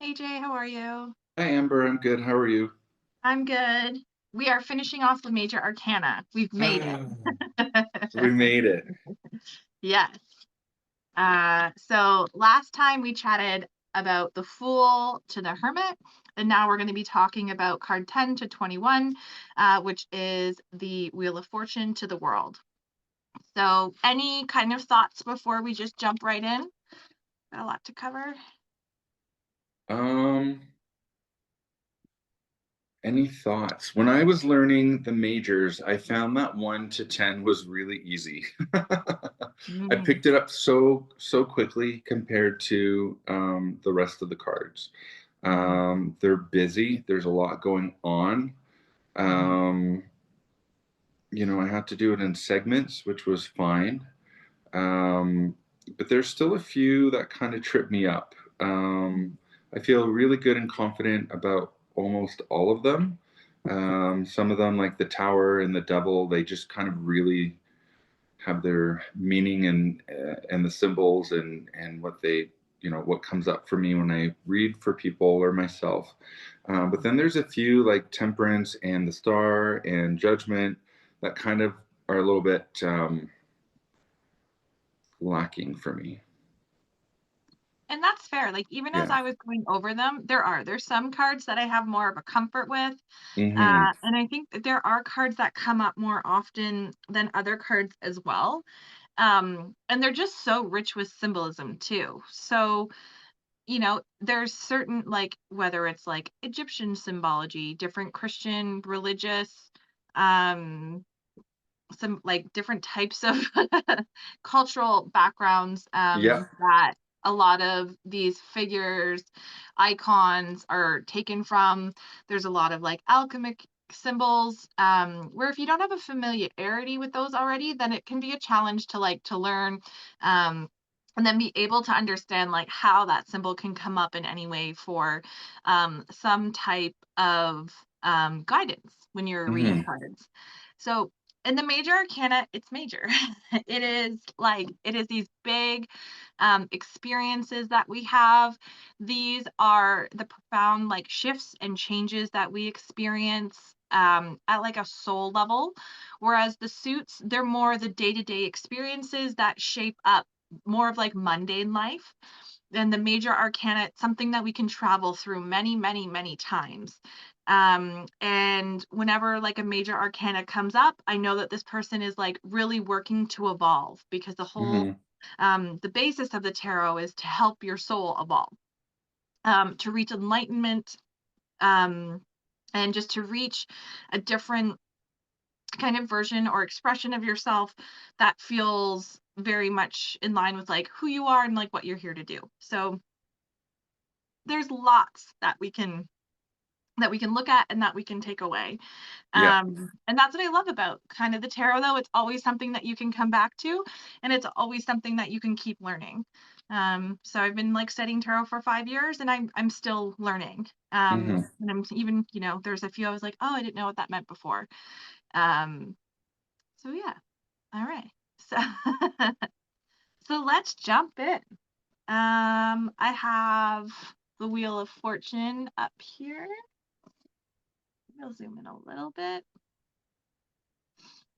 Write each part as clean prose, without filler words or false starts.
AJ, how are you? Hi, Amber. I'm good. How are you? I'm good. We are finishing off the Major Arcana. We've made Ah, it. we made it. Yes. So last time we chatted about the Fool to the Hermit, and now we're going to be talking about card 10 to 21, which is the Wheel of Fortune to the World. So, any kind of thoughts before we just jump right in? Got a lot to cover. Um, any thoughts? When I was learning the majors, I found that 1 to 10 was really easy. I Mm, picked it up so quickly compared to the rest of the cards. mhm, They're busy. There's a lot going on. Um, I had to do it in segments, which was fine. Um, but there's still a few that kind of trip me up. I feel really good and confident about almost all of them. Some of them, like the Tower and the Devil, they just kind of really have their meaning and the symbols and what they what comes up for me when I read for people or myself. But then there's a few like Temperance and the Star and Judgment that kind of are a little bit lacking for me. And that's fair. Like, even as Yeah. I was going over them, there's some cards that I have more of a comfort with. Mhm. And I think that there are cards that come up more often than other cards as well. And they're just so rich with symbolism too. So, there's certain, like, whether it's like Egyptian symbology, different Christian religious, um, some like different types of cultural backgrounds, Yep. that a lot of these figures, icons are taken from. There's a lot of like alchemic symbols, where if you don't have a familiarity with those already, then it can be a challenge to learn, um, and then be able to understand like how that symbol can come up in any way for some type of guidance when you're reading Mhm. cards. So in the Major Arcana, it's major. It is these big experiences that we have. These are the profound like shifts and changes that we experience at like a soul level, whereas the suits, they're more the day-to-day experiences that shape up more of like mundane life. And the Major Arcana, it's something that we can travel through many, many, many times. And whenever like a Major Arcana comes up, I know that this person is like really working to evolve, because Mhm. the basis of the tarot is to help your soul evolve, to reach enlightenment, um, and just to reach a different kind of version or expression of yourself that feels very much in line with like who you are and like what you're here to do. So there's lots that we can look at and that we can take away. Yep. And that's what I love about kind of the tarot, though. It's always something that you can come back to, and it's always something that you can keep learning. So I've been like studying tarot for 5 years, and I'm still learning. Mhm. And I'm even, there's a few I was like, oh, I didn't know what that meant before. Um, so yeah, all right. So so let's jump in. I have the Wheel of Fortune up here. We'll zoom in a little bit.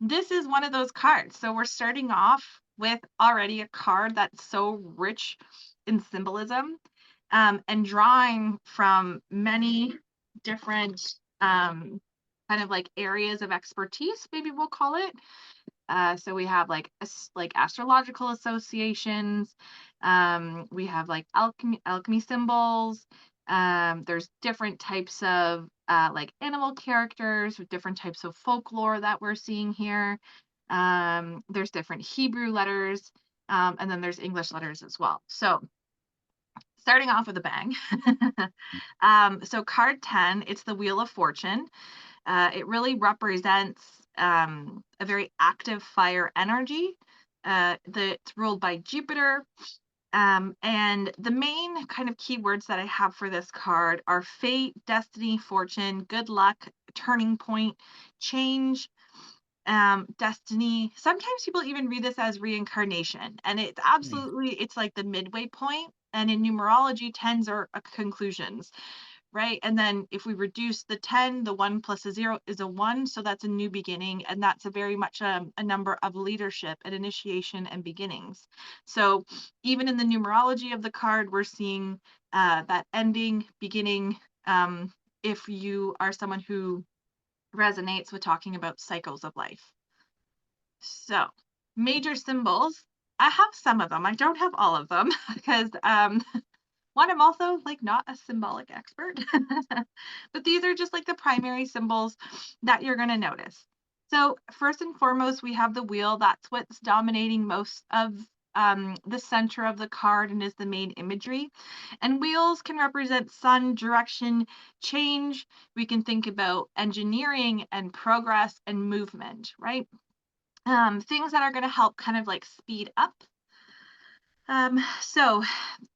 This is one of those cards. So we're starting off with already a card that's so rich in symbolism, and drawing from many different, kind of like areas of expertise, maybe we'll call it. So we have like like astrological associations. We have like alchemy symbols. There's different types of like animal characters with different types of folklore that we're seeing here. There's different Hebrew letters, and then there's English letters as well. So starting off with a bang. So card 10, it's the Wheel of Fortune. It really represents a very active fire energy that's ruled by Jupiter. And the main kind of keywords that I have for this card are fate, destiny, fortune, good luck, turning point, change, destiny. Sometimes people even read this as reincarnation, and it's Mm. absolutely, it's like the midway point. And in numerology, tens are conclusions, right? And then if we reduce the 10, the 1 plus a 0 is a 1. So that's a new beginning. And that's a very much a number of leadership and initiation and beginnings. So even in the numerology of the card, we're seeing that ending, beginning. If you are someone who resonates with talking about cycles of life. So major symbols. I have some of them. I don't have all of them because one, I'm also like not a symbolic expert, but these are just like the primary symbols that you're going to notice. So first and foremost, we have the wheel. That's what's dominating most of the center of the card and is the main imagery. And wheels can represent sun, direction, change. We can think about engineering and progress and movement, right? Things that are going to help kind of like speed up. So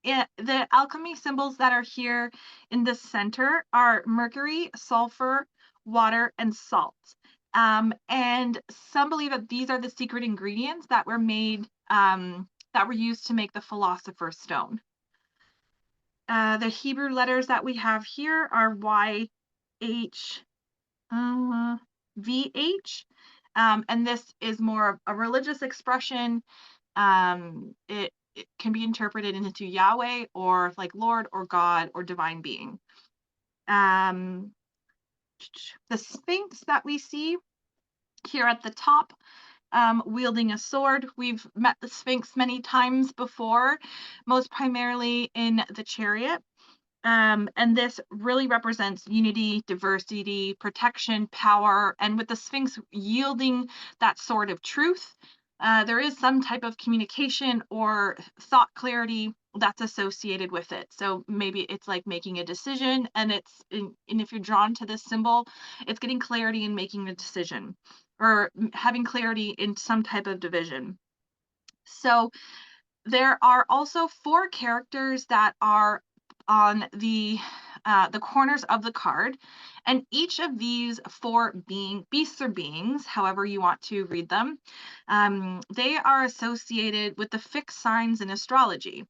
the alchemy symbols that are here in the center are mercury, sulfur, water, and salt. And some believe that these are the secret ingredients that were made, that were used to make the philosopher's stone. The Hebrew letters that we have here are Y, H, V, H. And this is more of a religious expression. It can be interpreted into Yahweh or like Lord or God or divine being. The Sphinx that we see here at the top, wielding a sword. We've met the Sphinx many times before, most primarily in the Chariot. And this really represents unity, diversity, protection, power, and with the Sphinx yielding that sword of truth, there is some type of communication or thought clarity that's associated with it. So maybe it's like making a decision, and and if you're drawn to this symbol, it's getting clarity in making a decision or having clarity in some type of division. So there are also 4 characters that are on the corners of the card, and each of these 4 beasts or beings, however you want to read them, they are associated with the fixed signs in astrology.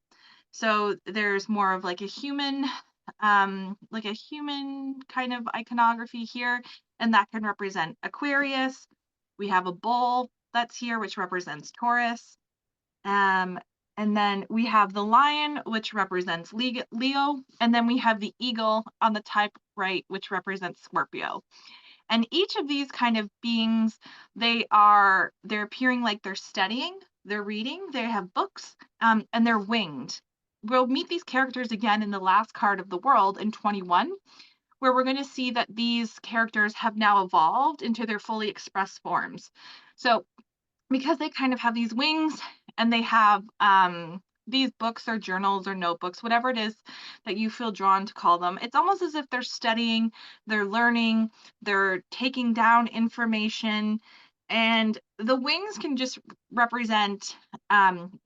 So there's more of like a human kind of iconography here, and that can represent Aquarius. We have a bull that's here, which represents Taurus. Um, and then we have the lion, which represents Leo, and then we have the eagle on the top right, which represents Scorpio. And each of these kind of beings, they're appearing like they're studying, they're reading, they have books, and they're winged. We'll meet these characters again in the last card of the world in 21, where we're going to see that these characters have now evolved into their fully expressed forms. So because they kind of have these wings and they have these books or journals or notebooks, whatever it is that you feel drawn to call them, it's almost as if they're studying, they're learning, they're taking down information. And the wings can just represent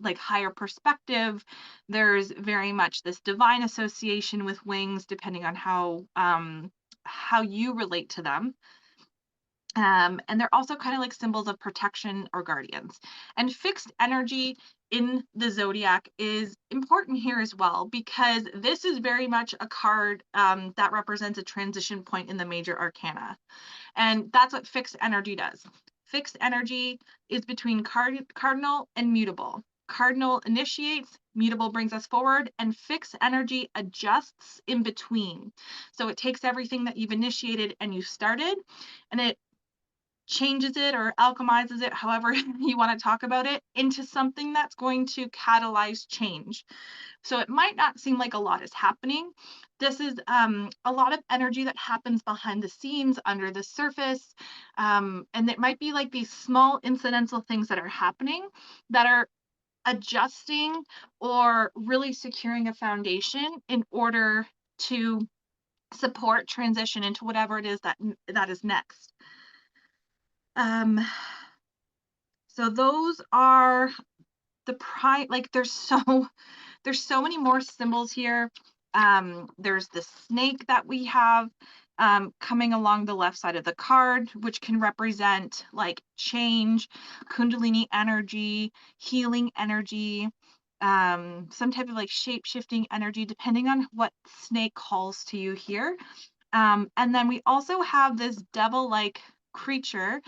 like higher perspective. There's very much this divine association with wings, depending on how you relate to them. And they're also kind of like symbols of protection or guardians. And fixed energy in the zodiac is important here as well, because this is very much a card that represents a transition point in the major arcana. And that's what fixed energy does. Fixed energy is between cardinal and mutable. Cardinal initiates, mutable brings us forward, and fixed energy adjusts in between. So it takes everything that you've initiated and you started, and it changes it or alchemizes it, however you want to talk about it, into something that's going to catalyze change. So it might not seem like a lot is happening. This is a lot of energy that happens behind the scenes, under the surface. And it might be like these small incidental things that are happening that are adjusting or really securing a foundation in order to support transition into whatever it is that is next. So those are like there's so many more symbols here. There's the snake that we have coming along the left side of the card, which can represent like change, kundalini energy, healing energy. some type of like shape shifting energy, depending on what snake calls to you here. And then we also have this devil like creature,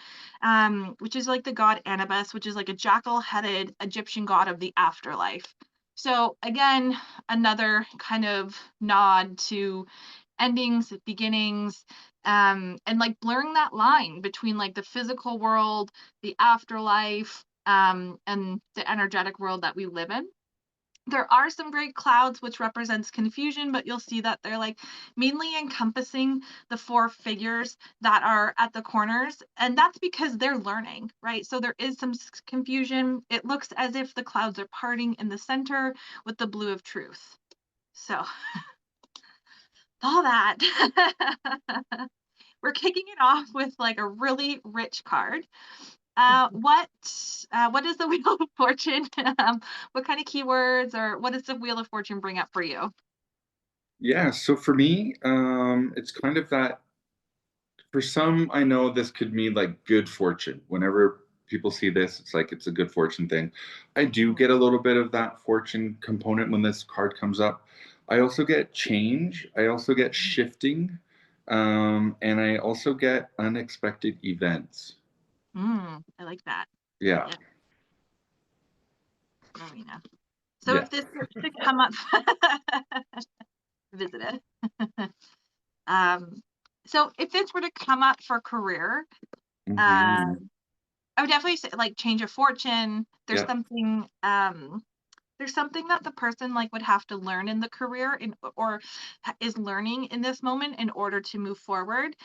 which is like the god Anubis, which is like a jackal headed Egyptian god of the afterlife. So, again, another kind of nod to endings, beginnings, and like blurring that line between like the physical world, the afterlife, and the energetic world that we live in. There are some great clouds which represents confusion, but you'll see that they're like mainly encompassing the four figures that are at the corners, and that's because they're learning, right? So there is some confusion. It looks as if the clouds are parting in the center with the blue of truth. So all that. We're kicking it off with like a really rich card. What is the Wheel of Fortune? What kind of keywords or what does the Wheel of Fortune bring up for you? Yeah, so for me, it's kind of that for some, I know this could mean like good fortune. Whenever people see this, it's like it's a good fortune thing. I do Mhm. get a little bit of that fortune component when this card comes up. I also get change. I also get shifting. And I also get unexpected events. I like that. Yeah. Yeah, Marina. So Yeah. if this were to come up, visit it. Um, so if this were to come up for career, Hmm. um, I would definitely say like change of fortune. Yeah. There's something that the person like would have to learn in the career in or is learning in this moment in order to move forward.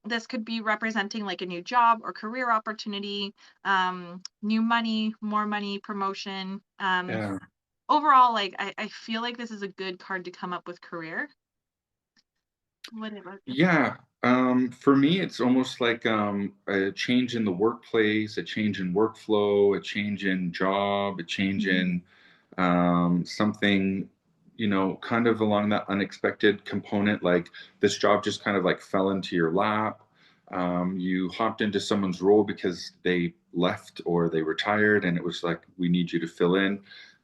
This could be representing like a new job or career opportunity, new money, more money, promotion. Yeah. Overall, like I feel like this is a good card to come up with career. What about you? Yeah. For me, it's almost like a change in the workplace, a change in workflow, a change in job, a change Mhm, in something, kind of along that unexpected component. Like this job just kind of like fell into your lap. You hopped into someone's role because they left or they retired, and it was like, we need you to fill in.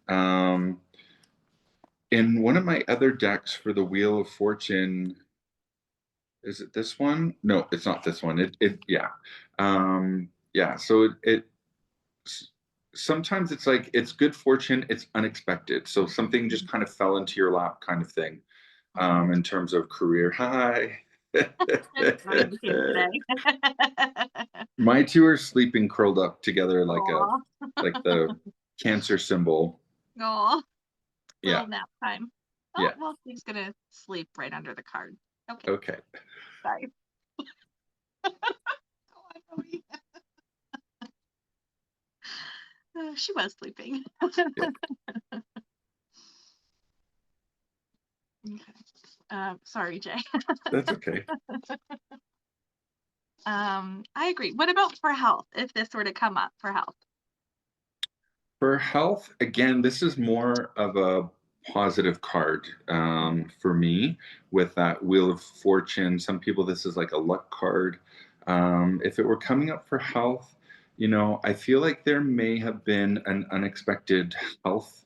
Um, in one of my other decks for the Wheel of Fortune, is it this one? No, it's not this one. Yeah. Yeah. So s- sometimes it's like it's good fortune, it's unexpected. So something mhm, just kind of fell into your lap kind of thing, mhm. in terms of career. Hi. How did you feel today? My two are sleeping curled up together Aw, like the cancer symbol. aw, Yeah. little nap time. Oh, Yeah. well, he's gonna sleep right under the card. Okay, Okay. sorry. Go on, Chloe. She was sleeping. Yeah. Okay. Sorry, Jay. That's okay. I agree. What about for health? If this were to come up for health. For health, again, this is more of a positive card, for me with that Wheel of Fortune. Some people, this is like a luck card. If it were coming up for health, I feel like there may have been an unexpected health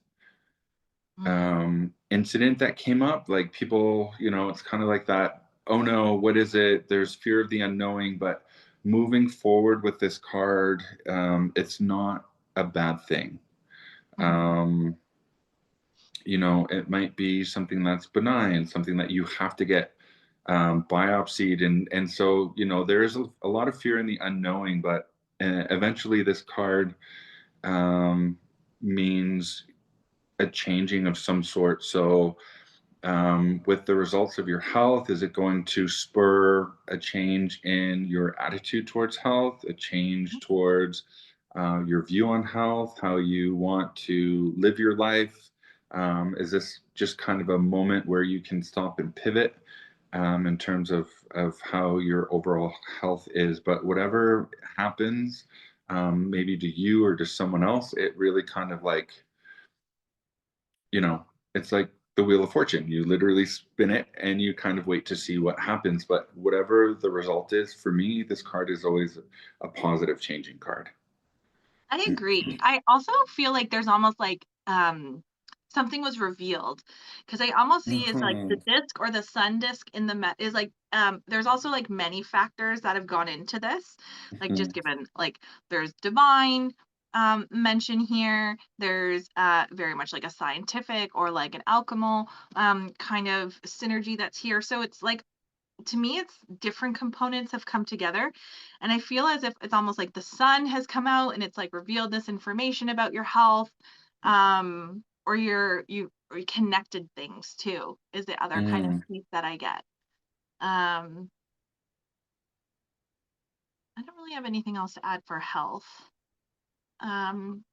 Mm, incident that came up. Like people, it's kind of like that. Oh no, what is it? There's fear of the unknowing, but moving forward with this card, it's not a bad thing. mhm, um, it might be something that's benign, something that you have to get biopsied, and so there is a lot of fear in the unknowing, but eventually this card um, means a changing of some sort. So with the results of your health, is it going to spur a change in your attitude towards health, a change towards your view on health, how you want to live your life? Is this just kind of a moment where you can stop and pivot in terms of how your overall health is? But whatever happens, maybe to you or to someone else, it really kind of like, it's like the Wheel of Fortune. You literally spin it and you kind of wait to see what happens. But whatever the result is, for me, this card is always a positive changing card. I agree. I also feel like there's almost like something was revealed, because I almost see is like the Mhm. disc or the sun disc in the is like there's also like many factors that have gone into this, like just Mhm. given like there's divine mention here, there's very much like a scientific or like an alchemical kind of synergy that's here. So it's like, to me, it's different components have come together, and I feel as if it's almost like the sun has come out and it's like revealed this information about your health, or or you connected things too is the other kind of Mm. piece that I get. um I don't really have anything else to add for health. um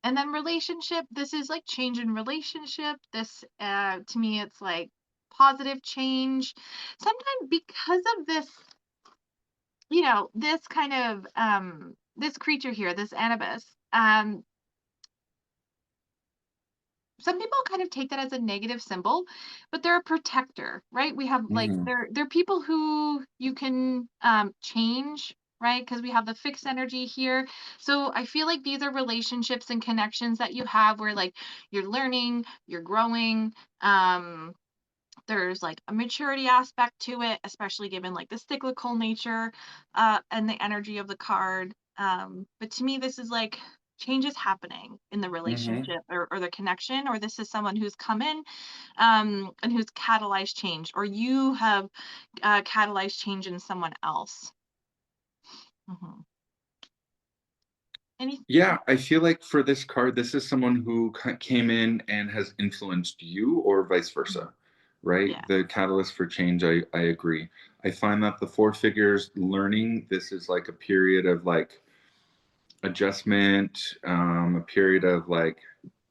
and then relationship, this is like change in relationship. This to me it's like positive change, sometimes because of this, this kind of this creature here, this Anubis. Some people kind of take that as a negative symbol, but they're a protector, right? We have like Mm. they're people who you can change, right? Because we have the fixed energy here. So I feel like these are relationships and connections that you have where like you're learning, you're growing. There's like a maturity aspect to it, especially given like the cyclical nature and the energy of the card. But to me, this is like changes happening in the Mhm. relationship, or the connection, or this is someone who's come in and who's catalyzed change, or you have catalyzed change in someone else. Hmm. Any, Yeah, I feel like for this card, this is someone who came in and has influenced you, or vice mhm, versa, right? yeah. The catalyst for change, I agree. I find that the four figures learning, this is like a period of like adjustment, a period of like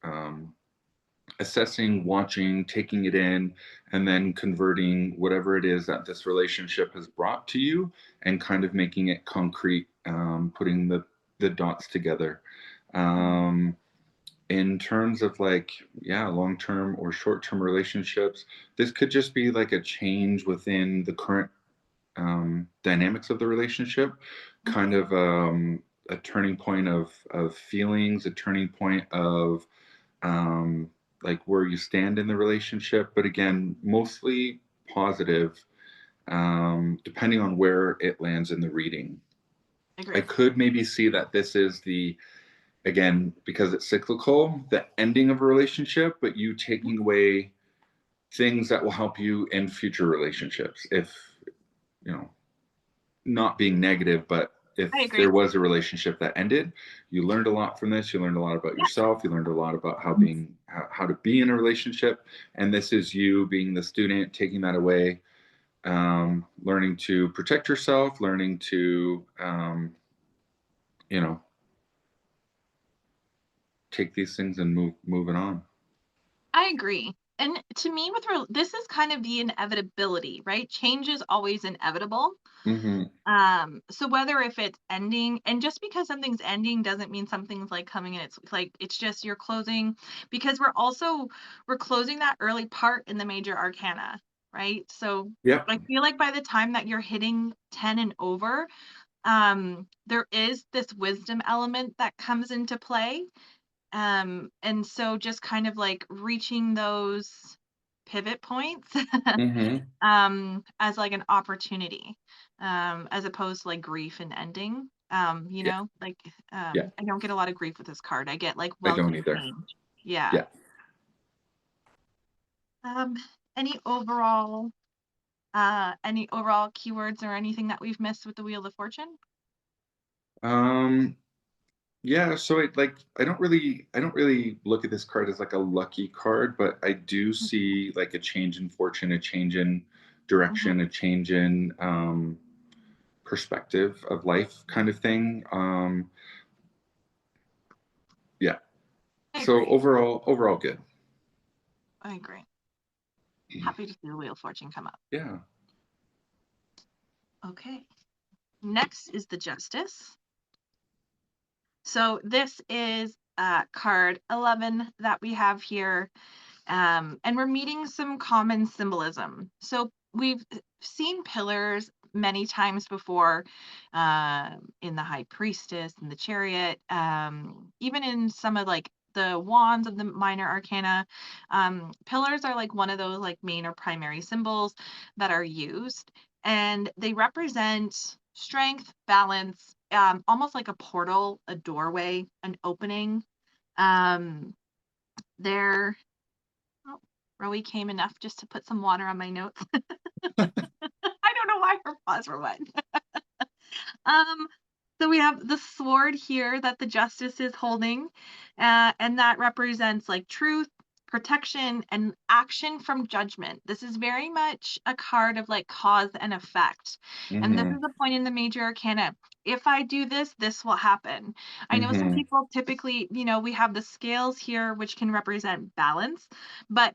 um, assessing, watching, taking it in, and then converting whatever it is that this relationship has brought to you and kind of making it concrete, putting the dots together. Mhm. Um, in terms of like, yeah, long term or short term relationships, this could just be like a change within the current dynamics of the relationship, Mhm. kind of a turning point of feelings, a turning point of um, like where you stand in the relationship. But again, mostly positive, depending on where it lands in the reading. I Agree. could maybe see that this is the, again, because it's cyclical, the ending of a relationship, but you Mhm. taking away things that will help you in future relationships. If, you know, not being negative, but I if there agree. was a relationship that ended, you learned a lot from this. You learned a lot about Yeah. yourself. You learned a lot about how to be in a relationship. And this is you being the student, taking that away, learning to protect yourself, learning to you know take these things and moving on. I agree. And to me, this is kind of the inevitability, right? Change is always inevitable. Hmm. So whether if it's ending, and just because something's ending doesn't mean something's like coming in, it's like it's just you're closing, because we're closing that early part in the major arcana, right? So Yep. I feel like by the time that you're hitting 10 and over, there is this wisdom element that comes into play. And so just kind of like reaching those pivot points Hmm. as like an opportunity, as opposed to like grief and ending. Yeah. Like Yeah. I don't get a lot of grief with this card. I get like I wealth don't and either. change. Yeah. Yeah. Um, any overall keywords or anything that we've missed with the Wheel of Fortune? Um, Yeah, so I don't really look at this card as like a lucky card, but I do see like a change in fortune, a change in Mm-hmm. direction, a change in perspective of life kind of thing. Yeah. I So agree. overall good. I agree. Happy to see the Wheel of Fortune come up. Yeah. Okay. Next is the Justice. So this is card 11 that we have here. And we're meeting some common symbolism. So we've seen pillars many times before, in the High Priestess and the Chariot, even in some of like the wands of the minor arcana. Pillars are like one of those like main or primary symbols that are used, and they represent strength, balance, almost like a portal, a doorway, an opening. Um, they're oh, Rowie came enough just to put some water on my notes. I don't know why her paws were wet. Um, so we have the sword here that the justice is holding, and that represents like truth, protection, and action from judgment. This is very much a card of like cause and effect. And this Mm-hmm. is the point in the major arcana. If I do this, this will happen. I know some Mm-hmm. people typically, we have the scales here, which can represent balance, but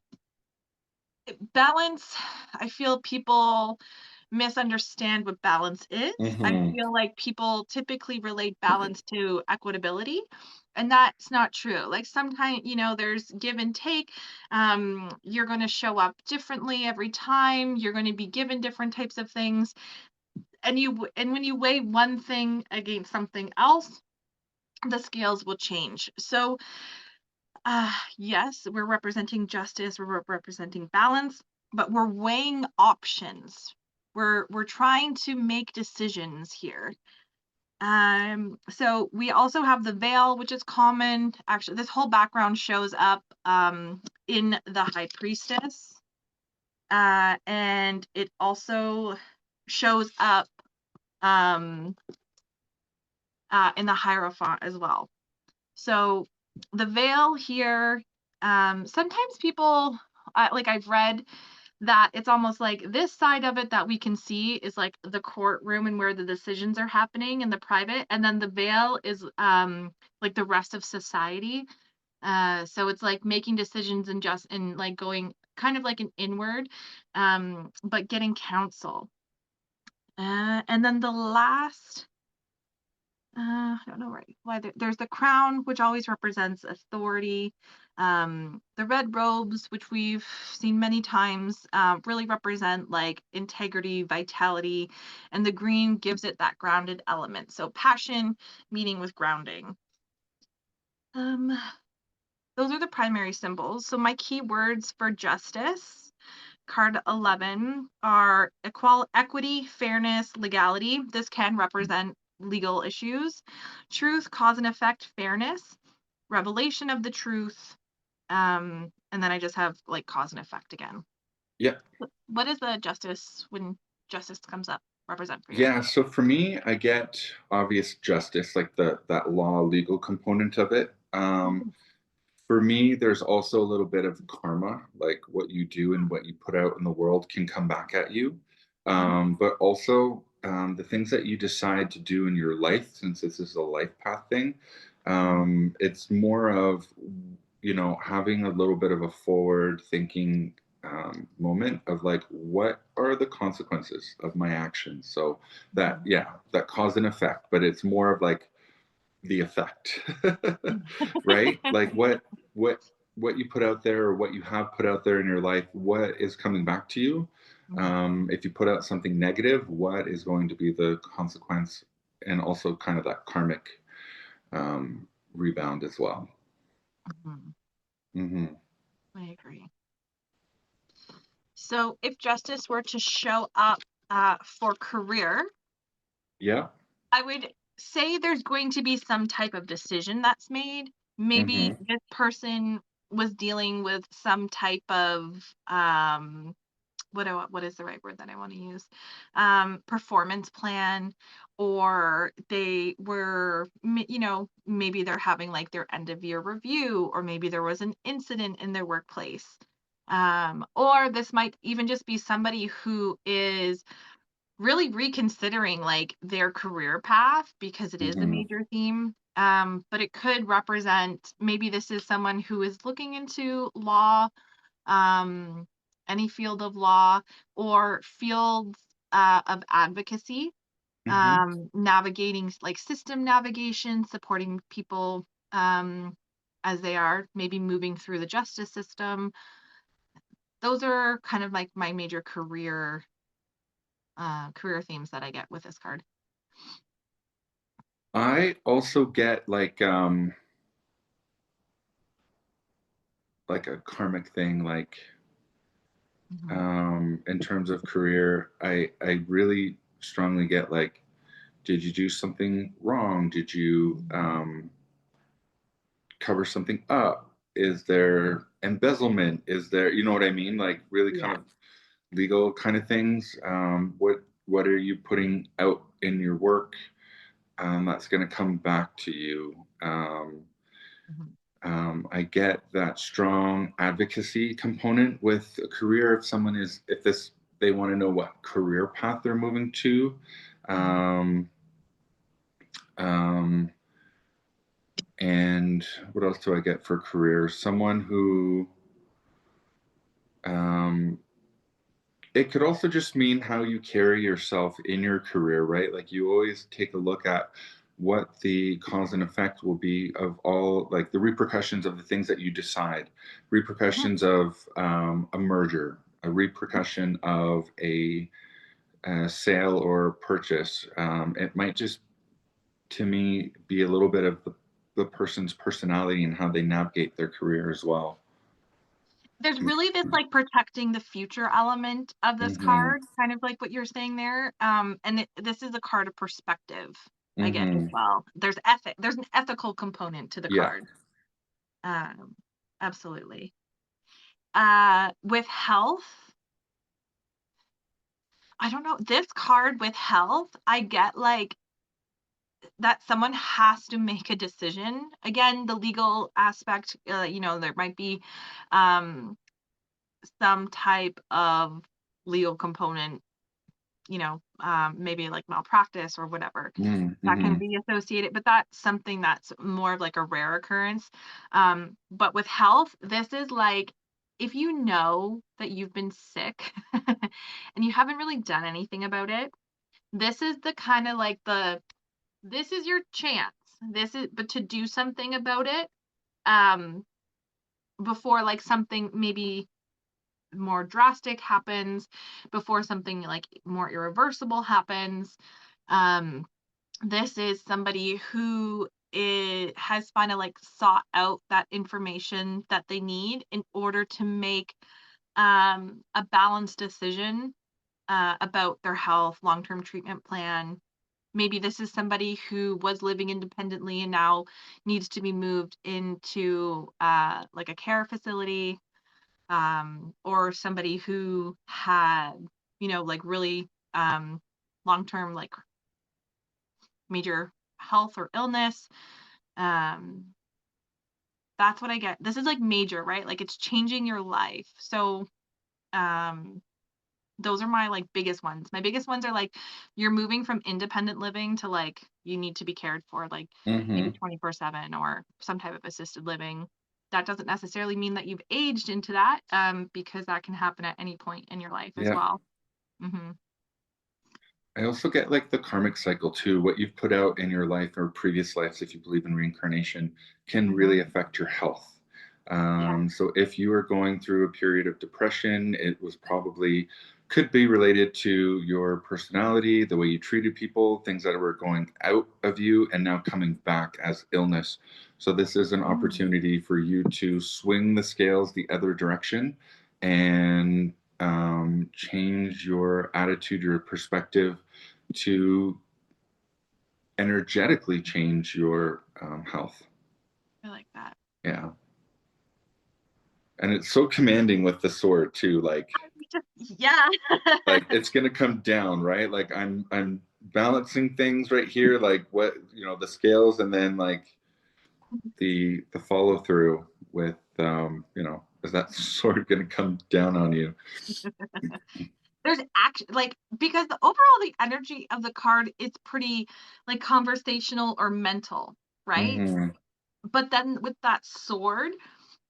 balance, I feel people misunderstand what balance is. I Mm-hmm. feel like people typically relate balance to equitability, and that's not true. Like sometimes, there's give and take. You're going to show up differently every time. You're going to be given different types of things, and when you weigh one thing against something else, the scales will change. So, yes, we're representing justice, we're representing balance, but we're weighing options. We're trying to make decisions here. So we also have the veil, which is common. Actually, this whole background shows up in the High Priestess. And it also shows up um in the Hierophant as well. So the veil here, sometimes people, like I've read that it's almost like this side of it that we can see is like the courtroom and where the decisions are happening in the private, and then the veil is like the rest of society. So it's like making decisions and just and like going kind of like an inward, but getting counsel. And then the last I don't know why there's the crown, which always represents authority. The red robes, which we've seen many times, really represent like integrity, vitality, and the green gives it that grounded element. So passion, meeting with grounding. Um, those are the primary symbols. So my key words for justice, card 11, are equity, fairness, legality. This can represent legal issues. Truth, cause and effect, fairness, revelation of the truth. And then I just have like cause and effect again. Yeah. What is the justice when justice comes up represent for you? Yeah, so for me, I get obvious justice, like that law legal component of it. Mhm, For me, there's also a little bit of karma, like what you do and what you put out in the world can come back at you. mhm, But also the things that you decide to do in your life, since this is a life path thing, it's more of, having a little bit of a forward thinking moment of like, what are the consequences of my actions? So that, mhm, yeah, that cause and effect, but it's more of like, the effect, mhm, right? Like what what you put out there or what you have put out there in your life, what is coming back to you? mhm, If you put out something negative, what is going to be the consequence, and also kind of that karmic rebound as well. mhm. Hmm. I agree. So if justice were to show up for career, Yeah. I would say there's going to be some type of decision that's made. Maybe Hmm. this person was dealing with some type of what is the right word that I want to use? Performance plan, or they were, maybe they're having like their end of year review, or maybe there was an incident in their workplace. Or this might even just be somebody who is really reconsidering like their career path because it is a Hmm. major theme. But it could represent, maybe this is someone who is looking into law, um, any field of law or fields of advocacy, Hmm. navigating like system navigation, supporting people as they are maybe moving through the justice system. Those are kind of like my major career themes that I get with this card. I also get like like a karmic thing, like Mhm. in terms of career, I really strongly get like, did you do something wrong? Did you cover something up? Is there embezzlement? Is there, you know what I mean? Like really kind Yeah. of legal kind of things. What are you putting out in your work? That's going to come back to you. Mhm. I get that strong advocacy component with a career. If someone is, if this, they want to know what career path they're moving to. Mhm. Um, um, and what else do I get for career? Someone who, um, it could also just mean how you carry yourself in your career, right? Like you always take a look at what the cause and effect will be of all, like the repercussions of the things that you decide, Mhm. repercussions of a merger, a repercussion of a sale or purchase. It might just, to me, be a little bit of the person's personality and how they navigate their career as well. There's really this, like, protecting the future element of this Mm-hmm. card, kind of like what you're saying there, and this is a card of perspective, I get as Mm-hmm. well. There's an ethical component to the Yeah. card. Um, absolutely. With health, I don't know, this card with health, I get, like, that someone has to make a decision. Again, the legal aspect, there might be, um, some type of legal component, maybe like malpractice or whatever that can Mm-hmm. be associated, but that's something that's more of like a rare occurrence. But with health, this is like if you know that you've been sick and you haven't really done anything about it, this is the kind of like this is your chance. But to do something about it, um, before like something maybe more drastic happens, before something like more irreversible happens. Um, this is somebody who has kind of like sought out that information that they need in order to make a balanced decision about their health, long term treatment plan. Maybe this is somebody who was living independently and now needs to be moved into like a care facility, or somebody who had, like really long term, like major health or illness. Um, that's what I get. This is like major, right? Like it's changing your life. So, um, those are my like biggest ones. My biggest ones are like you're moving from independent living to like you need to be cared for, like maybe Mm-hmm. 24/7 or some type of assisted living. That doesn't necessarily mean that you've aged into that, because that can happen at any point in your life as Yeah. well. Mhm. I also get like the karmic cycle too. What you've put out in your life or previous lives, if you believe in reincarnation, can really Mhm. affect your health. Yeah. So if you are going through a period of depression, it was probably could be related to your personality, the way you treated people, things that were going out of you and now coming back as illness. So this is an Mm. opportunity for you to swing the scales the other direction and change your attitude, your perspective to energetically change your health. I like that. Yeah. And it's so commanding with the sword too. Yeah. Like it's gonna come down, right? Like I'm balancing things right here, like what the scales, and then like the follow through with is that sword gonna come down on you? There's action, like, because the energy of the card is pretty, like, conversational or mental, right? Mm-hmm. But then with that sword,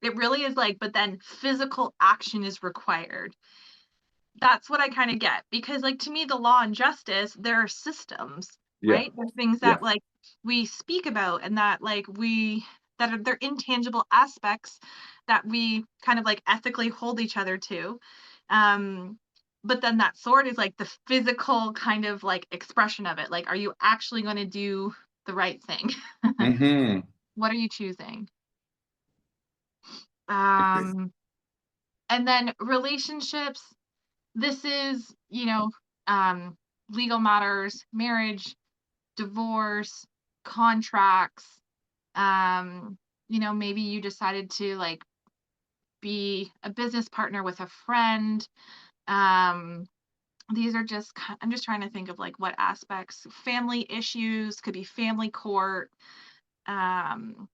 it really is like, but then physical action is required. That's what I kinda get, because, like, to me, the law and justice, there are systems, Yeah. right? There's things Yeah. that, like, we speak about and that, like, that are they're intangible aspects that we kind of, like, ethically hold each other to. Um, but then that sword is, like, the physical kind of, like, expression of it. Like, are you actually gonna do the right thing? Mm-hmm. What are you choosing? Okay. Um, and then relationships, this is, um, legal matters, marriage, divorce, contracts. Um, maybe you decided to like be a business partner with a friend. Um, these are just, I'm just trying to think of like what aspects, family issues, could be family court. Um,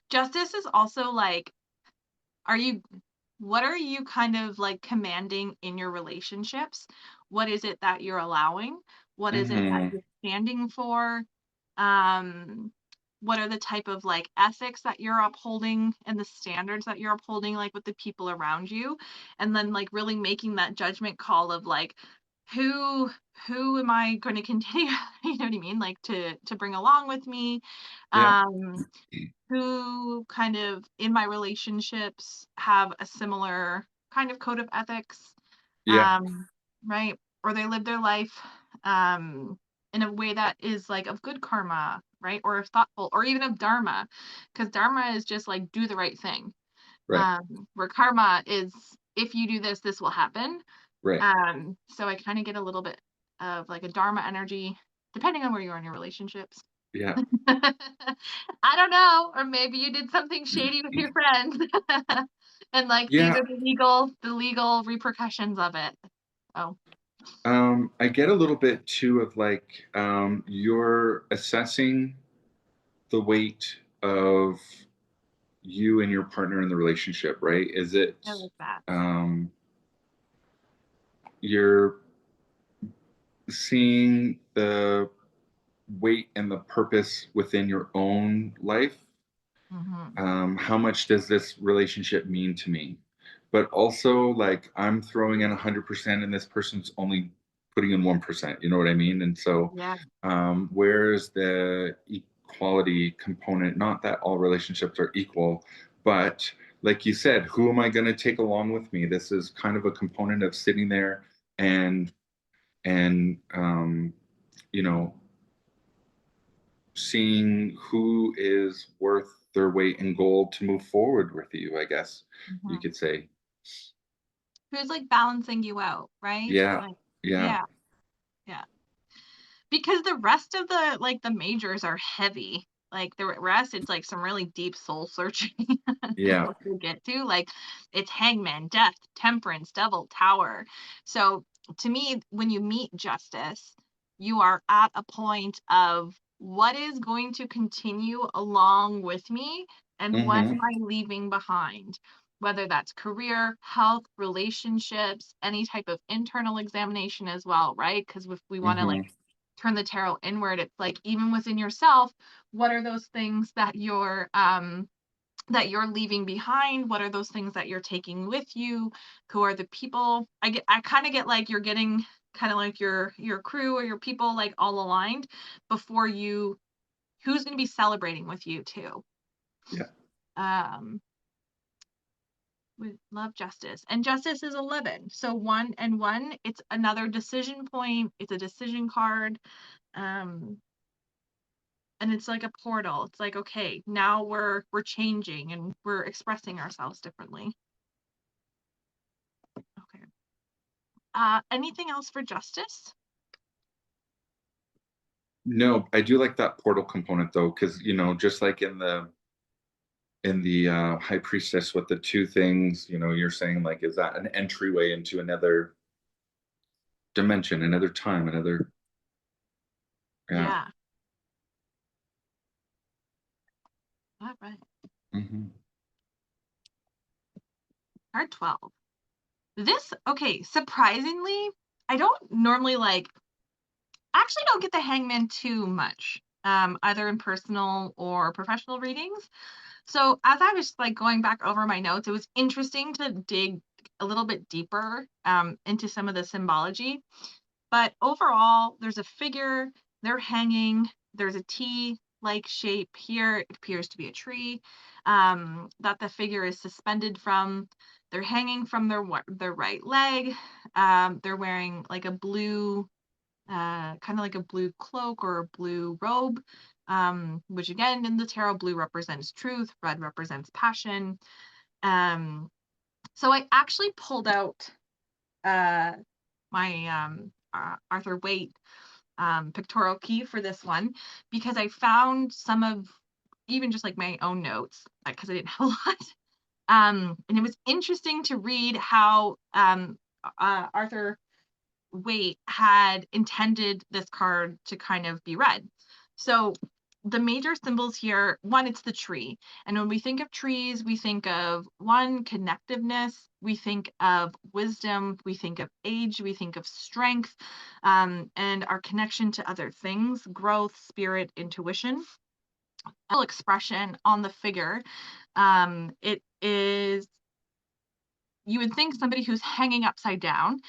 justice is also like, are you what are you kind of like commanding in your relationships? What is it that you're allowing? What is it that Mm-hmm. you're standing for? Um, what are the type of like ethics that you're upholding and the standards that you're upholding like with the people around you? And then like really making that judgment call of like who who am I going to continue, you know what I mean? Like to bring along with me. Yeah. Um who kind of in my relationships have a similar kind of code of ethics, Yeah. um, right? Or they live their life um, in a way that is like of good karma, right? Or of thoughtful, or even of dharma, because dharma is just like do the right thing. Right. Where karma is if you do this, this will happen. Right. So I kind of get a little bit of like a dharma energy, depending on where you are in your relationships. Yeah. I don't know, or maybe you did something shady with your friends. And like these Yeah. are the legal repercussions of it. Oh, I get a little bit too of like you're assessing the weight of you and your partner in the relationship, right? Is it I like that. um, you're seeing the weight and the purpose within your own life? Mhm. How much does this relationship mean to me? But also, like, I'm throwing in 100% and this person's only putting in 1%. You know what I mean? And so, Yeah. where's the equality component? Not that all relationships are equal, but like you said, who am I going to take along with me? This is kind of a component of sitting there and and you know seeing who is worth their weight in gold to move forward with you, I guess you Mhm. could say. Who's like balancing you out, right? Yeah, Like, yeah, yeah, yeah. Because the rest of the like the majors are heavy. Like the rest, it's like some really deep soul searching yeah. what you get to. Like it's hangman, death, temperance, devil, tower. So to me, when you meet justice, you are at a point of what is going to continue along with me and what am Mhm, I leaving behind? Whether that's career, health, relationships, any type of internal examination as well, right? Because if we want to like mhm, turn the tarot inward, it's like even within yourself, what are those things that you're leaving behind? What are those things that you're taking with you? Who are the people? I kind of get like you're getting kind of like your crew or your people like all aligned before you who's going to be celebrating with you too. yeah. Um we love justice. And justice is 11. So 1 and 1, it's another decision point. It's a decision card. Um and it's like a portal. It's like, okay, now we're changing and we're expressing ourselves differently. Okay. Anything else for justice? No, I do like that portal component though, because just like in the high priestess with the two things, you're saying like, is that an entryway into another dimension, another time, another, yeah. Yeah. All right. Hmm. Card 12. This, okay, surprisingly, I don't normally like, actually don't get the hangman too much, either in personal or professional readings. So as I was like going back over my notes, it was interesting to dig a little bit deeper into some of the symbology. But overall, there's a figure, they're hanging, there's a T like shape here. It appears to be a tree that the figure is suspended from. They're hanging from their right leg. They're wearing like a blue. kind of like a blue cloak or a blue robe, which again in the tarot, blue represents truth, red represents passion. Um, so I actually pulled out uh, my Arthur Waite pictorial key for this one because I found some of even just like my own notes because I didn't have a lot. And it was interesting to read how Arthur Waite had intended this card to kind of be read. So the major symbols here, one, it's the tree. And when we think of trees, we think of one, connectiveness, we think of wisdom, we think of age, we think of strength, and our connection to other things, growth, spirit, intuition. Expression on the figure. It is, you would think somebody who's hanging upside down,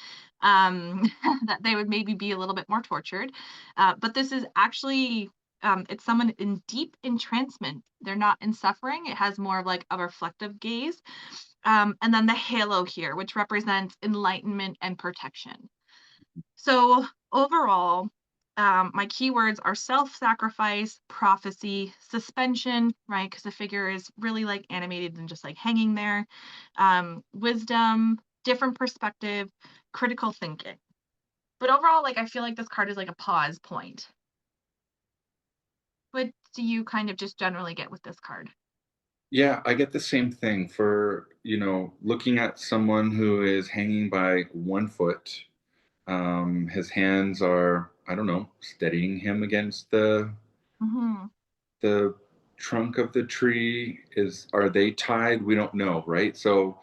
that they would maybe be a little bit more tortured. But this is actually, it's someone in deep entrancement. They're not in suffering. It has more of like a reflective gaze. And then the halo here, which represents enlightenment and protection. So overall, my keywords are self-sacrifice, prophecy, suspension, right? Because the figure is really like animated and just like hanging there. Wisdom, different perspective, critical thinking. But overall, like I feel like this card is like a pause point. What do you kind of just generally get with this card? Yeah, I get the same thing for, looking at someone who is hanging by one foot. His hands are, I don't know, steadying him against Hmm. the trunk of the tree. Are they tied? We don't know, right? So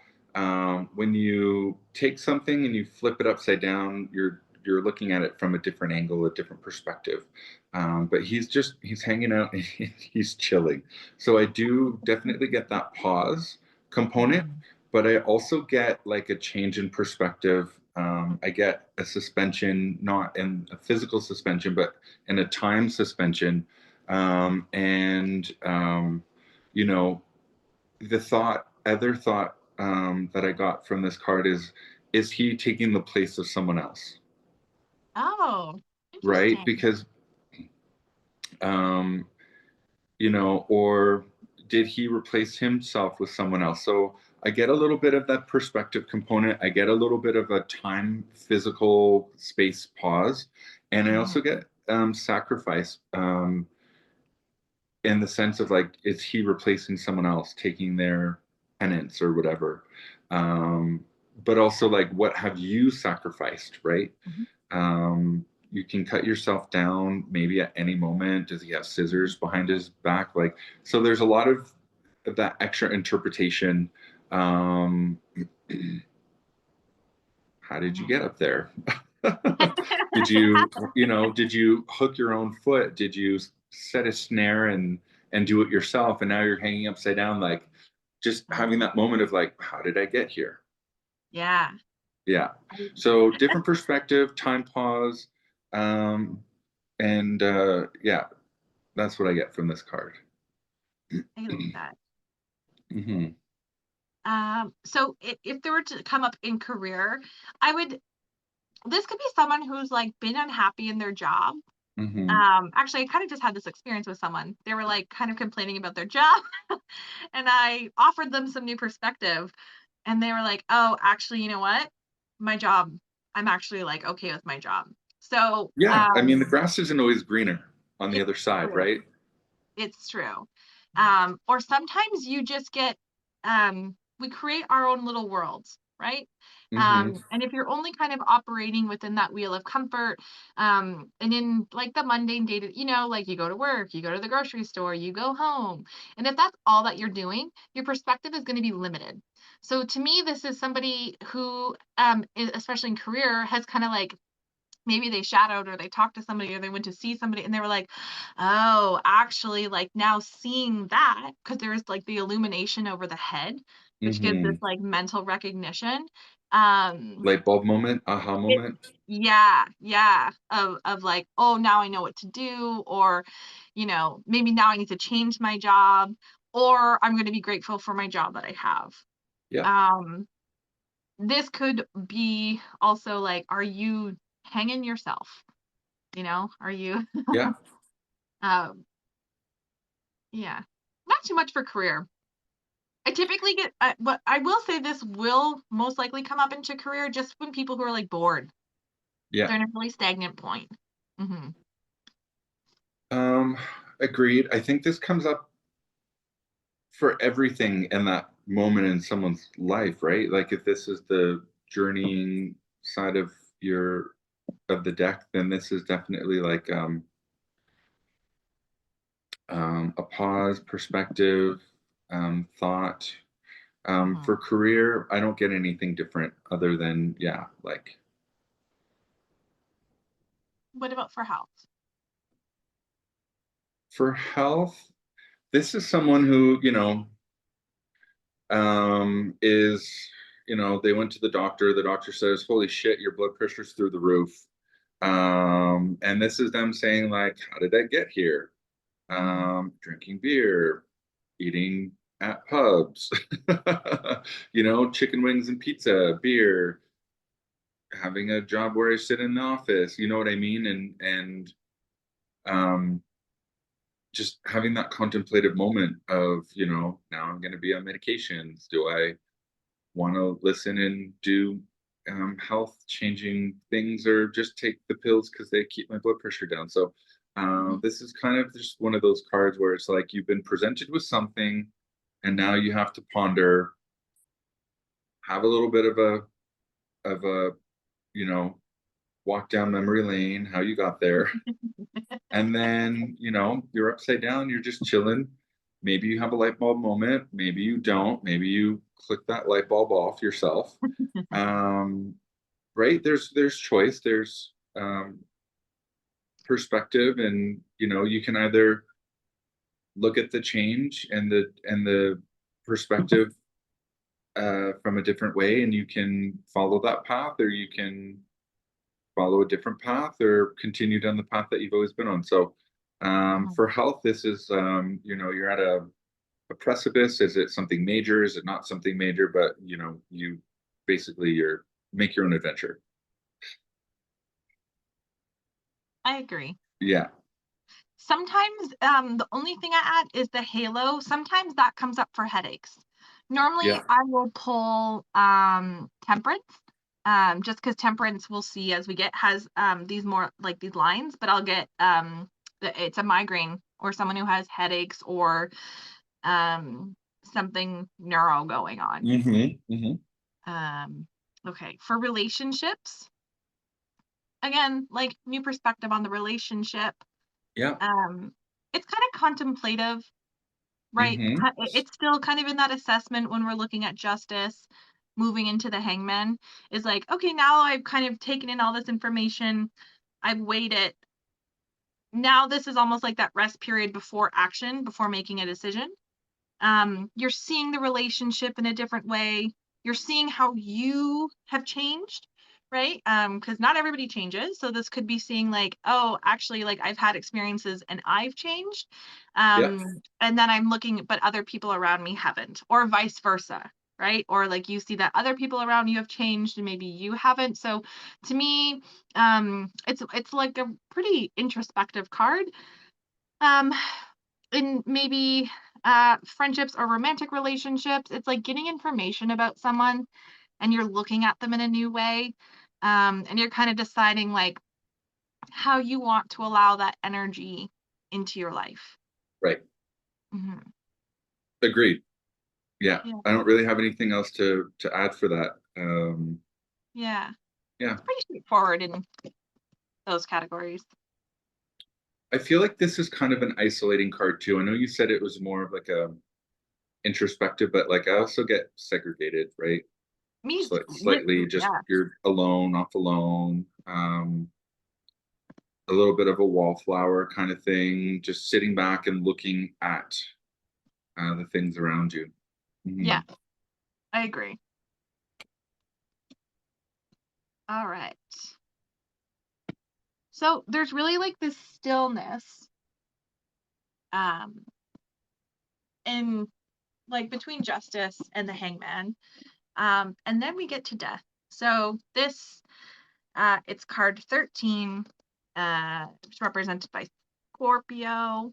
when you take something and you flip it upside down, you're looking at it from a different angle, a different perspective. But he's hanging out and he's chilling. So I do definitely get that pause component, Hmm. but I also get like a change in perspective. I get a suspension, not in a physical suspension, but in a time suspension. And you know, other thought that I got from this card is he taking the place of someone else, Oh, right? interesting. Because um, or did he replace himself with someone else? So I get a little bit of that perspective component. I get a little bit of a time, physical space pause, and I also Hmm. get sacrifice. In the sense of like, is he replacing someone else, taking their penance or whatever? But also like, what have you sacrificed, right? Hmm. You can cut yourself down maybe at any moment. Does he have scissors behind his back? Like, so there's a lot of that extra interpretation. Um, how did you Hmm. get up there? Did you hook your own foot? Did you set a snare and do it yourself? And now you're hanging upside down, like just having Hmm. that moment of like, how did I get here? Yeah. Yeah. I, So different perspective, time pause, um, and yeah, that's what I get from this card. I like that. Hmm. So if there were to come up in career, I would, this could be someone who's like been unhappy in their job. Hmm. Actually, I kind of just had this experience with someone. They were like kind of complaining about their job, and I offered them some new perspective, and they were like, "Oh, actually, you know what? My job, I'm actually like okay with my job." So, Yeah. I mean, the grass isn't always greener on the it's other side, true. right? It's true. Or sometimes you just get, we create our own little worlds, right? Hmm. And if you're only kind of operating within that wheel of comfort, and in like the mundane day to, like you go to work, you go to the grocery store, you go home. And if that's all that you're doing, your perspective is going to be limited. So to me, this is somebody who, especially in career, has kind of like maybe they shadowed or they talked to somebody or they went to see somebody and they were like, oh, actually, like now seeing that, because there's like the illumination over the head, which gives this Hmm. like mental recognition. Um, Light bulb moment, aha it, moment. yeah, yeah, of like, oh, now I know what to do, or, maybe now I need to change my job, or I'm going to be grateful for my job that I have. Yeah. Um, this could be also like, are you hanging yourself? Are you, Yeah. um, yeah, not too much for career. I typically get, but I will say this will most likely come up into career just when people who are like bored. Yeah. They're in a really stagnant point. Hmm. Um, Agreed. I think this comes up for everything in that moment in someone's life, right? Like if this is the journeying side of your of the deck, then this is definitely like a pause, perspective, thought. For Hmm. career, I don't get anything different other than yeah, like What about for health? for health, this is someone who is they went to the doctor. The doctor says, "Holy shit, your blood pressure's through the roof." And this is them saying like, "How did I get here?" Hmm. Drinking beer, eating at pubs, chicken wings and pizza, beer, having a job where I sit in the office. You know what I mean? And um, just having that contemplative moment of, now I'm going to be on medications. Do I want to listen and do health changing things or just take the pills because they keep my blood pressure down? So Hmm. this is kind of just one of those cards where it's like you've been presented with something and now you have to ponder, have a little bit of a you know walk down memory lane, how you got there. And then, you're upside down, you're just chilling. Maybe you have a light bulb moment, maybe you don't, maybe you click that light bulb off yourself. Um, right? There's choice, there's perspective, and you can either look at the change and the perspective from a different way, and you can follow that path, or you can follow a different path or continue down the path that you've always been on. So for health, this is you're at a precipice. Is it something major? Is it not something major? But you basically you're make your own adventure. I agree. Yeah. Sometimes, the only thing I add is the halo. Sometimes that comes up for headaches. Normally, Yeah. I will pull temperance, just because temperance we'll see as we get has these more like these lines, but I'll get it's a migraine or someone who has headaches or um something neuro going on. Mm-hmm. Mm-hmm. Um, okay, for relationships, again, like new perspective on the relationship. Yeah. Um, it's kind of contemplative. Right. Mm-hmm. It's still kind of in that assessment when we're looking at justice, moving into the hangman is like, okay, now I've kind of taken in all this information. I've weighed it. Now this is almost like that rest period before action, before making a decision. You're seeing the relationship in a different way. You're seeing how you have changed, right? Because not everybody changes. So this could be seeing like, oh, actually, like I've had experiences and I've changed. Yeah. And then I'm looking, but other people around me haven't, or vice versa. Right. Or like you see that other people around you have changed and maybe you haven't. So to me, it's like a pretty introspective card. Um, in maybe friendships or romantic relationships, it's like getting information about someone and you're looking at them in a new way. And you're kind of deciding like how you want to allow that energy into your life. Right. Hmm. Agreed. Yeah. Yeah. I don't really have anything else to add for that. Yeah. Yeah. It's pretty straightforward in those categories. I feel like this is kind of an isolating card too. I know you said it was more of like a introspective, but like I also get segregated, right? Me, Slightly, just yeah. you're alone, off alone. A little bit of a wallflower kind of thing, just sitting back and looking at the things around you. Yeah, Mhm. I agree. All right. So there's really like this stillness um in like between justice and the hangman. And then we get to death. So this it's card 13. It's represented by Scorpio,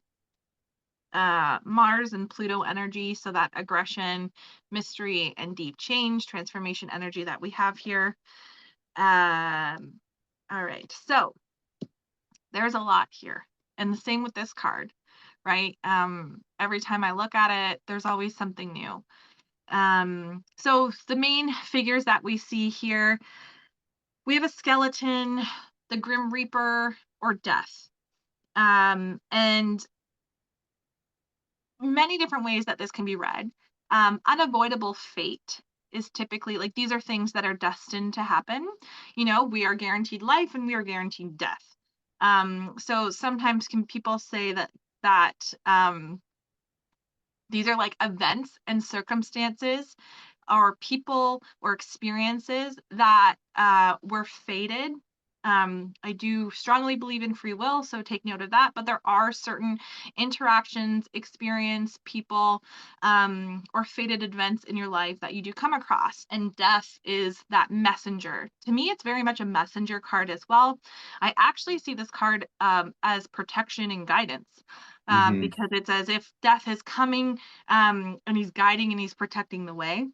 Mars and Pluto energy, so that aggression, mystery, and deep change, transformation energy that we have here. All right, so there's a lot here, and the same with this card, right? Every time I look at it, there's always something new. So the main figures that we see here, we have a skeleton, the Grim Reaper, or death. And many different ways that this can be read. Unavoidable fate is typically like these are things that are destined to happen. You know, we are guaranteed life and we are guaranteed death. So sometimes can people say that these are like events and circumstances or people or experiences that were fated. I do strongly believe in free will, so take note of that. But there are certain interactions, experience, people, or fated events in your life that you do come across, and death is that messenger. To me, it's very much a messenger card as well. I actually see this card as protection and guidance. Hmm. Because it's as if death is coming and he's guiding and he's protecting the way.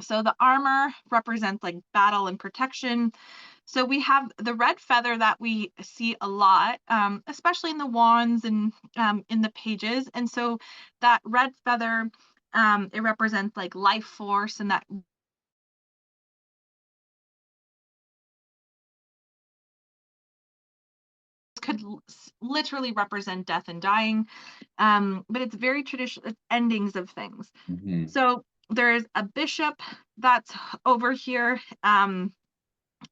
So the armor represents like battle and protection. So we have the red feather that we see a lot, especially in the wands and in the pages. And so that red feather, it represents like life force, and that could literally represent death and dying. But it's very traditional endings of things. Hmm. So there's a bishop that's over here.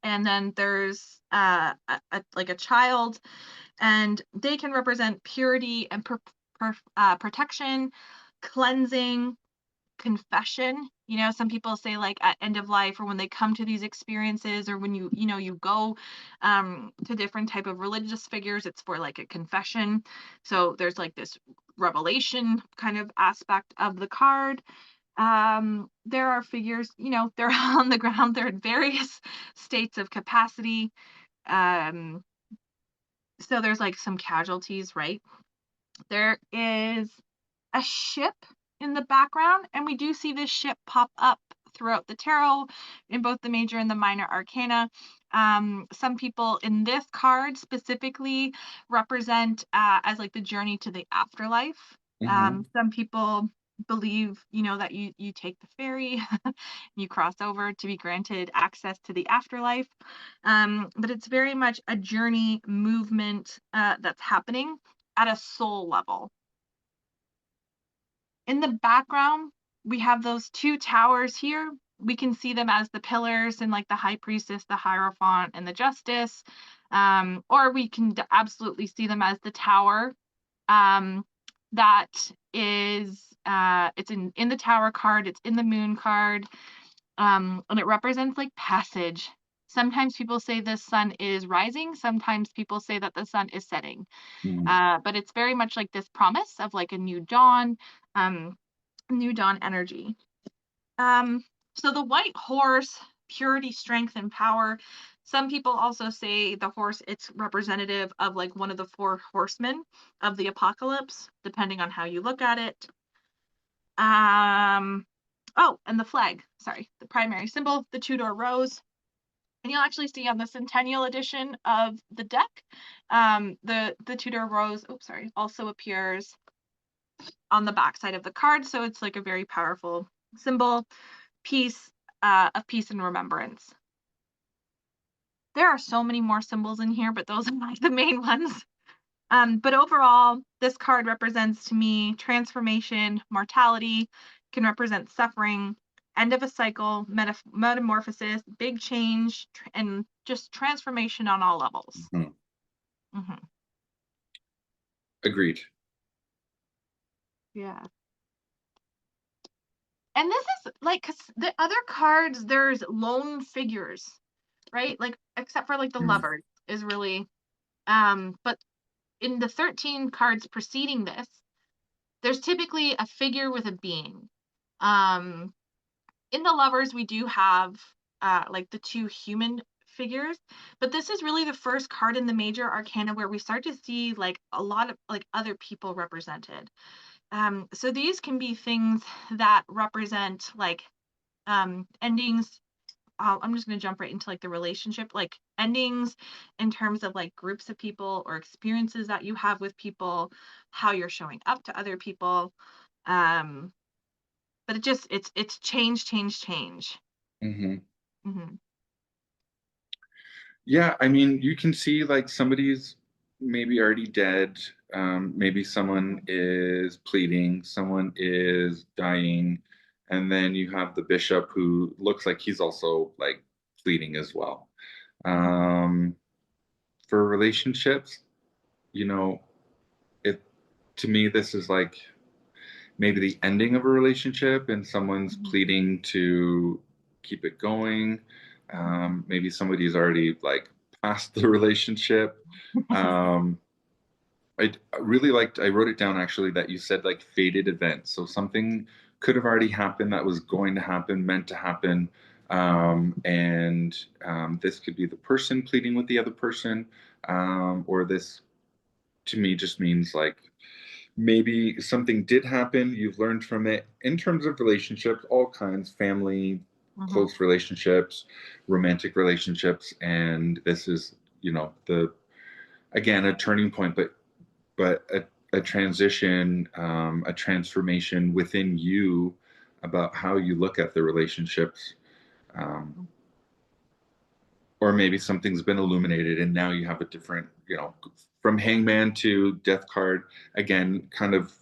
And then there's like a child, and they can represent purity and protection, cleansing, confession. You know, some people say like at end of life or when they come to these experiences, or when you go to different type of religious figures, it's for like a confession. So there's like this revelation kind of aspect of the card. There are figures, they're on the ground, they're in various states of capacity. um so there's like some casualties, right? There is a ship in the background, and we do see this ship pop up throughout the tarot in both the major and the minor arcana. Some people in this card specifically represent as like the journey to the afterlife. Hmm. Some people believe, that you take the ferry, you cross over to be granted access to the afterlife. But it's very much a journey movement that's happening at a soul level. In the background, we have those two towers here. We can see them as the pillars and like the high priestess, the hierophant, and the justice. Or we can absolutely see them as the tower. Um, that is, it's in the tower card, it's in the moon card, and it represents like passage. Sometimes people say the sun is rising, sometimes people say that the sun is setting. Hmm. But it's very much like this promise of like a um, new dawn energy. Um, so the white horse, purity, strength, and power. Some people also say the horse, it's representative of like one of the four horsemen of the apocalypse, depending on how you look at it. Um, oh, and the flag, sorry, the primary symbol, the Tudor rose. And you'll actually see on the Centennial edition of the deck, the Tudor rose, oops, sorry, also appears on the back side of the card. So it's like a very powerful symbol, peace, of peace and remembrance. There are so many more symbols in here, but those are like the main ones. But overall, this card represents to me transformation, mortality, can represent suffering, end of a cycle, metamorphosis, big change, and just transformation on all levels. Hmm. Hmm. Agreed. Yeah. And this is like, because the other cards, there's lone figures, right? Like, except for like the Mm. lovers is really, but in the 13 cards preceding this, there's typically a figure with a being. Um, in the lovers, we do have like the two human figures, but this is really the first card in the Major Arcana where we start to see like a lot of like other people represented. So these can be things that represent like endings. I'm just going to jump right into like the relationship, like endings in terms of like groups of people or experiences that you have with people, how you're showing up to other people. Um, but it's change, change, change. Hmm. Hmm. Yeah, I mean, you can see like somebody's maybe already dead. Maybe someone is pleading, someone is dying, and then you have the bishop who looks like he's also like pleading as well. Um, for relationships, you know, it to me this is like maybe the ending of a relationship and someone's Mhm, pleading to keep it going. Maybe somebody's already like past the relationship. mhm. Um, I really liked, I wrote it down actually that you said like fated events. So something could have already happened that was going to happen, meant to happen. And this could be the person pleading with the other person, or this to me just means like maybe something did happen, you've learned from it in terms of relationships, all kinds, family, Mhm, close relationships, romantic relationships, and this is, the again a turning point, but a transition, a transformation within you about how you look at the relationships. Um, mhm, or maybe something's been illuminated and now you have a different, from hangman to death card, again, kind of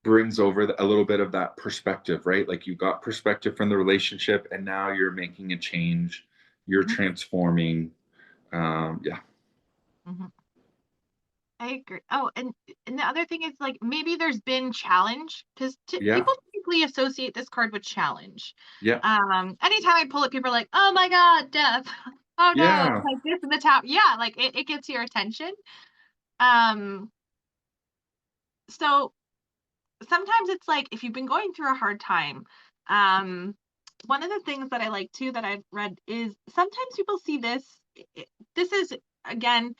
brings over a little bit of that perspective, right? Like you got perspective from the relationship, and now you're making a change, you're mhm, transforming. Yeah, mhm. I agree. Oh, and the other thing is like maybe there's been challenge because yeah, people typically associate this card with challenge. yeah, Anytime I pull it, people are like, "Oh my God, death! Oh no, it's yeah. like this in the top." Yeah, like it gets your attention. Um, so sometimes it's like if you've been going through a hard time, um, one of the things that I like too that I've read is sometimes people see this. This is again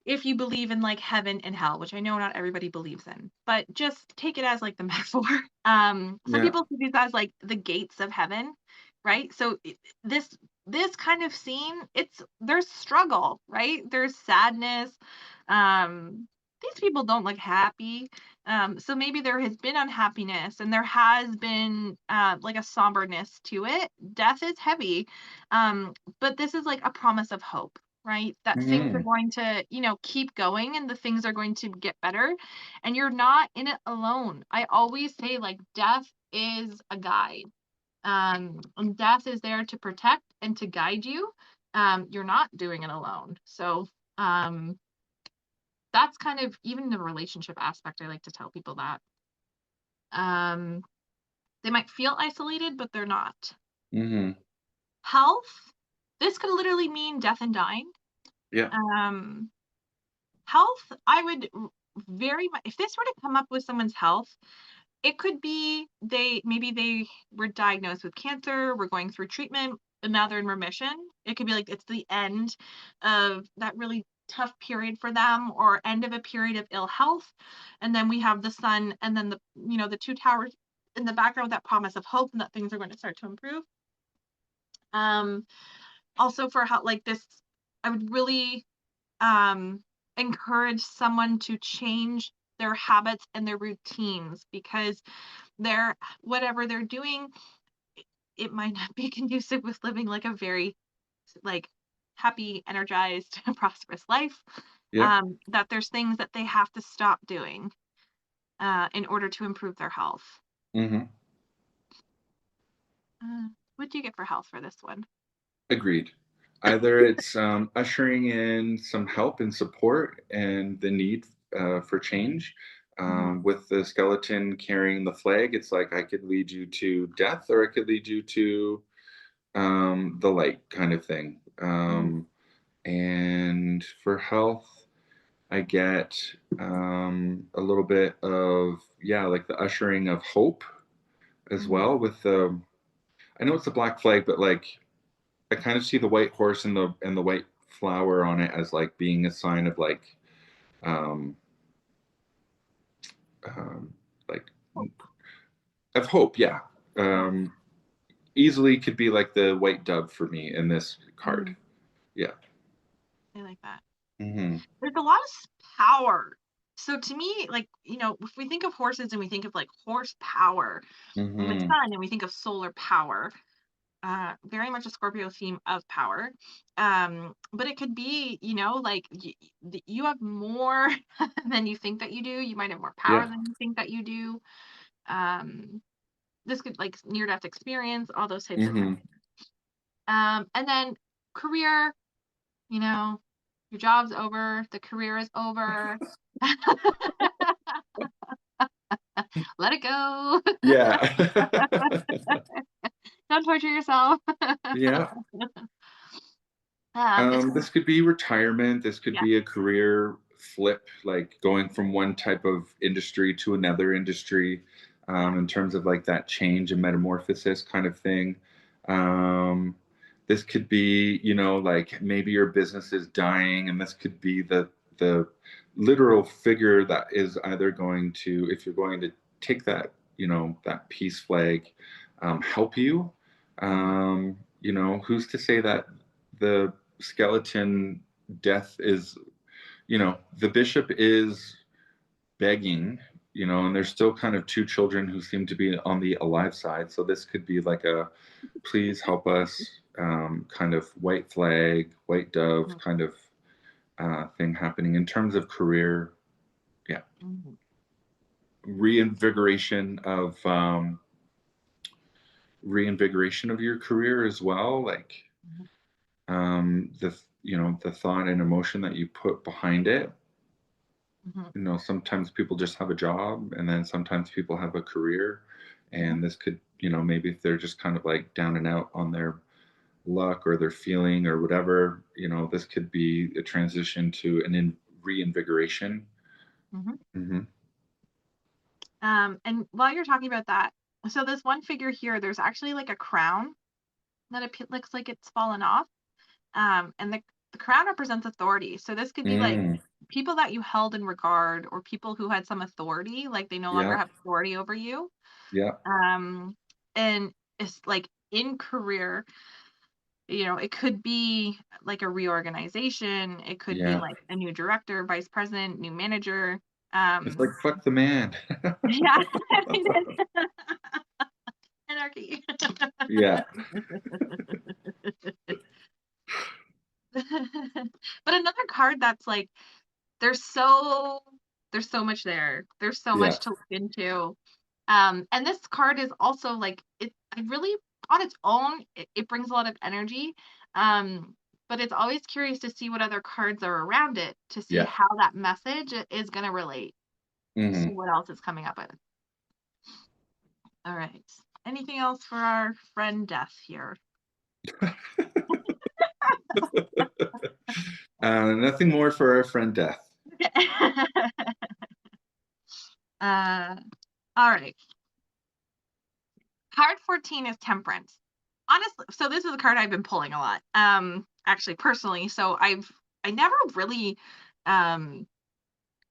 if you believe in like heaven and hell, which I know not everybody believes in, but just take it as like the metaphor. Some Yeah. people see these as like the gates of heaven, right? So this this kind of scene, it's there's struggle, right? There's sadness. Um, these people don't look happy. So maybe there has been unhappiness and there has been like a somberness to it. Death is heavy, but this is like a promise of hope, right? That things are Hmm. going to, keep going and the things are going to get better and you're not in it alone. I always say like death is a guide. And death is there to protect and to guide you. You're not doing it alone. So, um that's kind of even the relationship aspect I like to tell people that. Um they might feel isolated, but they're not. Hmm. Health, this could literally mean death and dying. Yeah. Um Health, I would very much if this were to come up with someone's health, it could be they were diagnosed with cancer, were going through treatment, and now they're in remission. It could be like it's the end of that really tough period for them or end of a period of ill health. And then we have the sun and then the two towers in the background with that promise of hope and that things are going to start to improve. Um Also for how like this I would really um, encourage someone to change their habits and their routines because they're whatever they're doing, it might not be conducive with living like a very like happy, energized, prosperous life. Yeah. That there's things that they have to stop doing in order to improve their health. Hmm. Uh, what do you get for health for this one? Agreed. Either it's ushering in some help and support and the need for change. Mhm, With the skeleton carrying the flag, it's like I could lead you to death or I could lead you to the light kind of thing. mhm, And for health, I get a little bit of, yeah, like the ushering of hope as mhm, well with the, I know it's the black flag, but like I kind of see the white horse and the white flower on it as like being a sign of um, um, like of hope. Yeah. Yeah, Um, easily could be like the white dove for me in this card. mm, Yeah. I like that. Hmm. There's a lot of power. So to me, like, if we think of horses and we think of like horsepower from the Hmm. sun and we think of solar power, very much a Scorpio theme of power. But it could be, like you have more than you think that you do. You might have more power Yeah. than you think that you do. Um, this could like near death experience, all those types of Hmm. things. And then career, you know, your job's over, the career is over. Let it go. Yeah. Don't torture yourself. Yeah. It's This could be retirement. This could yeah, be a career flip, like going from one type of industry to another industry, yeah. in terms of like that change and metamorphosis kind of thing. Um, this could be, like maybe your business is dying, and this could be the literal figure that is either going to, if you're going to take that, that peace flag, help you. Mhm, Who's to say that the skeleton death is, the bishop is begging, and there's still kind of two children who seem to be on the alive side. So this could be like a please help us, kind of white flag, white dove mhm, kind of thing happening in terms of career. Yeah. mhm, Reinvigoration of reinvigoration of your career as well. Like mhm, the thought and emotion that you put behind it. mhm, Sometimes people just have a job, and then sometimes people have a career, mhm, and this could, maybe if they're just kind of like down and out on their luck or their feeling or whatever, this could be a transition to reinvigoration. mhm. Hmm. And while you're talking about that, so this one figure here, there's actually like a crown that looks like it's fallen off. And the crown represents authority. So this could be like Mm, people that you held in regard or people who had some authority, like they no longer yeah, have authority over you. yeah, Um, and it's like in career, it could be like a reorganization. It could be yeah. like a new director, vice president, new manager. It's like Um, fuck the man. yeah, I mean, anarchy. Yeah, But another card that's like there's so there's so much there. There's so yeah. much to look into. And this card is also like it really on its own, it brings a lot of energy. Um, but it's always curious to see what other cards are around it to see Yeah. how that message is going to relate to Hmm. what else is coming up with. All right. Anything else for our friend Death here? Nothing more for our friend Death. uh, all right. Card 14 is Temperance. Honestly, so this is a card I've been pulling a lot. Actually personally, so I never really um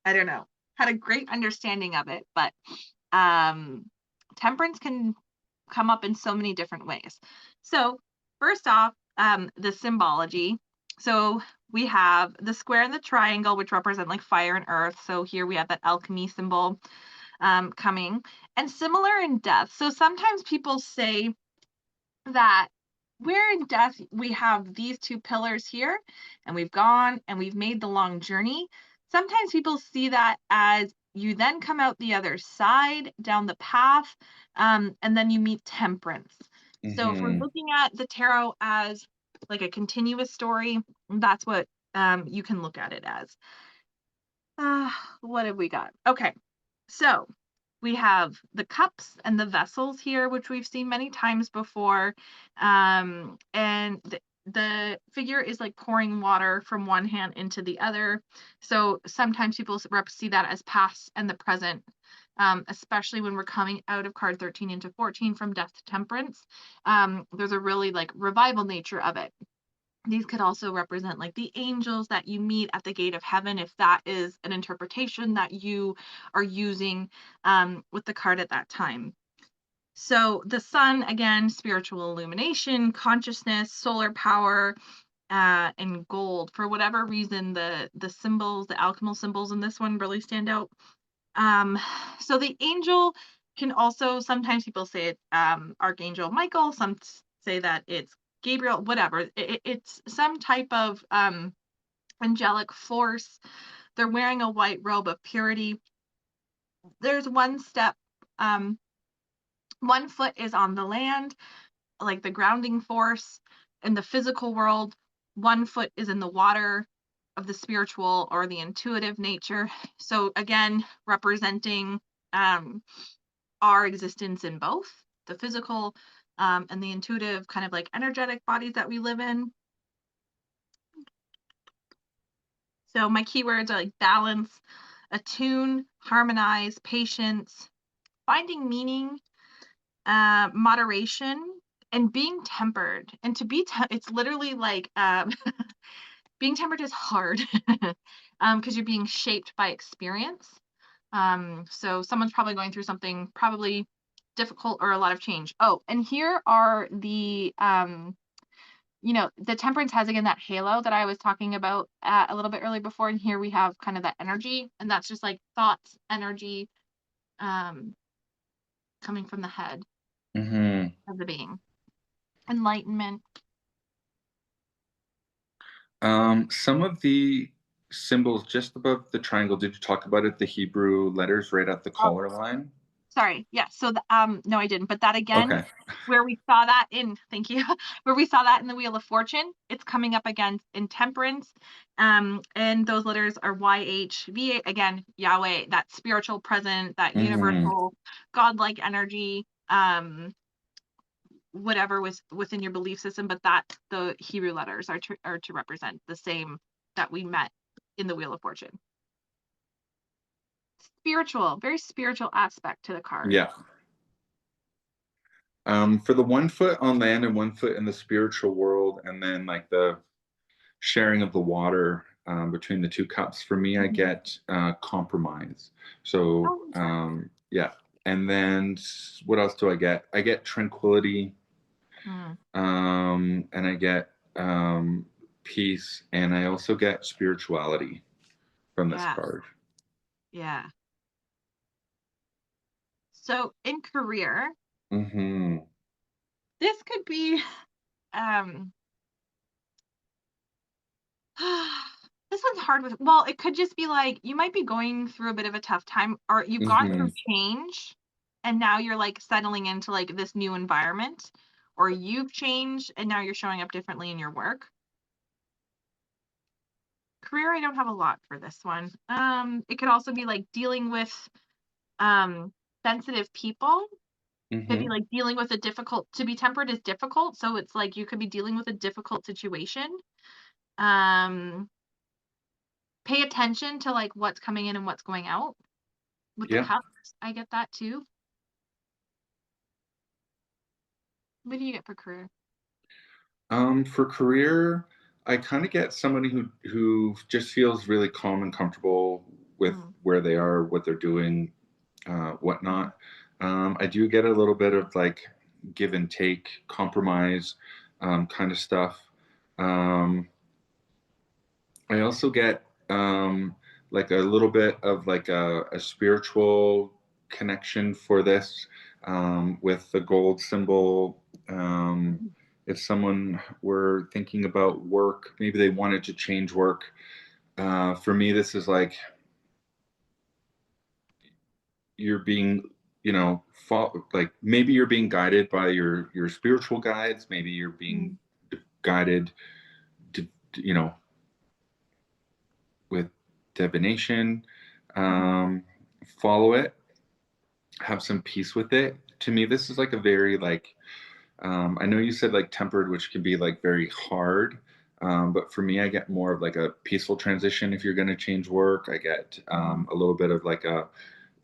I don't know, had a great understanding of it, but um temperance can come up in so many different ways. So, first off, the symbology. So, we have the square and the triangle, which represent like fire and earth. So, here we have that alchemy symbol coming, and similar in death. So, sometimes people say that we're in death, we have these two pillars here, and we've gone and we've made the long journey. Sometimes people see that as you then come out the other side down the path, and then you meet temperance. So if we're Hmm. looking at the tarot as like a continuous story, that's what you can look at it as. What have we got? Okay, so we have the cups and the vessels here, which we've seen many times before. And the figure is like pouring water from one hand into the other. So sometimes people see that as past and the present. especially when we're coming out of card 13 into 14 from Death to Temperance. There's a really like revival nature of it. These could also represent like the angels that you meet at the gate of heaven, if that is an interpretation that you are using with the card at that time. So the sun, again, spiritual illumination, consciousness, solar power, and gold. For whatever reason, the symbols, the alchemical symbols in this one really stand out. Um, so the angel can also, sometimes people say it Archangel Michael, some say that it's Gabriel, whatever. It's some type of angelic force. They're wearing a white robe of purity. There's one step, um, one foot is on the land, like the grounding force in the physical world. One foot is in the water of the spiritual or the intuitive nature. So again, representing um, our existence in both the physical and the intuitive kind of like energetic bodies that we live in. So my keywords are like balance, attune, harmonize, patience, finding meaning, moderation, and being tempered. And to be, it's literally like being tempered is hard because you're being shaped by experience. So someone's probably going through something probably difficult or a lot of change. Oh, and here are the the temperance has again that halo that I was talking about a little bit earlier before, and here we have kind of that energy, and that's just like thoughts, energy, um, coming from the head Mm-hmm. of the being, enlightenment. Some of the symbols just above the triangle, did you talk about it? The Hebrew letters right at the collar line? Sorry. Yeah. So the no, I didn't. But that again, Okay. where we saw that in thank you, where we saw that in the Wheel of Fortune, it's coming up again in Temperance. And those letters are YHVH again, Yahweh, that spiritual present, that Mm-hmm. universal godlike energy, whatever was within your belief system, but that the Hebrew letters are to represent the same that we met in the Wheel of Fortune. Spiritual, very spiritual aspect to the card. Yeah. For the 1 foot on land and 1 foot in the spiritual world, and then like the sharing of the water between the two cups, for me, I Mhm. get compromise. So, Oh, interesting. yeah. And then what else do I get? I get tranquility, Mm, and I get peace, and I also get spirituality from this yeah, card. yeah. So in career, Mm-hmm. this could be um this one's hard with well, it could just be like you might be going through a bit of a tough time or you've gone Mm-hmm. through change and now you're like settling into like this new environment or you've changed and now you're showing up differently in your work. Career, I don't have a lot for this one. It could also be like dealing with um sensitive people. Could be Mm-hmm. like dealing with a difficult to be tempered is difficult, so it's like you could be dealing with a difficult situation. Um, pay attention to like what's coming in and what's going out. With the Yeah. cups, I get that too. What do you get for career? For career, I kind of get somebody who just feels really calm and comfortable with Mm, where they are, what they're doing, mhm, whatnot. I do get a little bit of like give and take, compromise, kind of stuff. Um, I also get like a little bit of like a spiritual connection for this with the gold symbol. mhm, If someone were thinking about work, maybe they wanted to change work. For me, this is like you're being, like maybe you're being guided by your spiritual guides. Maybe you're being mhm, guided, to, you know, with divination. mhm, Um, Follow it, have some peace with it. To me, this is like a very like I know you said like tempered, which can be like very hard. But for me, I get more of like a peaceful transition. If you're going to change work, I get mhm, a little bit of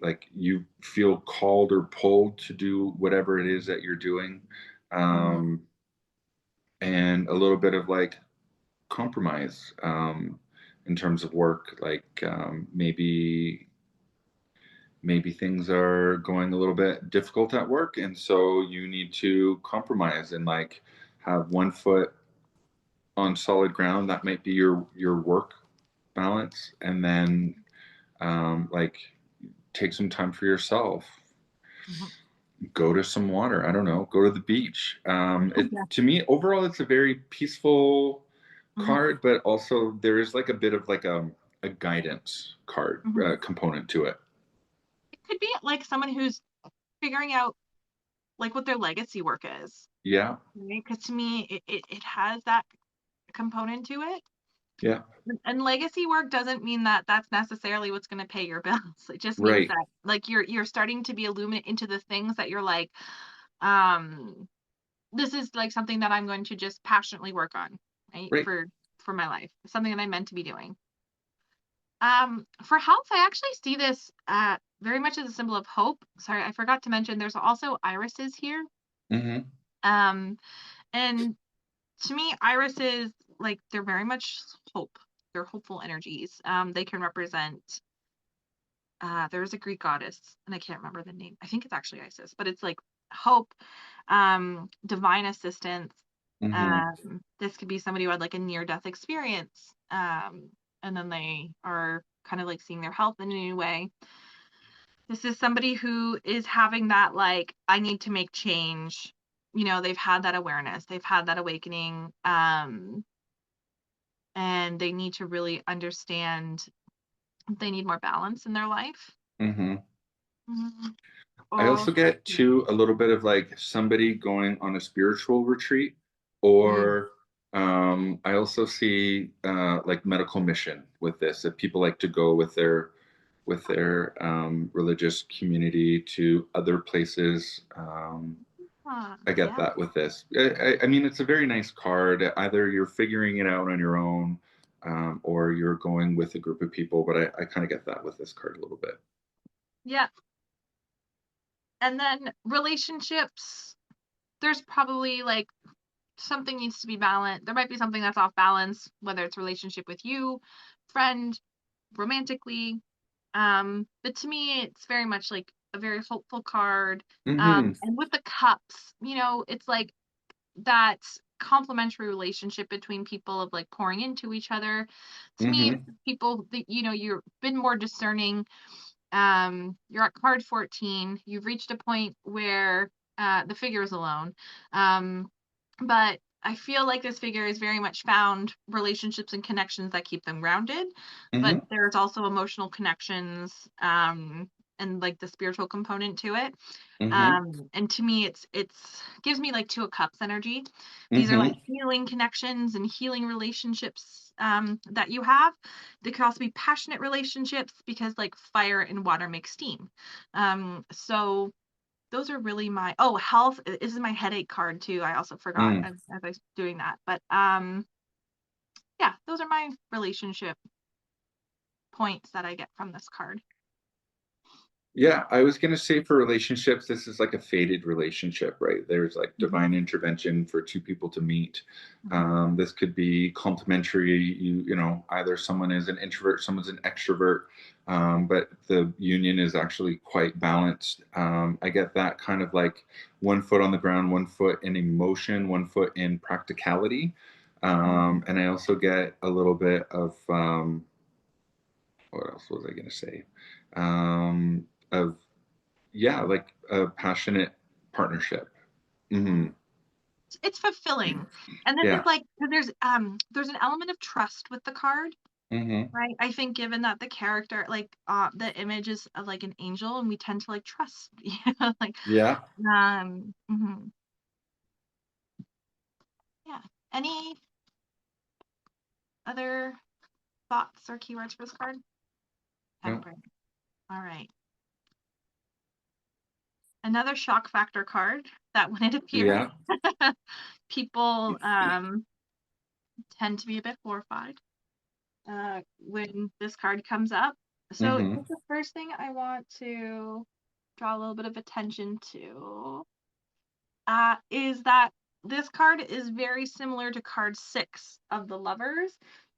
like you feel called or pulled to do whatever it is that you're doing. Mhm. Um, and a little bit of like compromise in terms of work, like maybe things are going a little bit difficult at work, and so you need to compromise and like have one foot on solid ground. That might be your work balance, and then like take some time for yourself, Mhm. go to some water, I don't know, go to the beach. It, Yeah. to me overall it's a very peaceful Mhm. card, but also there is like a bit of like a guidance card Mhm. component to it. It could be like someone who's figuring out like what their legacy work is, Yeah, right? Because to me, it has that component to it. yeah, And legacy work doesn't mean that that's necessarily what's going to pay your bills. It just means right, that like you're starting to be illuminate into the things that you're like, um, this is like something that I'm going to just passionately work on, right? right. For my life, something that I'm meant to be doing. For health, I actually see this very much as a symbol of hope. Sorry, I forgot to mention there's also irises here. Mm-hmm, Um, and to me, irises, like, they're very much hope. They're hopeful energies. They can represent there's a Greek goddess, and I can't remember the name. I think it's actually Isis, but it's like hope, divine assistance. mm-hmm, This could be somebody who had like a near death experience. And then they are kind of like seeing their health in a new way. This is somebody who is having that, like, I need to make change. You know, they've had that awareness, they've had that awakening, and they need to really understand they need more balance in their life. mm-hmm. Mhm. I Oh, also get yeah. to a little bit of like somebody going on a spiritual retreat, Mm, or I also see like medical mission with this. If people like to go with their religious community to other places, I get yeah. that with this. I mean, it's a very nice card. Either you're figuring it out on your own, or you're going with a group of people. But I kind of get that with this card a little bit. Yeah. And then relationships, there's probably like something needs to be balanced. There might be something that's off balance, whether it's relationship with you, friend, romantically. But to me, it's very much like a very hopeful card. Mm-hmm. And with the cups, you know, it's like that complementary relationship between people of like pouring into each other. To me, Mm-hmm. this is people that, you know, you've been more discerning. You're at card 14. You've reached a point where the figure is alone. Um, but I feel like this figure is very much found relationships and connections that keep them grounded, but Mm-hmm. there's also emotional connections, and like the spiritual component to it. Mm-hmm. And to me, it's gives me like two of cups energy. These are like Mm-hmm. healing connections and healing relationships that you have. They could also be passionate relationships because like fire and water make steam. So those are really my health. This is my headache card too. I also forgot Mm. as I was doing that. But yeah, those are my relationship points that I get from this card. Yeah, I was gonna say for relationships, this is like a fated relationship, right? There's like Mhm, divine intervention for two people to meet. mhm, This could be complementary. You know, either someone is an introvert, someone's an extrovert, but the union is actually quite balanced. I get that kind of like one foot on the ground, one foot in emotion, one foot in practicality, mhm. and I also get a little bit of what else was I gonna say? Of yeah, like a passionate partnership. Hmm. It's fulfilling. And this is Yeah. like 'cause there's an element of trust with the card, Hmm. right? I think given that the character like the image is of like an angel and we tend to like trust, you know, like Yeah. yeah. Any other thoughts or keywords for this card? No. Temperance. All right. Another shock factor card that when it appears, Yeah. people tend to be a bit horrified when this card comes up. So Mm-hmm. the first thing I want to draw a little bit of attention to is that this card is very similar to card 6 of the Lovers,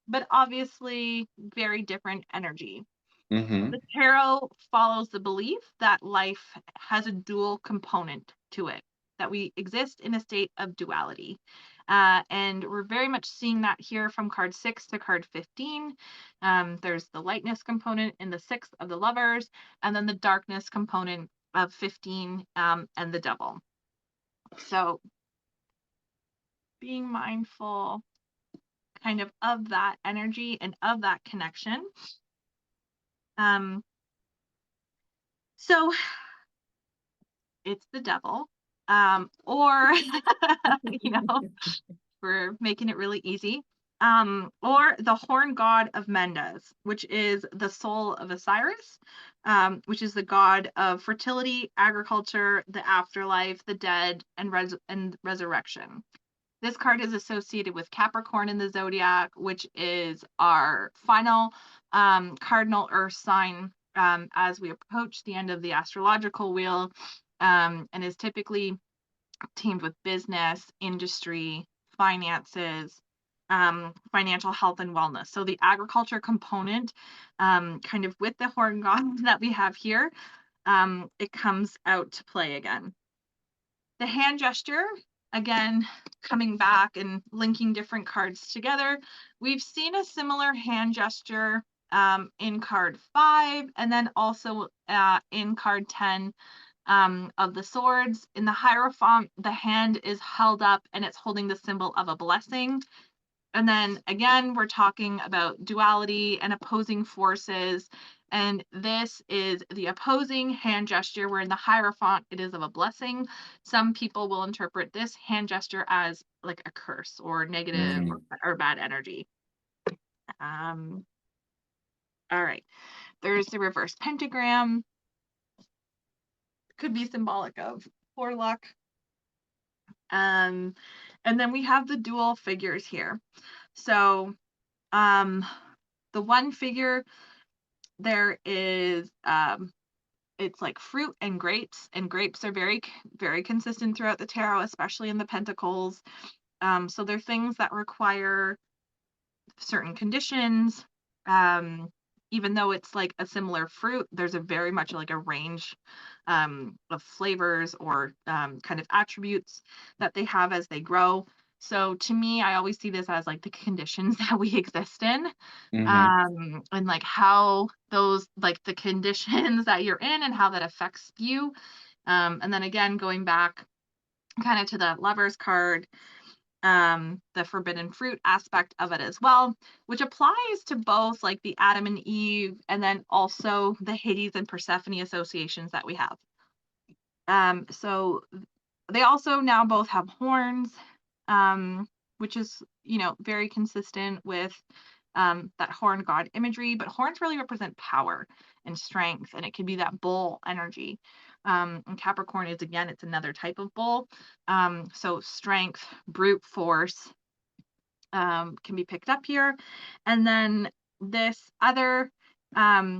but obviously very different energy. Mm-hmm. The tarot follows the belief that life has a dual component to it, that we exist in a state of duality. And we're very much seeing that here from card 6 to card 15. There's the lightness component in the 6 of the Lovers, and then the darkness component of 15 and the Devil. So being mindful kind of that energy and of that connection. So it's the devil, or you know, we're making it really easy. Or the horn god of Mendes, which is the soul of Osiris, which is the god of fertility, agriculture, the afterlife, the dead, and resurrection. This card is associated with Capricorn in the zodiac, which is our final cardinal earth sign as we approach the end of the astrological wheel, and is typically teamed with business, industry, finances, financial health, and wellness. So the agriculture component, kind of with the horn god that we have here, it comes out to play again. The hand gesture, again, coming back and linking different cards together. We've seen a similar hand gesture in card 5, and then also in card 10 of the swords. In the Hierophant, the hand is held up and it's holding the symbol of a blessing. And then again, we're talking about duality and opposing forces. And this is the opposing hand gesture, where in the Hierophant, it is of a blessing. Some people will interpret this hand gesture as like a curse or negative Mm-hmm. or bad energy. All right. There's the reverse pentagram. Could be symbolic of poor luck. And then we have the dual figures here. So the one figure, there is it's like fruit and grapes are very consistent throughout the tarot, especially in the pentacles. So they're things that require certain conditions. Even though it's like a similar fruit, there's a very much like a range of flavors or kind of attributes that they have as they grow. So to me, I always see this as like the conditions that we exist in, Mm-hmm. and like how those, like the conditions that you're in and how that affects you. And then again, going back kind of to the Lovers card, the forbidden fruit aspect of it as well, which applies to both like the Adam and Eve and then also the Hades and Persephone associations that we have. So they also now both have horns, which is, very consistent with that horn god imagery. But horns really represent power and strength, and it can be that bull energy. And Capricorn is, again, it's another type of bull. So strength, brute force can be picked up here. And then this other,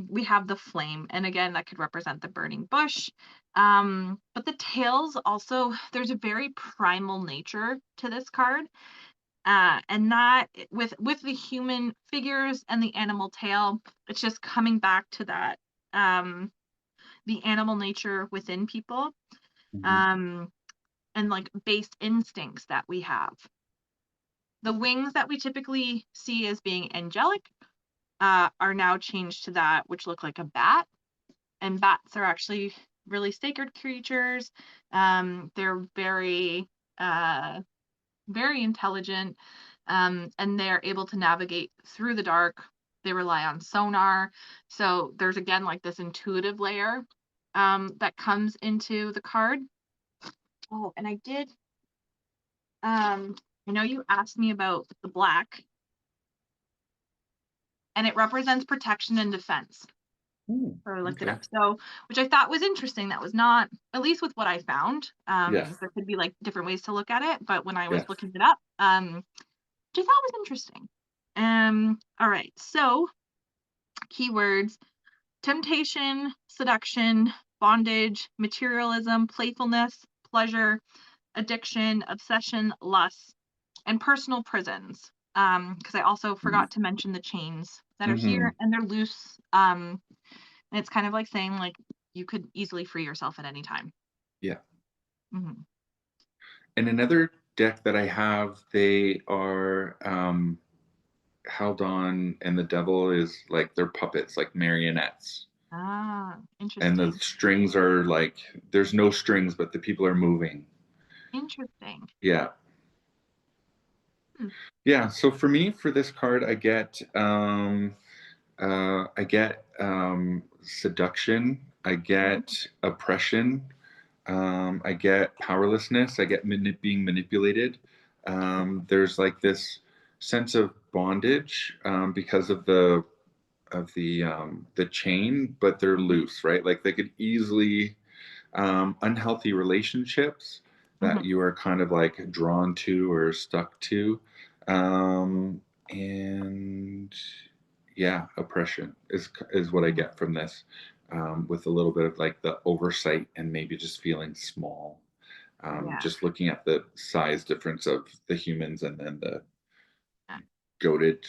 we have the flame. And again, that could represent the burning bush. But the tails also, there's a very primal nature to this card. And that with the human figures and the animal tail, it's just coming back to that, the animal nature within people, Mm-hmm. and like base instincts that we have. The wings that we typically see as being angelic are now changed to that, which look like a bat. And bats are actually really sacred creatures. They're very, very intelligent, and they're able to navigate through the dark. They rely on sonar. So there's, again, like this intuitive layer that comes into the card. Oh, and I know you asked me about the black, and it represents protection and defense. Ooh, So I looked it okay. up. So, which I thought was interesting. That was not, at least with what I found. Yes. There could be like different ways to look at it, but when I was Yes. looking it up, which I thought was interesting. All right. So keywords. temptation, seduction, bondage, materialism, playfulness, pleasure, addiction, obsession, lust, and personal prisons. Because I also forgot to mention the chains that are Mm-hmm. here and they're loose. And it's kind of like saying like you could easily free yourself at any time. Yeah. Mhm. And another deck that I have, they are held on, and the devil is like they're puppets, like marionettes. Ah, And the interesting. strings are like there's no strings, but the people are moving. Interesting. Yeah. Hmm. Yeah. So for me, for this card, I get seduction, I get Mhm. oppression, I get powerlessness, I get being manipulated. There's like this sense of bondage because of the chain, but they're Mhm. loose, right? Like they could easily unhealthy relationships that Mhm. you are kind of like drawn to or stuck to. And yeah, oppression is what I Mhm. get from this, with a little bit of like the oversight and maybe just feeling small. Yeah. Just looking at the size difference of the humans and then the Yeah. goated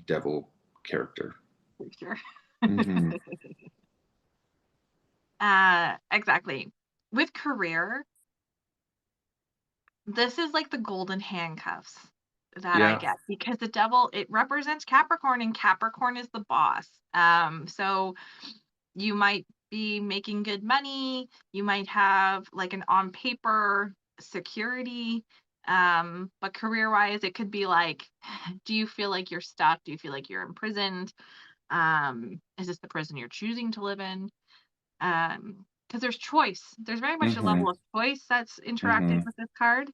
devil character. For sure. Hmm. Exactly. With career, this is like the golden handcuffs that I Yeah. get because the devil, it represents Capricorn and Capricorn is the boss. So you might be making good money, you might have like an on paper security, but career wise, it could be like, do you feel like you're stuck? Do you feel like you're imprisoned? Is this the prison you're choosing to live in? Because there's choice. There's very much a Hmm. level of choice that's interacted Hmm. with this card.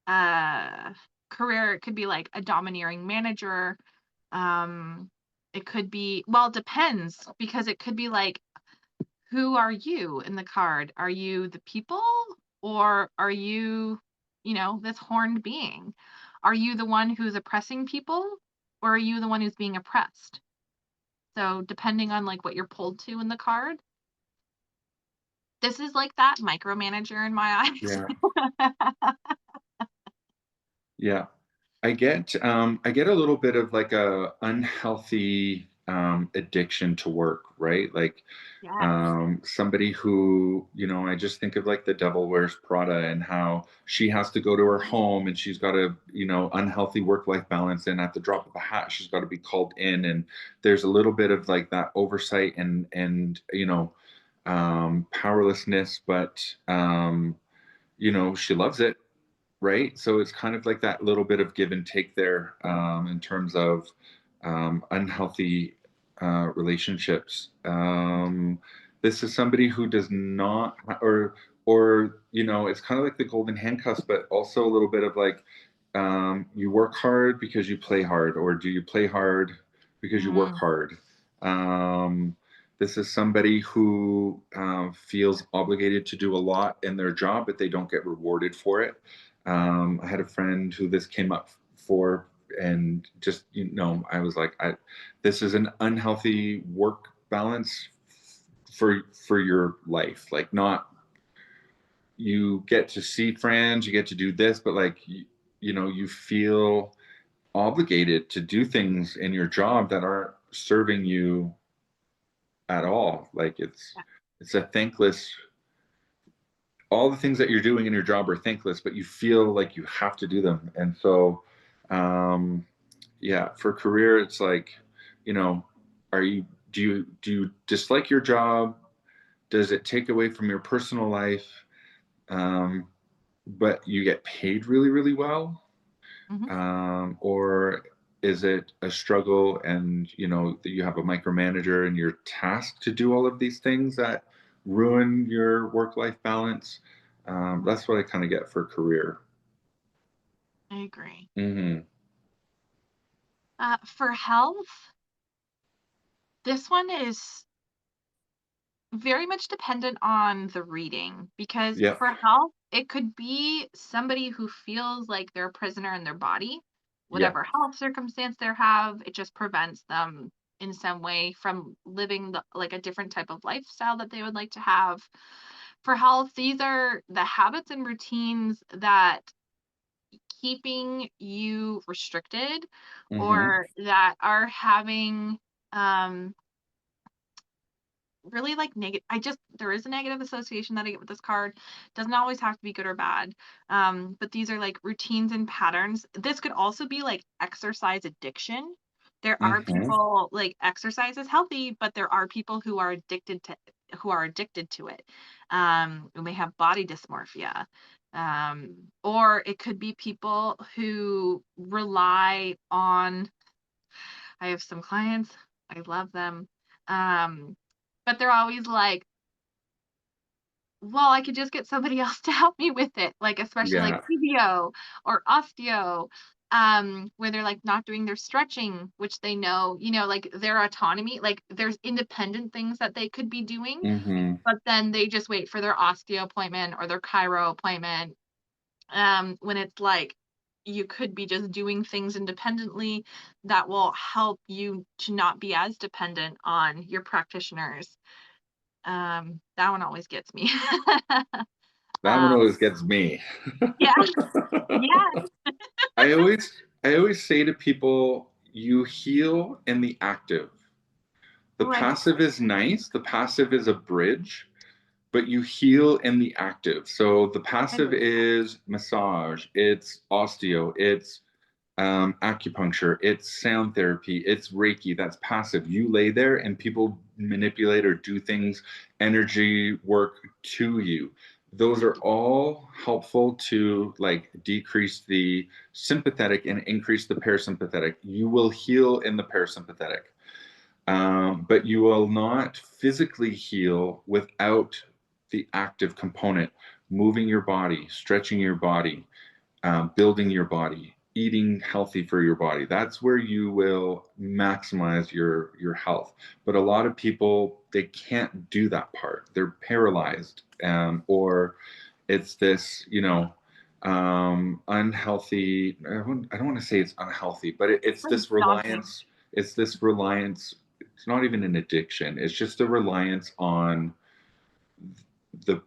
uh Career, it could be like a domineering manager. um it could be, well, it depends, because it could be like, who are you in the card? Are you the people, or are you, this horned being? Are you the one who's oppressing people, or are you the one who's being oppressed? So depending on like what you're pulled to in the card, this is like that micromanager in my Yeah. eyes. Yeah. I get a little bit of like a unhealthy addiction to work, right? Like Yes. somebody who, I just think of like the Devil Wears Prada and how she has to go to her home and she's got a, unhealthy work-life balance, and at the drop of a hat she's got to be called in, and there's a little bit of like that oversight and powerlessness, but she loves it, right? So it's kind of like that little bit of give and take there, in terms of unhealthy relationships. This is somebody who does not, or it's kind of like the golden handcuffs, but also a little bit of like, you work hard because you play hard, or do you play hard because you work Mm, hard? Um, this is somebody who feels obligated to do a lot in their job, but they don't get rewarded for it. I had a friend who this came up for, and just I was like, this is an unhealthy work balance for your life. Like, not you get to see friends, you get to do this, but like you feel obligated to do things in your job that aren't serving you at all. Like yeah. it's a thankless, all the things that you're doing in your job are thankless, but you feel like you have to do them. And so, um, yeah, for career, it's like, you know, do you dislike your job? Does it take away from your personal life? Um, but you get paid really, really well? Mhm. Or is it a struggle and that you have a micromanager and you're tasked to do all of these things that ruin your work-life balance? That's what I kind of get for career. I agree. Hmm. For health, this one is very much dependent on the reading, because Yep. for health, it could be somebody who feels like they're a prisoner in their body. Yeah. Whatever health circumstance they have, it just prevents them in some way from living like a different type of lifestyle that they would like to have. For health, these are the habits and routines that keeping you restricted Mm-hmm. or that are having um really like negative. There is a negative association that I get with this card. Doesn't always have to be good or bad. But these are like routines and patterns. This could also be like exercise addiction. There are Mm-hmm. people like exercise is healthy, but there are people who are addicted to it. Who may have body dysmorphia. Or it could be people who rely on. I have some clients. I love them. Um, but they're always like, well, I could just get somebody else to help me with it, like, especially, like, Yeah. physio or osteo, where they're, like, not doing their stretching, which they know, like, their autonomy, like, there's independent things that they could be doing, Mm-hmm. but then they just wait for their osteo appointment or their chiro appointment, when it's like, you could be just doing things independently that will help you to not be as dependent on your practitioners. That one always gets me. That one Um, always gets me. yeah, yeah, I always I always say to people, you heal in the active. The right. passive is nice. The passive is a bridge, but you heal in the active. So the I passive believe that. is massage, it's osteo, it's acupuncture, it's sound therapy, it's Reiki. That's passive. You lay there and people manipulate or do things, energy work to you. Those are all helpful to like decrease the sympathetic and increase the parasympathetic. You will heal in the parasympathetic, but you will not physically heal without the active component, moving your body, stretching your body, building your body, eating healthy for your body. That's where you will maximize your health. But a lot of people they can't do that part. They're paralyzed, or it's this unhealthy. I don't want to say it's unhealthy, but it's Like this daunting. reliance. It's this reliance. It's not even an addiction. It's just a reliance on the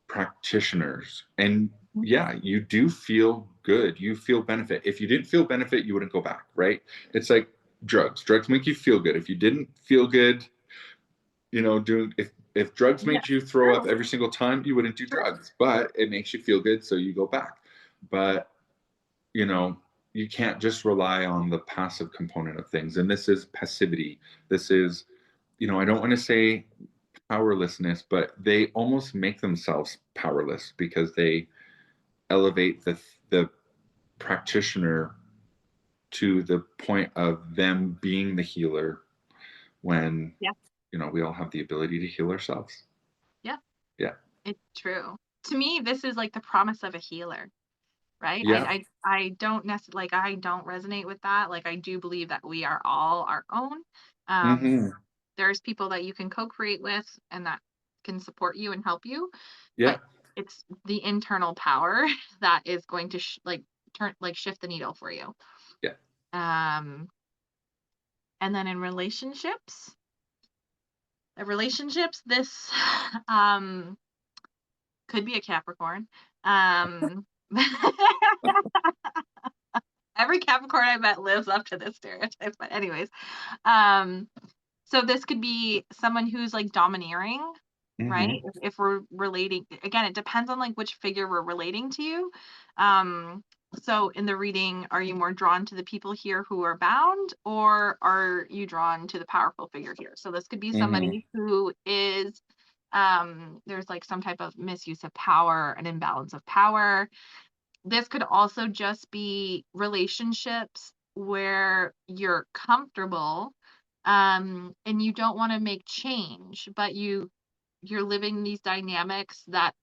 practitioners. And Mhm. yeah, you do feel good. You feel benefit. If you didn't feel benefit, you wouldn't go back, right? It's like drugs. Drugs make you feel good. If you didn't feel good, doing if drugs Yeah, made you throw up true, every single time, you wouldn't do true. drugs. But it makes you feel good, so you go back. But you know, you can't just rely on the passive component of things. And this is passivity. This is, I don't want to say powerlessness, but they almost make themselves powerless because they elevate the practitioner to the point of them being the healer when Yeah, we all have the ability to heal ourselves. yeah, Yeah. it's true. To me, this is like the promise of a healer, right? Yeah. I don't necessarily like I don't resonate with that. Like I do believe that we are all our own. Um, Mm-hmm. there's people that you can co-create with and that can support you and help you, Yeah. but it's the internal power that is going to shift the needle for you. Yeah. Um, and then in relationships, this um could be a Capricorn. Um, every Capricorn I met lives up to this stereotype. But anyways, um, so this could be someone who's like domineering, right? Mm-hmm. If we're relating, again, it depends on like which figure we're relating to. Um, so in the reading, are you more drawn to the people here who are bound, or are you drawn to the powerful figure here? So this could be Mm-hmm. somebody who is there's like some type of misuse of power, an imbalance of power. This could also just be relationships where you're comfortable, and you don't want to make change, but you're living these dynamics that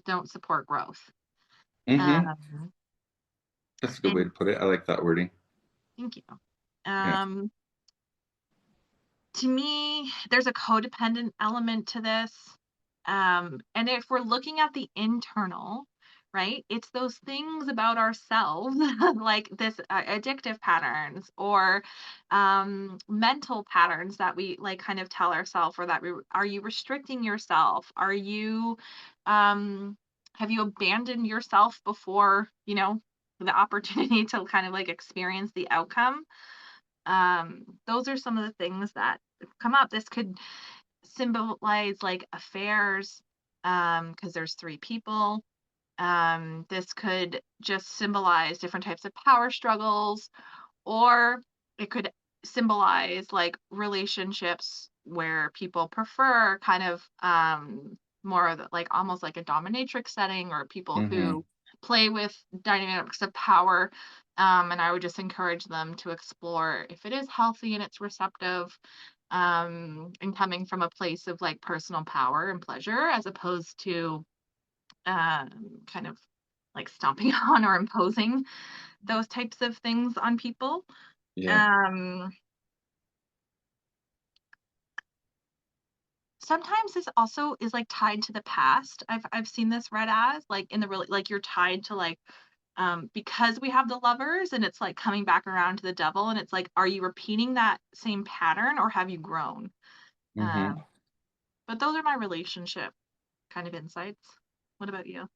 don't support growth. Mm-hmm. Um, That's a good way and to put it. I like that wording. thank you. Yeah. Um, to me, there's a codependent element to this. And if we're looking at the internal, right? It's those things about ourselves, like this addictive patterns or mental patterns that we like kind of tell ourselves, or that are you restricting yourself? Are you, um, have you abandoned yourself before, the opportunity to kind of like experience the outcome? Those are some of the things that come up. This could symbolize like affairs, because there's three people. This could just symbolize different types of power struggles, or it could symbolize like relationships where people prefer kind of more of like almost like a dominatrix setting, or people Mm-hmm. who play with dynamics of power. And I would just encourage them to explore if it is healthy and it's receptive, and coming from a place of like personal power and pleasure, as opposed to kind of like stomping on or imposing those types of things on people. Yeah. Um, Sometimes this also is like tied to the past. I've seen this read as like in the really like you're tied to like, because we have the lovers and it's like coming back around to the devil, and it's like, are you repeating that same pattern or have you grown? Mm-hmm. Um, but those are my relationship kind of insights. What about you?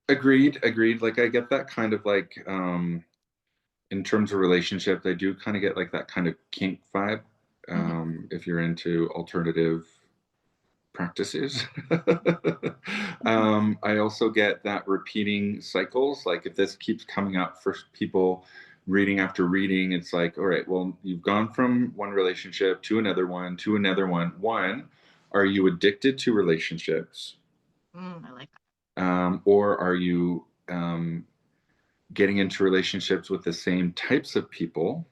Agreed, agreed. Like I get that kind of like in terms of relationships, I do kind of get like that kind of kink vibe. Mhm. If you're into alternative practices. Mhm. I also get that repeating cycles. Like if this keeps coming up for people reading after reading, it's like, all right, well, you've gone from one relationship to another one to another one. One, are you addicted to relationships? I like that. Or are you getting into relationships with the same types of people?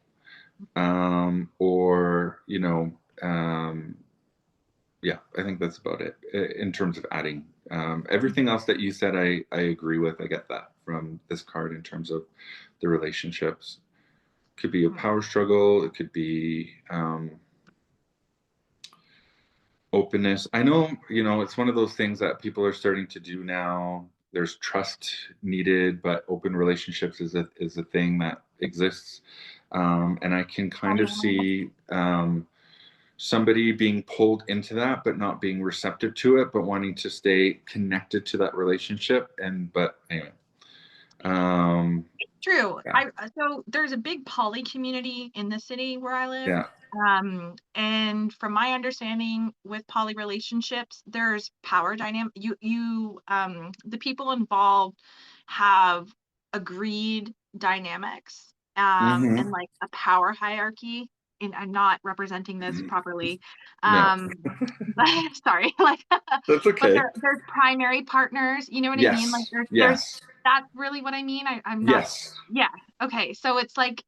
Or, yeah, I think that's about it in terms of adding. Everything else that you said, I agree with. I get that from this card in terms of the relationships. Could be a Mhm. power struggle. It could be openness. I know, it's one of those things that people are starting to do now. There's trust needed, but open relationships is a thing that exists, and I can kind of Polyamory. see somebody being pulled into that but not being receptive to it but wanting to stay connected to that relationship, but anyway, um True. yeah, So there's a big poly community in the city where I live. yeah. And from my understanding with poly relationships, there's power dynamic. The people involved have agreed dynamics, and Hmm. like a power hierarchy. And I'm not representing this properly. No, Um, but sorry, like, that's but okay. there's primary partners. You know what I mean? Like Yes, there's yes, that's really what I mean. I'm not. yes. Yeah. Okay. So it's like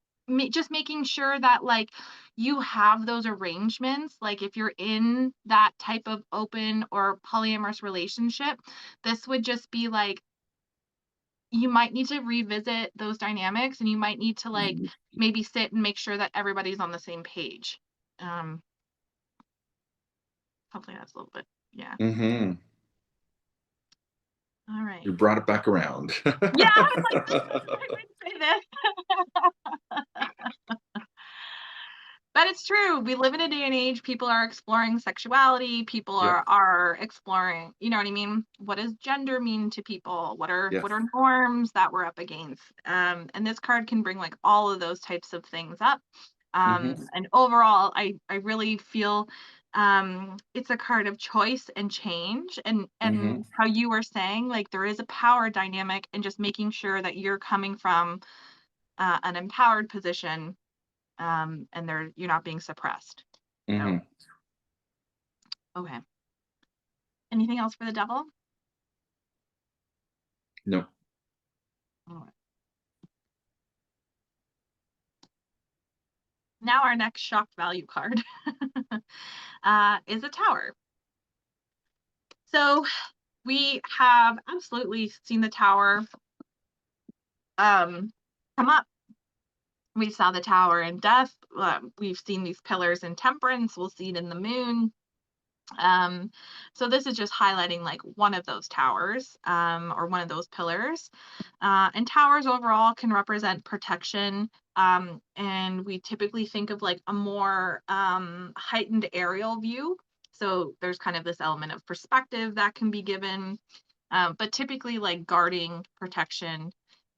just making sure that like you have those arrangements. Like if you're in that type of open or polyamorous relationship, this would just be like you might need to revisit those dynamics, and you might need to like maybe sit and make sure that everybody's on the same page. Um, Hopefully that's a little bit. Yeah. Hmm. All You right. brought it back around. Yeah, I was like, this is the right way to say this. But it's true. We live in a day and age, people are exploring sexuality, people Yep, are exploring, you know what I mean? What does gender mean to people? yes. What are norms that we're up against? And this card can bring like all of those types of things up. Hmm. And overall, I really feel it's a card of choice and change, Hmm. and how you were saying, like there is a power dynamic, and just making sure that you're coming from an empowered position, and you're not being suppressed. So, Hmm. okay. Anything else for the devil? No. All right. Now our next shock value card is a tower. So we have absolutely seen the tower um, come up. We saw the tower in death. We've seen these pillars in temperance. We'll see it in the moon. Um, so this is just highlighting like one of those towers, or one of those pillars. And towers overall can represent protection. And we typically think of like a more heightened aerial view. So there's kind of this element of perspective that can be given, but typically like guarding, protection,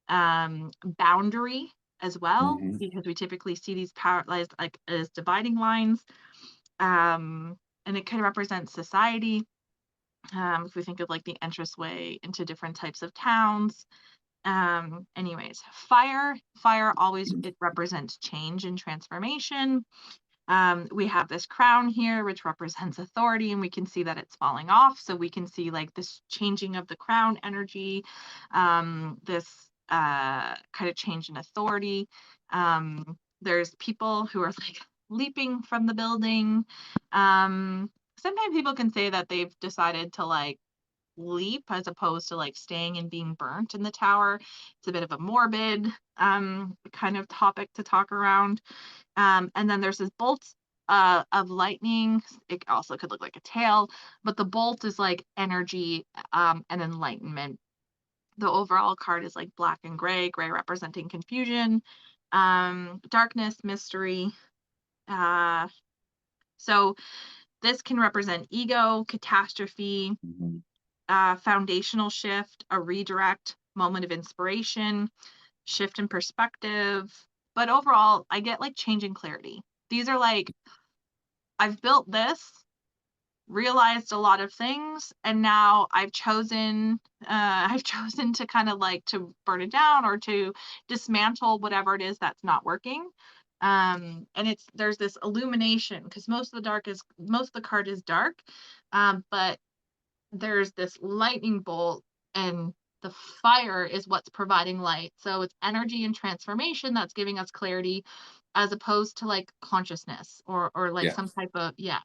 boundary as well, Hmm. because we typically see these power like as dividing lines. Um, and it could represent society. If we think of like the entranceway into different types of towns. Anyways, fire always it represents change and transformation. We have this crown here, which represents authority, and we can see that it's falling off. So we can see like this changing of the crown energy, this kind of change in authority. There's people who are like leaping from the building. Sometimes people can say that they've decided to like leap as opposed to like staying and being burnt in the tower. It's a bit of a morbid kind of topic to talk around. And then there's this bolt of lightning. It also could look like a tail, but the bolt is like energy and enlightenment. The overall card is like black and gray representing confusion, darkness, mystery. Uh, so this can represent ego, catastrophe, Hmm. foundational shift, a redirect, moment of inspiration, shift in perspective. But overall, I get like change in clarity. These are like, I've built this, realized a lot of things, and now I've chosen to kind of like to burn it down or to dismantle whatever it is that's not working. And it's there's this illumination because most of the card is dark, but there's this lightning bolt, and the fire is what's providing light. So it's energy and transformation that's giving us clarity as opposed to like consciousness or like Yeah. some type of yeah.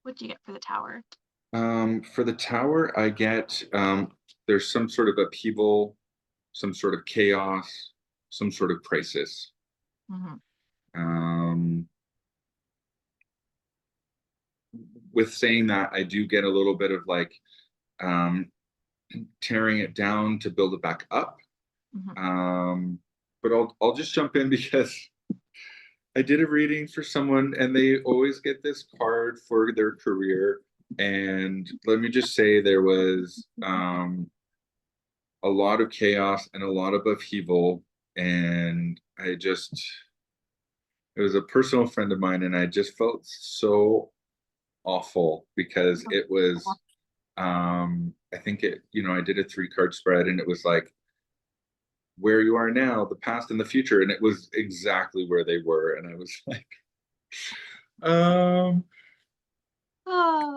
What'd you get for the tower? For the tower, I get there's some sort of upheaval, some sort of chaos, some sort of crisis. Hmm. Um, with saying that, I do get a little bit of like um, tearing it down to build it back up. Hmm. Um, but I'll just jump in because I did a reading for someone and they always get this card for their career. And let me just say there was a lot of chaos and a lot of upheaval. And it was a personal friend of mine, and I just felt so awful because it was, I think I did a 3 card spread and it was like, where you are now, the past and the future. And it was exactly where they were. And I was like, um,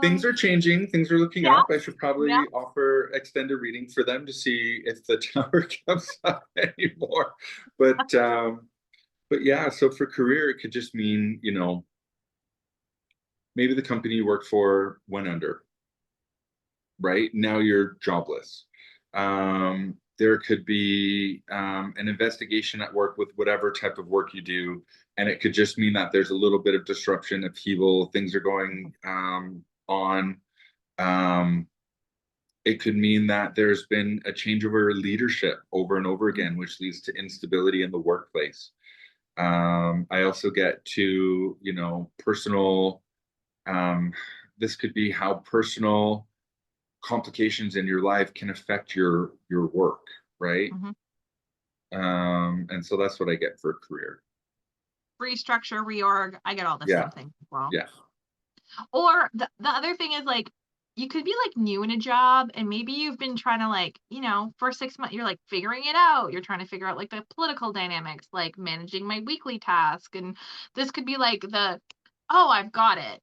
things Oh, are changing, things are looking yeah, up. I should yeah. probably offer extended reading for them to see if the tower comes up anymore. But yeah, so for career, it could just mean, maybe the company you worked for went under, right? Now you're jobless. There could be an investigation at work with whatever type of work you do, and it could just mean that there's a little bit of disruption, upheaval, things are going on. Um, it could mean that there's been a changeover leadership over and over again, which leads to instability in the workplace. I also get to, personal. Um, this could be how personal complications in your life can affect your work, right? Hmm. And so that's what I get for a career. Restructure, reorg. I get all the Yeah, same things as well. yeah. Or the other thing is like you could be like new in a job and maybe you've been trying to like, for 6 months you're like figuring it out. You're trying to figure out like the political dynamics, like managing my weekly task. And this could be like oh, I've got it.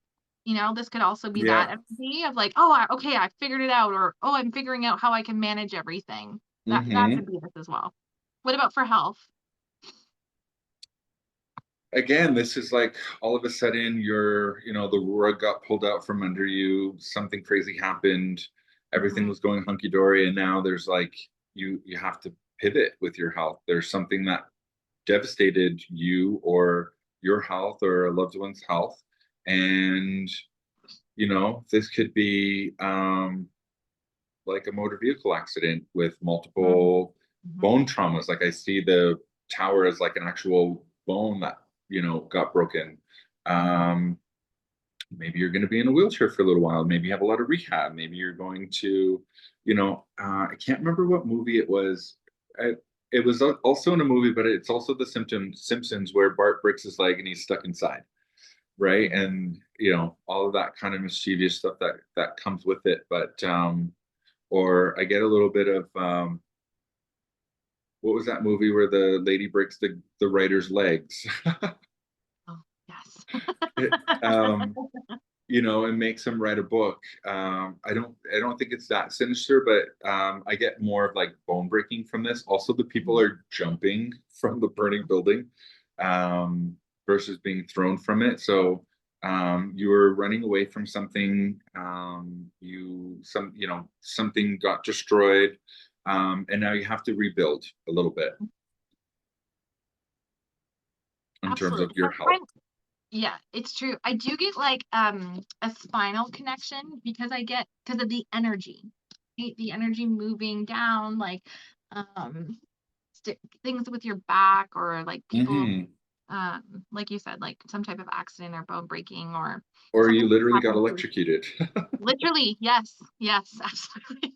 This could also be that Yeah. empathy of like, oh, okay, I figured it out, or oh, I'm figuring out how I can manage everything. That could Hmm. be this as well. What about for health? Again, this is like all of a sudden the rug got pulled out from under you, something crazy happened, everything Hmm. was going hunky dory, and now there's like you have to pivot with your health. There's something that devastated you or your health or a loved one's health, And, this could be like a motor vehicle accident with multiple Mhm. bone traumas. Like I see the tower as like an actual bone that, got broken. Um, Maybe you're going to be in a wheelchair for a little while. Maybe you have a lot of rehab. Maybe you're going to, I can't remember what movie it was. It was also in a movie, but it's also the Simpsons where Bart breaks his leg and he's stuck inside, right? Mhm. And all of that kind of mischievous stuff that comes with it. But or I get a little bit of what was that movie where the lady breaks the writer's legs? Oh, yes. It, um, and makes him write a book. I don't think it's that sinister, but I get more of like bone breaking from this. Also, the people Mhm. are jumping from the burning building um, versus being thrown from it. So you were running away from something. Something got destroyed, and now you have to rebuild a little bit in terms of Absolutely. your health. Yeah, it's true. I do get like a spinal connection because of the energy. Right? The energy moving down like um things with your back or like people Hmm. like you said like some type of accident or bone breaking or Or something you literally got happened to electrocuted. literally yes, yes, absolutely.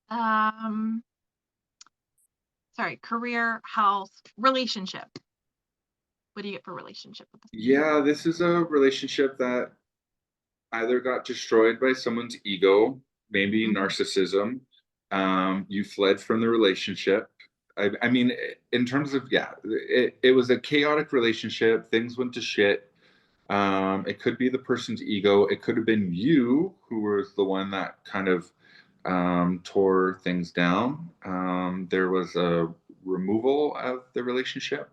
um sorry, career, health, relationship. What do you get for relationship with this? Yeah, this is a relationship that either got destroyed by someone's ego, maybe Mhm. narcissism. You fled from the relationship. I mean, in terms of, yeah, it was a chaotic relationship. Things went to shit. It could be the person's ego. It could have been you who was the one that kind of tore things down. There was a removal of the relationship.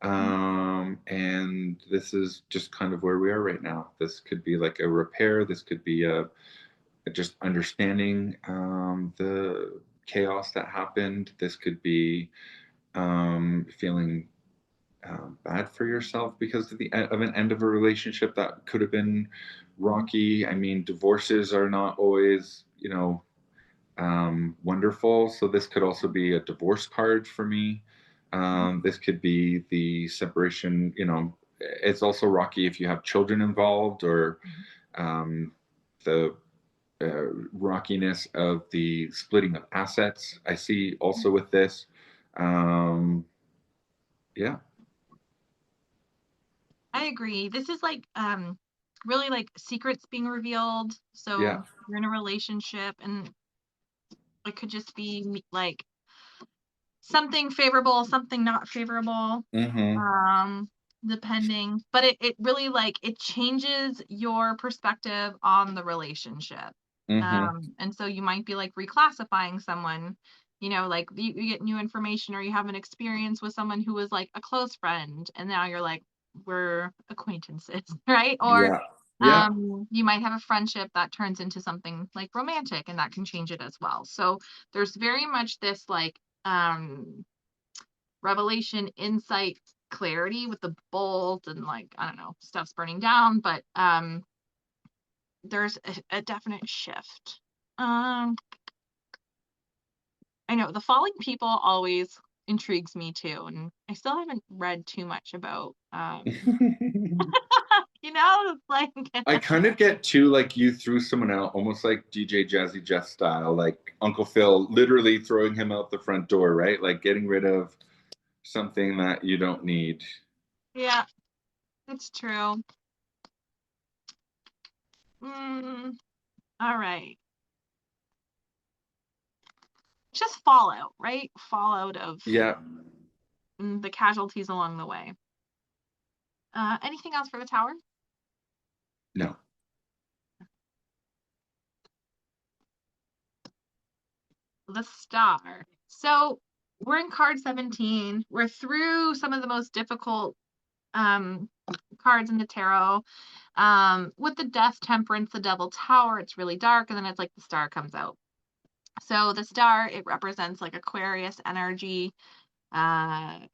And this is just kind of where we are right now. This could be like a repair. This could be a just understanding the chaos that happened. This could be feeling bad for yourself because of an end of a relationship that could have been Mhm. rocky. I mean, divorces are not always, wonderful. So this could also be a divorce card for me. Mhm. This could be the separation. It's also rocky if you have children involved or Mhm. the rockiness of the splitting of assets. I see also with this. Um, yeah, I agree. This is like really like secrets being revealed. yeah. So you're in a relationship and it could just be like something favorable, something not favorable, Mm-hmm. um, depending. But it really like it changes your perspective on the relationship. Mm-hmm. And so you might be like reclassifying someone, like you get new information or you have an experience with someone who was like a close friend, and now you're like, we're acquaintances, right? Or Yeah. Yeah. you might have a friendship that turns into something like romantic and that can change it as well. So there's very much this like revelation, insight, clarity with the bolt and like I don't know, stuff's burning down, but there's a definite shift. Um I know the falling people always intrigues me too, and I still haven't read too much about it's like I kind of get too like you threw someone out, almost like DJ Jazzy Jeff style, like Uncle Phil literally throwing him out the front door, right? Like getting rid of something that you don't need. yeah, it's true. Mm, all right. Just fallout, right? Fallout of Yeah. the casualties along the way. Anything else for the tower? No. The star. So we're in card 17. We're through some of the most difficult um, cards in the tarot. With the death, temperance, the devil tower, it's really dark, and then it's like the star comes out. So the star, it represents like Aquarius energy.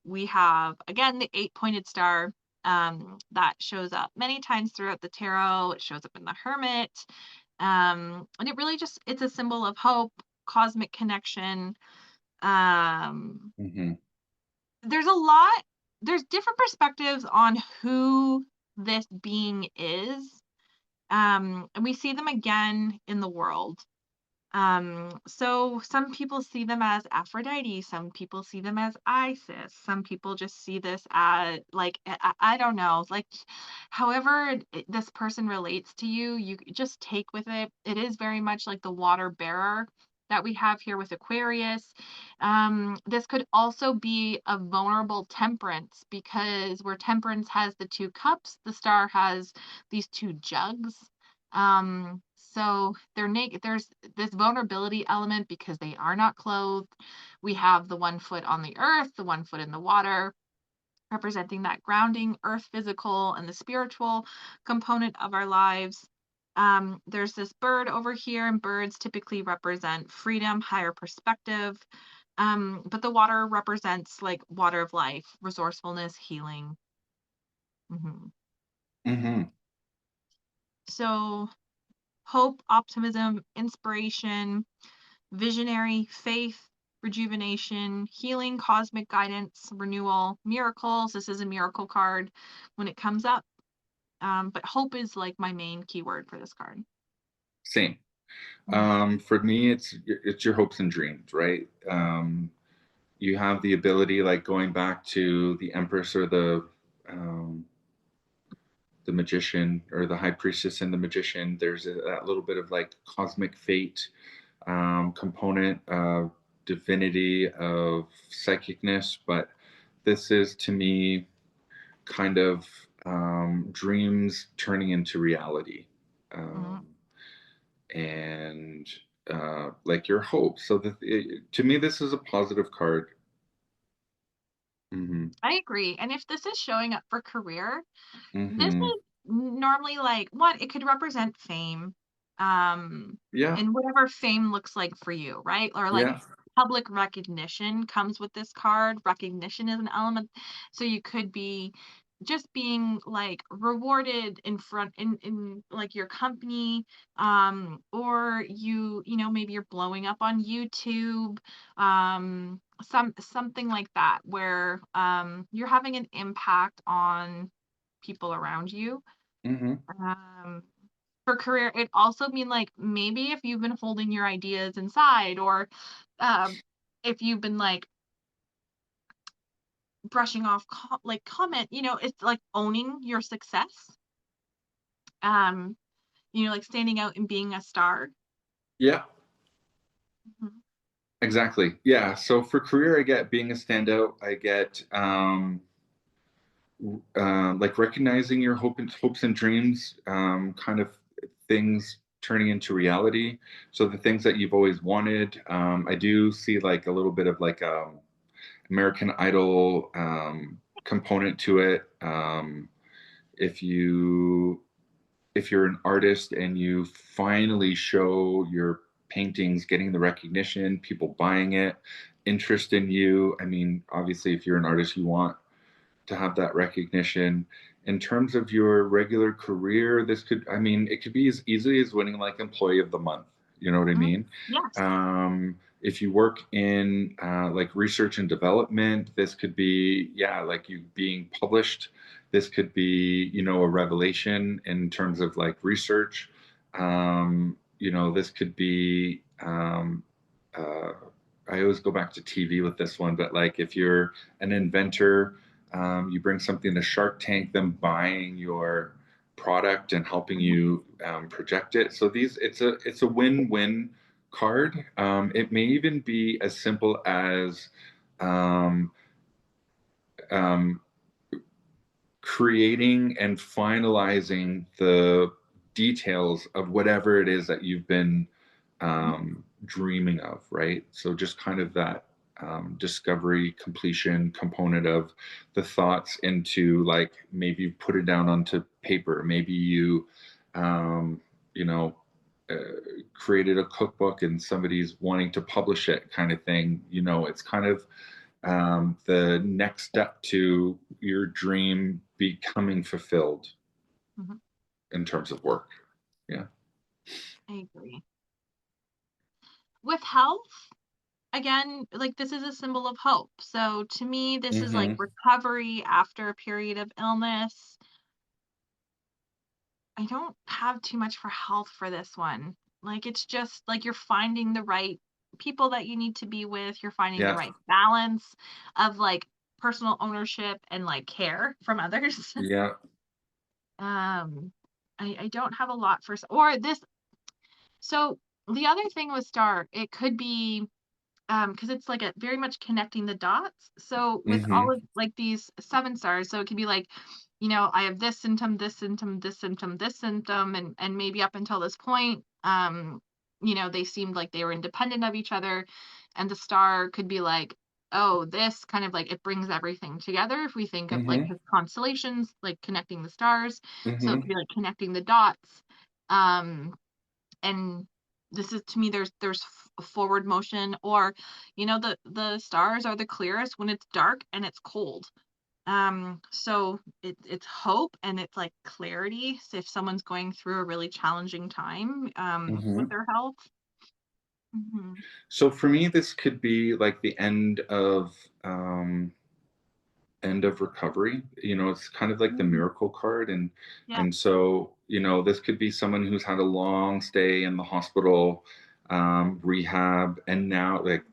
We have again the 8-pointed star. that shows up many times throughout the tarot. It shows up in the Hermit. And it really just it's a symbol of hope, cosmic connection. Um, Hmm. there's a lot there's different perspectives on who this being is. And we see them again in the world. So some people see them as Aphrodite, some people see them as Isis, some people just see this as like I don't know, like however this person relates to you, you just take with it. It is very much like the water bearer that we have here with Aquarius. This could also be a vulnerable temperance because where temperance has the two cups, the star has these two jugs. So there's this vulnerability element because they are not clothed. We have the one foot on the earth, the one foot in the water, representing that grounding, earth physical, and the spiritual component of our lives. There's this bird over here, and birds typically represent freedom, higher perspective. But the water represents like water of life, resourcefulness, healing. Mhm. Hmm. So, hope, optimism, inspiration, visionary, faith, rejuvenation, healing, cosmic guidance, renewal, miracles. This is a miracle card when it comes up. But hope is like my main keyword for this card. Same. Mhm. For me, it's your hopes and dreams, right? You have the ability, like going back to the Empress or um, the magician or the high priestess and the magician. There's that little bit of like cosmic fate component of divinity of psychicness, but this is to me kind of dreams turning into reality. Mhm. Um, and like your hope. So to me, this is a positive card. Hmm. I agree. And if this is showing up for career, this Hmm. is normally like one, it could represent fame, Yeah, and whatever fame looks like for you, right? Or like yeah. public recognition comes with this card. Recognition is an element. So you could be just being like rewarded in front in like your company, or you know, maybe you're blowing up on YouTube, something like that where you're having an impact on people around you. Hmm. Um, for career, it also mean like maybe if you've been holding your ideas inside, or um, if you've been like brushing off like comment, you know, it's like owning your success. Um, you know, like standing out and being a star. Yeah, Mhm. exactly. Yeah. So for career, I get being a standout. I get like recognizing your hopes and dreams, kind of things turning into reality. So the things that you've always wanted. I do see like a little bit of like American Idol component to it. If you if you're an artist and you finally show your paintings getting the recognition, people buying it, interest in you. I mean, obviously, if you're an artist, you want to have that recognition. In terms of your regular career, this could, I mean, it could be as easily as winning like Employee of the Month. You know what I Mhm. mean? Yes. If you work in like research and development, this could be, yeah, like you being published. This could be, you know, a revelation in terms of like research. You know, this could be, uh, I always go back to TV with this one, but like if you're an inventor, you bring something to Shark Tank, them buying your product and helping Mhm. you project it. So it's a win-win card. It may even be as simple as um, um, creating and finalizing the details of whatever it is that you've been Mhm. dreaming of, right? So just kind of that discovery completion component of the thoughts into like maybe you put it down onto paper, maybe um, you know, uh, created a cookbook and somebody's wanting to publish it kind of thing. You know, it's kind of the next step to your dream becoming fulfilled Mhm. in terms of work. Yeah. I agree. With health, again, like this is a symbol of hope. So to me, this is like Mm-hmm. recovery after a period of illness. I don't have too much for health for this one. Like it's just like you're finding the right people that you need to be with, you're finding the Yeah. right balance of like personal ownership and like care from others. Yeah. um I don't have a lot for or this. So the other thing with star, it could be because it's like a very much connecting the dots. So with Mm-hmm. all of like these 7 stars, so it could be like, you know, I have this symptom, this symptom, this symptom, this symptom, and maybe up until this point, you know, they seemed like they were independent of each other. And the star could be like, oh, this kind of like it brings everything together if we think of like Mm-hmm. his constellations, like connecting the stars. So it Mm-hmm. could be like connecting the dots. Um, and this is to me there's forward motion, or you know the stars are the clearest when it's dark and it's cold. So it's hope and it's like clarity, so if someone's going through a really challenging time with Mm-hmm. their health. Hmm. So for me, this could be like the um, end of recovery. You know, it's kind of like the Mm, miracle card, yeah. and so you know, this could be someone who's had a long stay in the hospital, rehab, and now like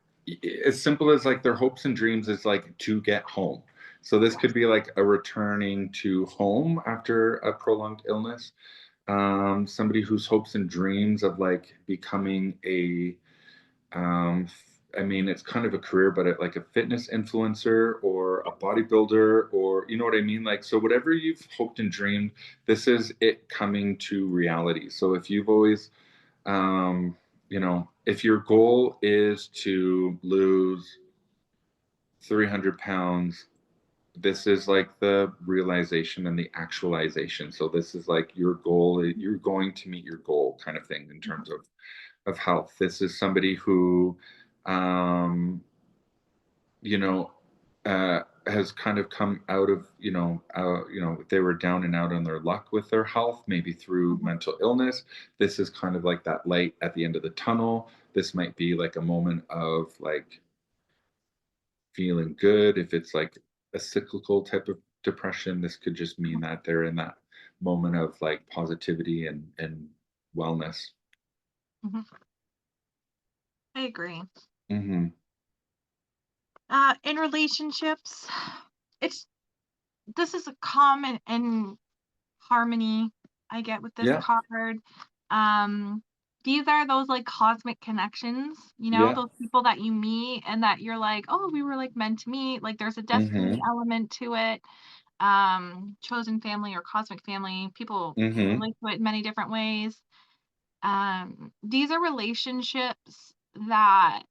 as simple as like their hopes and dreams is like to get home. So this could Yes. be like a returning to home after a prolonged illness. Somebody whose hopes and dreams of like becoming a um, I mean, it's kind of a career, but like a fitness influencer or a bodybuilder, or you know what I mean? Like, so whatever you've hoped and dreamed, this is it coming to reality. So if you've always, you know, if your goal is to lose 300 pounds, this is like the realization and the actualization. So this is like your goal, you're going to meet your goal kind of thing in terms Mhm. of health. This is somebody who um, you know, has kind of come out of, you know, they were down and out on their luck with their health, maybe through Mhm. mental illness. This is kind of like that light at the end of the tunnel. This might be like a moment of like feeling good. If it's like a cyclical type of depression, this could just mean Mhm. that they're in that moment of like positivity and wellness. Mhm. I agree. Mm-hmm. In relationships, it's this is a common and harmony I get with this Yeah. card. Um, these are those like cosmic connections, you know, Yeah. those people that you meet and that you're like, oh, we were like meant to meet. Like there's a destiny Mm-hmm. element to it. Chosen family or cosmic family, people Mm-hmm. relate to it in many different ways. These are relationships that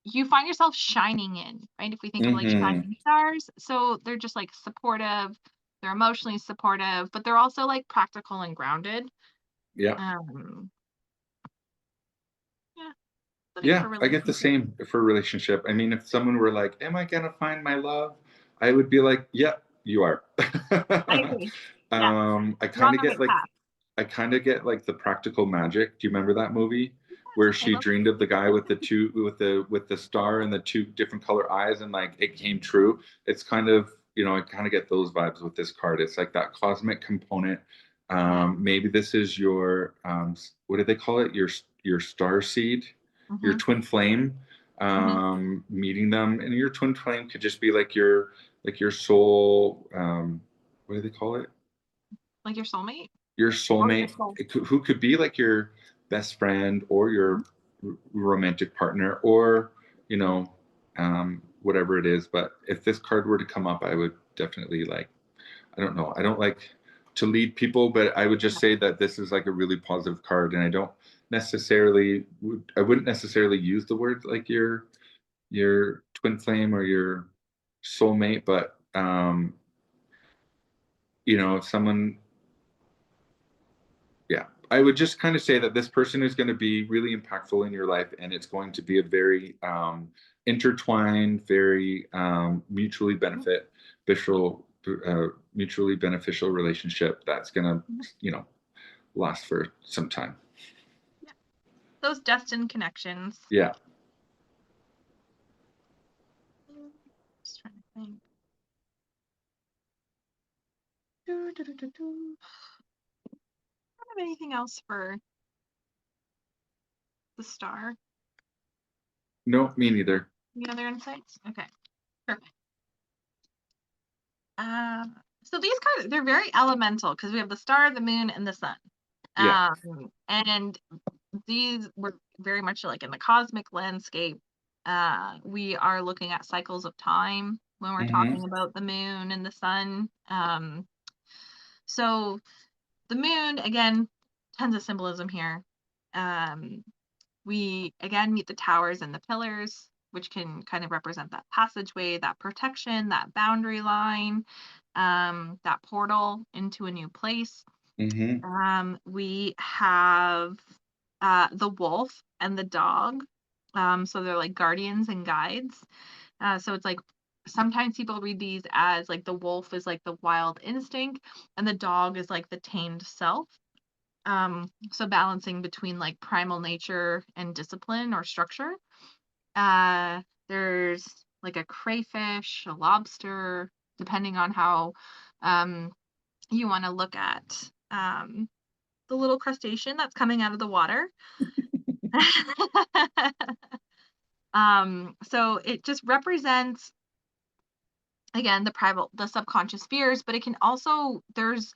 you find yourself shining in, right? If we think of like Mm-hmm. shining stars. So they're just like supportive, they're emotionally supportive, but they're also like practical and grounded. Yeah. Um, yeah, but it Yeah, for I get the relationships. same for a relationship. I mean, if someone were like, "Am I gonna find my love?" I would be like, "Yeah, you are." I agree. Yeah, I you're kind on of the get right like, path. I kind of get like the practical magic. Do you remember that movie where Yes, I she love dreamed of the guy with the two with the star and the two different color eyes, and like it came true? It's kind of, you know, I kind of get those vibes with this card. It's like that cosmic component. yeah. Maybe this is your what do they call it? Your star seed, your Mhm. twin flame, Mhm. meeting them, and your twin flame could just be like your soul. What do they call it? Like your soulmate Your or your soulmate, soul. who could be like your best friend or Mhm. your romantic partner, or you know, whatever it is. But if this card were to come up, I would definitely like, I don't know, I don't like to lead people, but I would just Yeah. say that this is like a really positive card, and I don't necessarily I wouldn't necessarily use the word like your twin flame or your soulmate, but you know, if someone, yeah, I would just kind of say that this person is going to be really impactful in your life, and it's going to be a very intertwined, very mutually beneficial relationship that's going to, Mhm. you know, last for some time. Yeah. Those destined connections. Yeah. Just trying to think. Do, do, do, do, do. I don't have anything else for the star. No, me neither. Any other insights? Okay, perfect. So these cards, they're very elemental because we have the star, the moon, and the sun. Yeah. And these were very much like in the cosmic landscape. We are looking at cycles of time when we're Hmm. talking about the moon and the sun. So the moon, again, tons of symbolism here. Um, we again meet the towers and the pillars, which can kind of represent that passageway, that protection, that boundary line, that portal into a new place. Hmm. We have the wolf and the dog. So they're like guardians and guides. So it's like sometimes people read these as like the wolf is like the wild instinct and the dog is like the tamed self. So balancing between like primal nature and discipline or structure. There's like a crayfish, a lobster, depending on how um, you want to look at the little crustacean that's coming out of the water. So it just represents again the subconscious fears, but it can also there's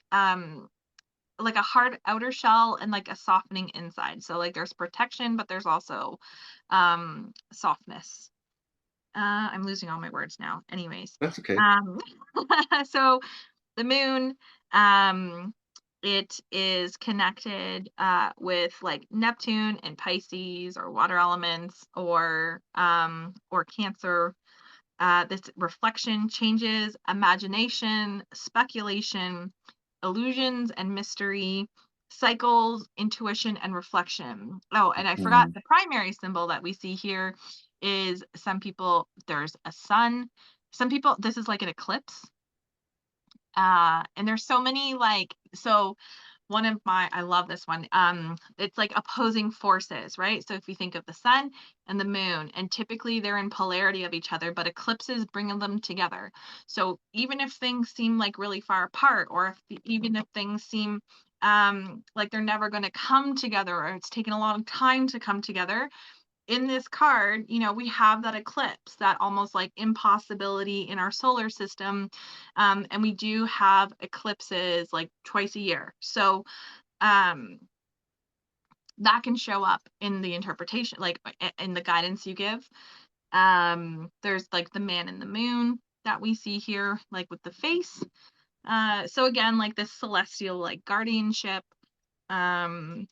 like a hard outer shell and like a softening inside. So like there's protection, but there's also softness. I'm losing all my words now. Anyways, That's okay. um, so the moon, um, it is connected with like Neptune and Pisces or water elements or Cancer. This reflection changes, imagination, speculation, illusions and mystery, cycles, intuition, and reflection. Oh, and I forgot Mhm. the primary symbol that we see here is some people, there's a sun. Some people, this is like an eclipse. And there's so many like, so one of my I love this one. It's like opposing forces, right? So if you think of the sun and the moon, and typically they're in polarity of each other, but eclipses bring them together. So even if things seem like really far apart, or even if things seem like they're never going to come together, or it's taken a long time to come together, in this card, we have that eclipse, that almost like impossibility in our solar system. And we do have eclipses like twice a year. So um, that can show up in the interpretation, like in the guidance you give. There's like the man in the moon that we see here, like with the face. So again, like this celestial like guardianship, um,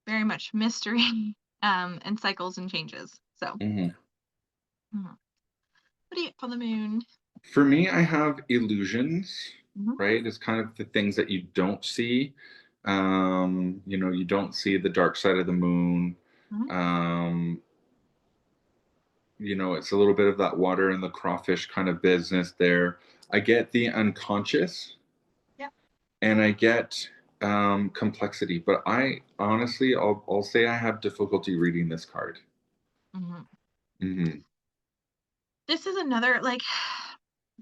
very much mystery, and cycles and changes. So Mhm. mhm. What do you get for the moon? For me, I have illusions, Mhm, right? It's kind of the things that you don't see. You don't see the dark side of the moon. mhm. Um, it's a little bit of that water and the crawfish kind of business there. I get the unconscious Yep. and I get complexity, but I honestly, I'll say I have difficulty reading this card. Mhm. Hmm. This is another like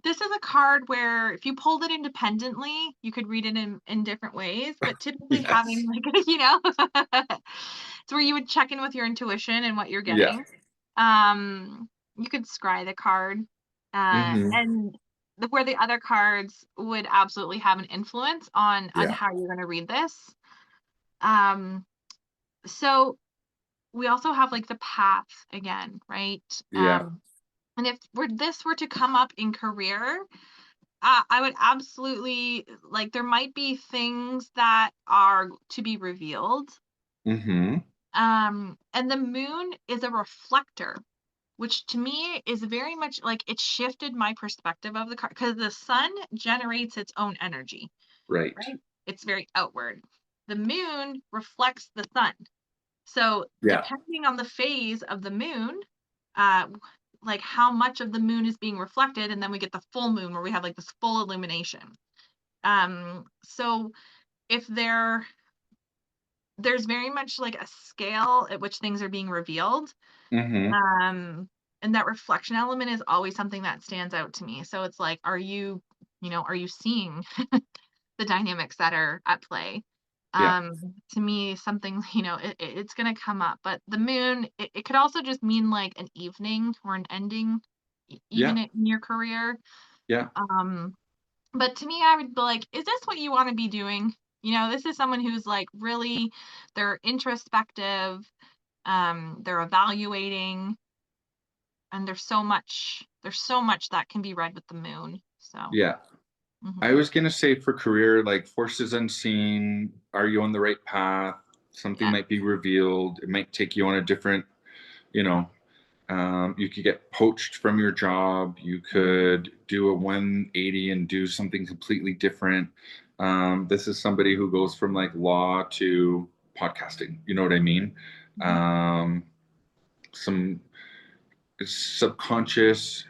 this is a card where if you pulled it independently, you could read it in different ways, but typically having Yes. like, it's where you would check in with your intuition and what you're Yeah. getting. Um, you could scry the card, Hmm. and where the other cards would absolutely have an influence on Yeah. how you're gonna read this. Um, so we also have like the path again, right? Yeah. And if this were to come up in career, I would absolutely like there might be things that are to be revealed. Hmm. And the moon is a reflector, which to me is very much like it shifted my perspective of the car because the sun generates its own energy, Right. right? It's very outward. the moon reflects the sun. So Yeah. depending on the phase of the moon, uh, like how much of the moon is being reflected, and then we get the full moon where we have like this full illumination. So if there's very much like a scale at which things are being revealed. Mm-hmm. And that reflection element is always something that stands out to me. So it's like, are you seeing the dynamics that are at play? Yeah. To me, something, it's gonna come up. But the moon, it could also just mean like an evening or an ending, even Yeah. in your career. Yeah. Um, but to me, I would be like, is this what you want to be doing? This is someone who's like really, they're introspective, they're evaluating, and there's so much that can be read with the moon. So, Yeah. I mhm. was gonna say for career, like forces unseen, are you on the right path? Something Yeah. might be revealed. It might take you on a different, you know, you could get poached from your job. You Mhm, could do a 180 and do something completely different. This is somebody who goes from like law to podcasting. You know what I mean? mhm, Um, some subconscious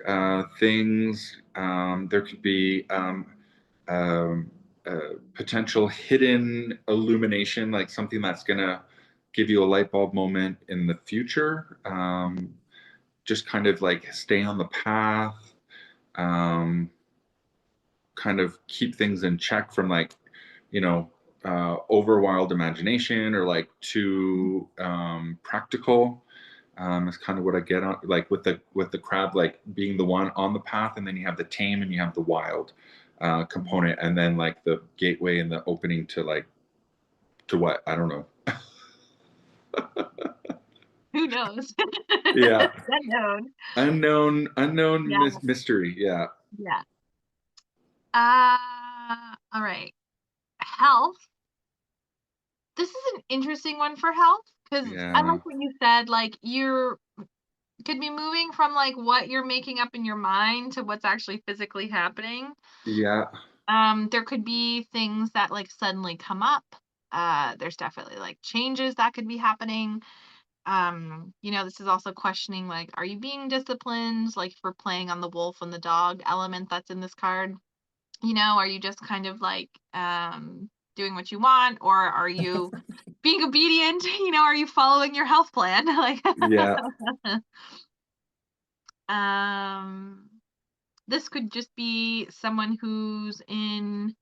things. There could be um, potential hidden illumination, like something that's going to give you a light bulb moment in the future. Just kind of like stay on the path, um, kind of keep things in check from like, you know, over wild imagination or like mhm, too practical. Is kind of what I get on like with the crab, like being the one on the path, and then you have the tame and you have the wild mhm. component, and then like the gateway and the opening to like to what I don't know. Who knows? Yeah, Unknown. unknown Yeah, mystery. Yeah. yeah. All right. Health. This is an interesting one for health because I Yeah. like what you said. Like you're could be moving from like what you're making up in your mind to what's actually physically happening. Yeah. There could be things that like suddenly come up. There's definitely like changes that could be happening. This is also questioning like, are you being disciplined? Like for playing on the wolf and the dog element that's in this card. Are you just kind of like doing what you want, or are you being obedient? Are you following your health plan? Like Yeah. um this could just be someone who's in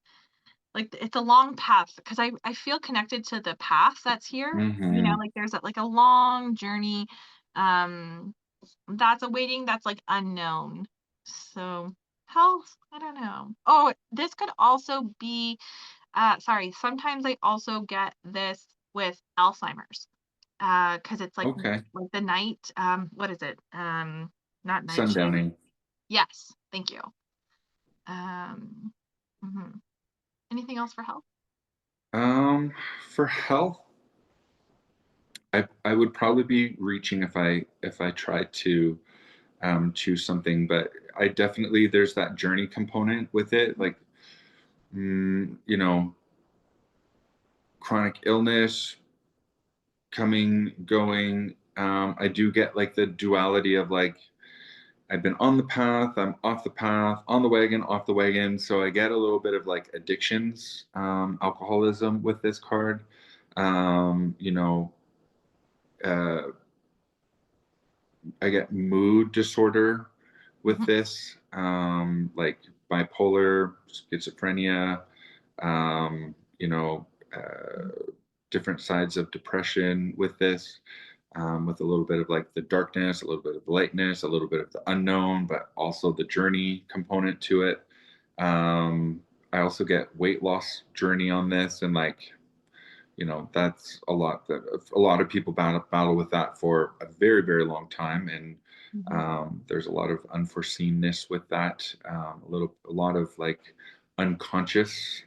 like it's a long path because I feel connected to the path that's here. Hmm. Like there's like a long journey um that's awaiting that's like unknown. So health, I don't know. Oh, this could also be sorry, sometimes I also get this with Alzheimer's. Because it's Okay. like the night, what is it? Not night shift. Sundowning. Yes, thank you. Um, mhm. Anything else for health? Um, for health, I would probably be reaching if I tried to choose something, but I definitely there's that journey component with it, like you know, chronic illness coming, going. I do get like the duality of like I've been on the path, I'm off the path, on the wagon, off the wagon. So I get a little bit of like addictions, alcoholism with this card. You know, uh, I get mood disorder with Mhm, this, like bipolar, schizophrenia, you know, mhm, different sides of depression with this, with a little bit of like the darkness, a little bit of the lightness, a little bit of the unknown, but also the journey component to it. Um, I also get weight loss journey on this, and like that's a lot that a lot of people battle with that for a very long time, and mhm, there's a lot of unforeseenness with that, a lot of like unconscious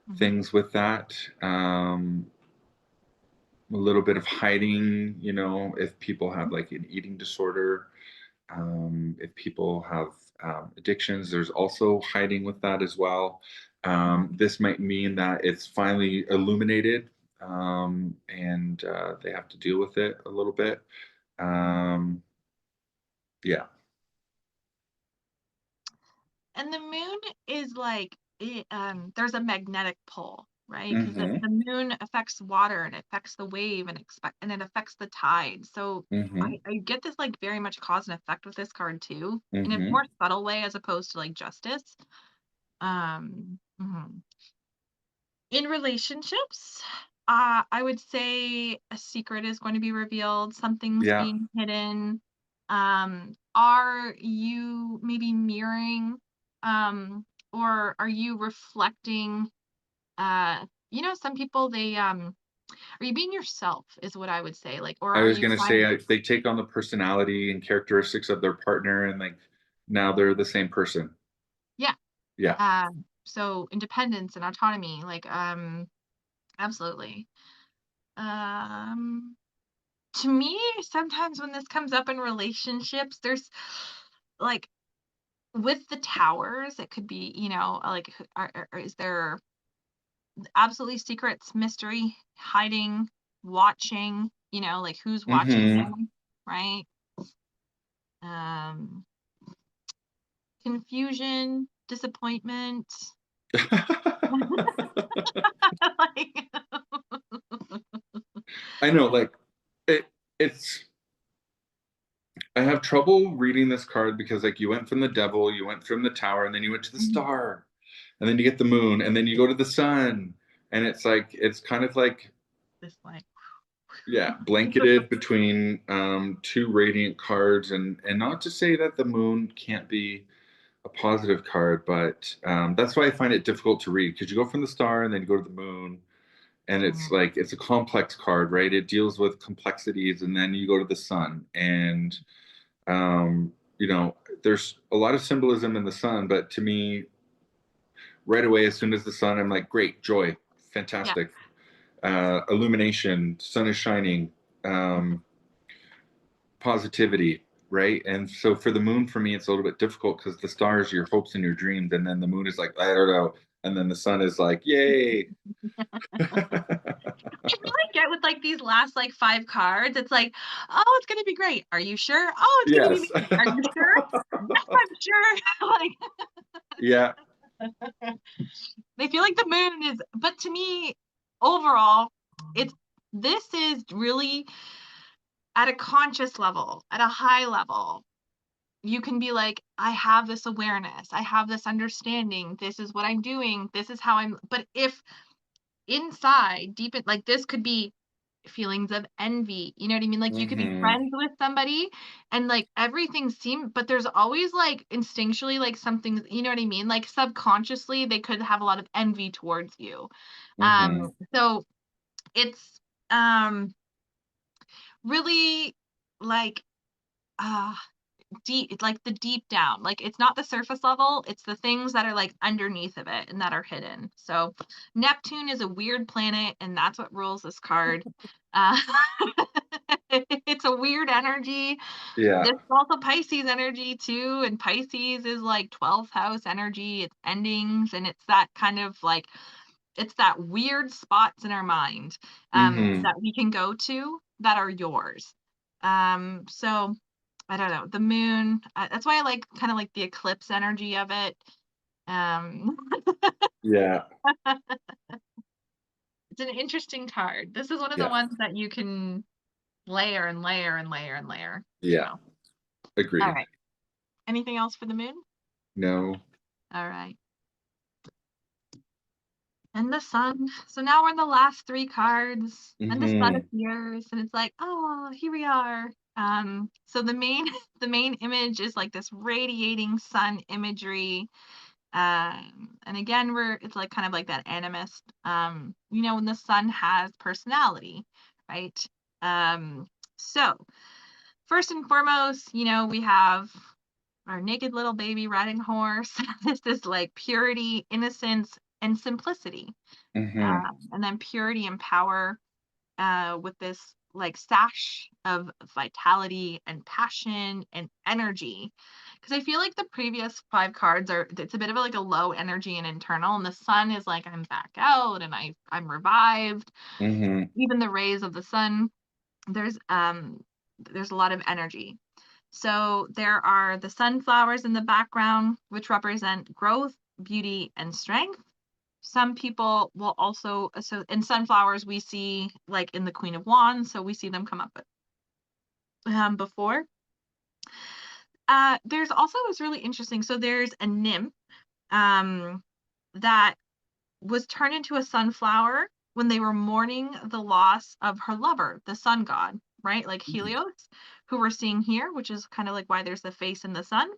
mhm, things with that, a little bit of hiding, if people have mhm, like an eating disorder, if people have addictions, there's also hiding with that as well. This might mean that it's finally illuminated, and they have to deal with it a little bit. Um, yeah. And the moon is like there's a magnetic pull, right? Because Mm-hmm. the moon affects water and it affects the wave and it affects the tide. So Mm-hmm. I get this like very much cause and effect with this card too, in a Mm-hmm. more subtle way as opposed to like justice. Mhm. In relationships, I would say a secret is going to be revealed, something's Yeah. being hidden. Are you maybe mirroring, or are you reflecting, some people are you being yourself is what I would say, like, or I are was you gonna say trying. they take on the personality and characteristics of their partner, and like now they're the same person. Yeah, Yeah. so independence and autonomy, like, absolutely. Um To me, sometimes when this comes up in relationships, there's like with the towers, it could be, like is there absolutely secrets, mystery, hiding, watching, like who's watching Mm-hmm. them, right? Um, Confusion, disappointment. like I know, like it. It's I have trouble reading this card because like you went from the devil, you went from the tower, and then you went to the Mhm. star, and then you get the moon, and then you go to the sun, and it's like it's kind of like This like yeah, blanketed between two radiant cards, and not to say that the moon can't be a positive card, but that's why I find it difficult to read because you go from the star and then you go to the moon, and it's Mm, like it's a complex card, right? It deals with complexities, and then you go to the sun, and there's a lot of symbolism in the sun, but to me, right away, as soon as the sun, I'm like, great, joy, yeah. fantastic, illumination, sun is shining, um, positivity, right? And so for the moon, for me, it's a little bit difficult because the stars, your hopes and your dreams, and then the moon is like, I don't know, and then the sun is like, yay. I really get with like these last like 5 cards, it's like, "Oh, it's gonna be great. Are you sure? Oh, it's gonna be Yes. amazing. Are you sure? Yes, I'm sure." Yeah. Like, they feel like the moon is, but to me, overall, it's this is really at a conscious level, at a high level. You can be like, "I have this awareness. I have this understanding. This is what I'm doing. This is how I'm," but if inside, deep in like, this could be feelings of envy, you know what I mean? Like, you could be Hmm. friends with somebody and, like, everything seem but there's always, like, instinctually, like, something you know what I mean? Like, subconsciously, they could have a lot of envy towards you. Hmm. So it's, really, like, uh deep it's like the deep down, like, it's not the surface level, it's the things that are, like, underneath of it and that are hidden. So, Neptune is a weird planet, and that's what rules this card. Uh, it's a weird energy. Yeah. This is also Pisces energy too, and Pisces is, like, 12th house energy, it's endings, and it's that kind of, like it's that weird spots in our mind, Hmm. that we can go to that are yours. So I don't know, the moon, that's why I like kinda like the eclipse energy of it. Um, Yeah. it's an interesting card. This is one of the Yeah. ones that you can layer and layer and layer and layer. Yeah. So, Agreed. alright. Anything else for the moon? No. Alright. And the sun. So now we're in the last 3 cards, and the sun Hmm. appears, and it's like, "Oh, here we are." So the main the main image is like this radiating sun imagery. And again, it's like kind of like that animist, when the sun has personality, right? Um, so first and foremost, we have our naked little baby riding horse. This is like purity, innocence, and simplicity. Hmm. And then purity and power, with this like sash of vitality and passion and energy. because I feel like the previous 5 cards are it's a bit of like a low energy and internal, and the sun is like, "I'm back out and I'm revived." Hmm. Even the rays of the sun, there's, um there's a lot of energy. So there are the sunflowers in the background, which represent growth, beauty, and strength. Some people will also in sunflowers we see like in the Queen of Wands, so we see them come up before. There's also what's really interesting. So there's a nymph um, that was turned into a sunflower when they were mourning the loss of her lover, the sun god, right? Like Helios, who we're seeing here, which is kind of like why there's the face in the sun.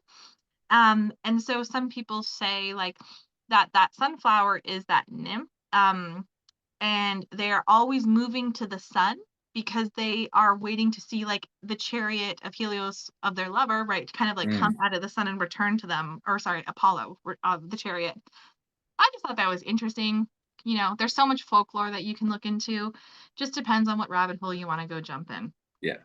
And so some people say like that sunflower is that nymph. And they are always moving to the sun because they are waiting to see like the chariot of Helios of their lover, right? Kind of like Mm. come out of the sun and return to them, or sorry, Apollo, the chariot. I just thought that was interesting. There's so much folklore that you can look into. Just depends on what rabbit hole you want to go jump in. Yeah.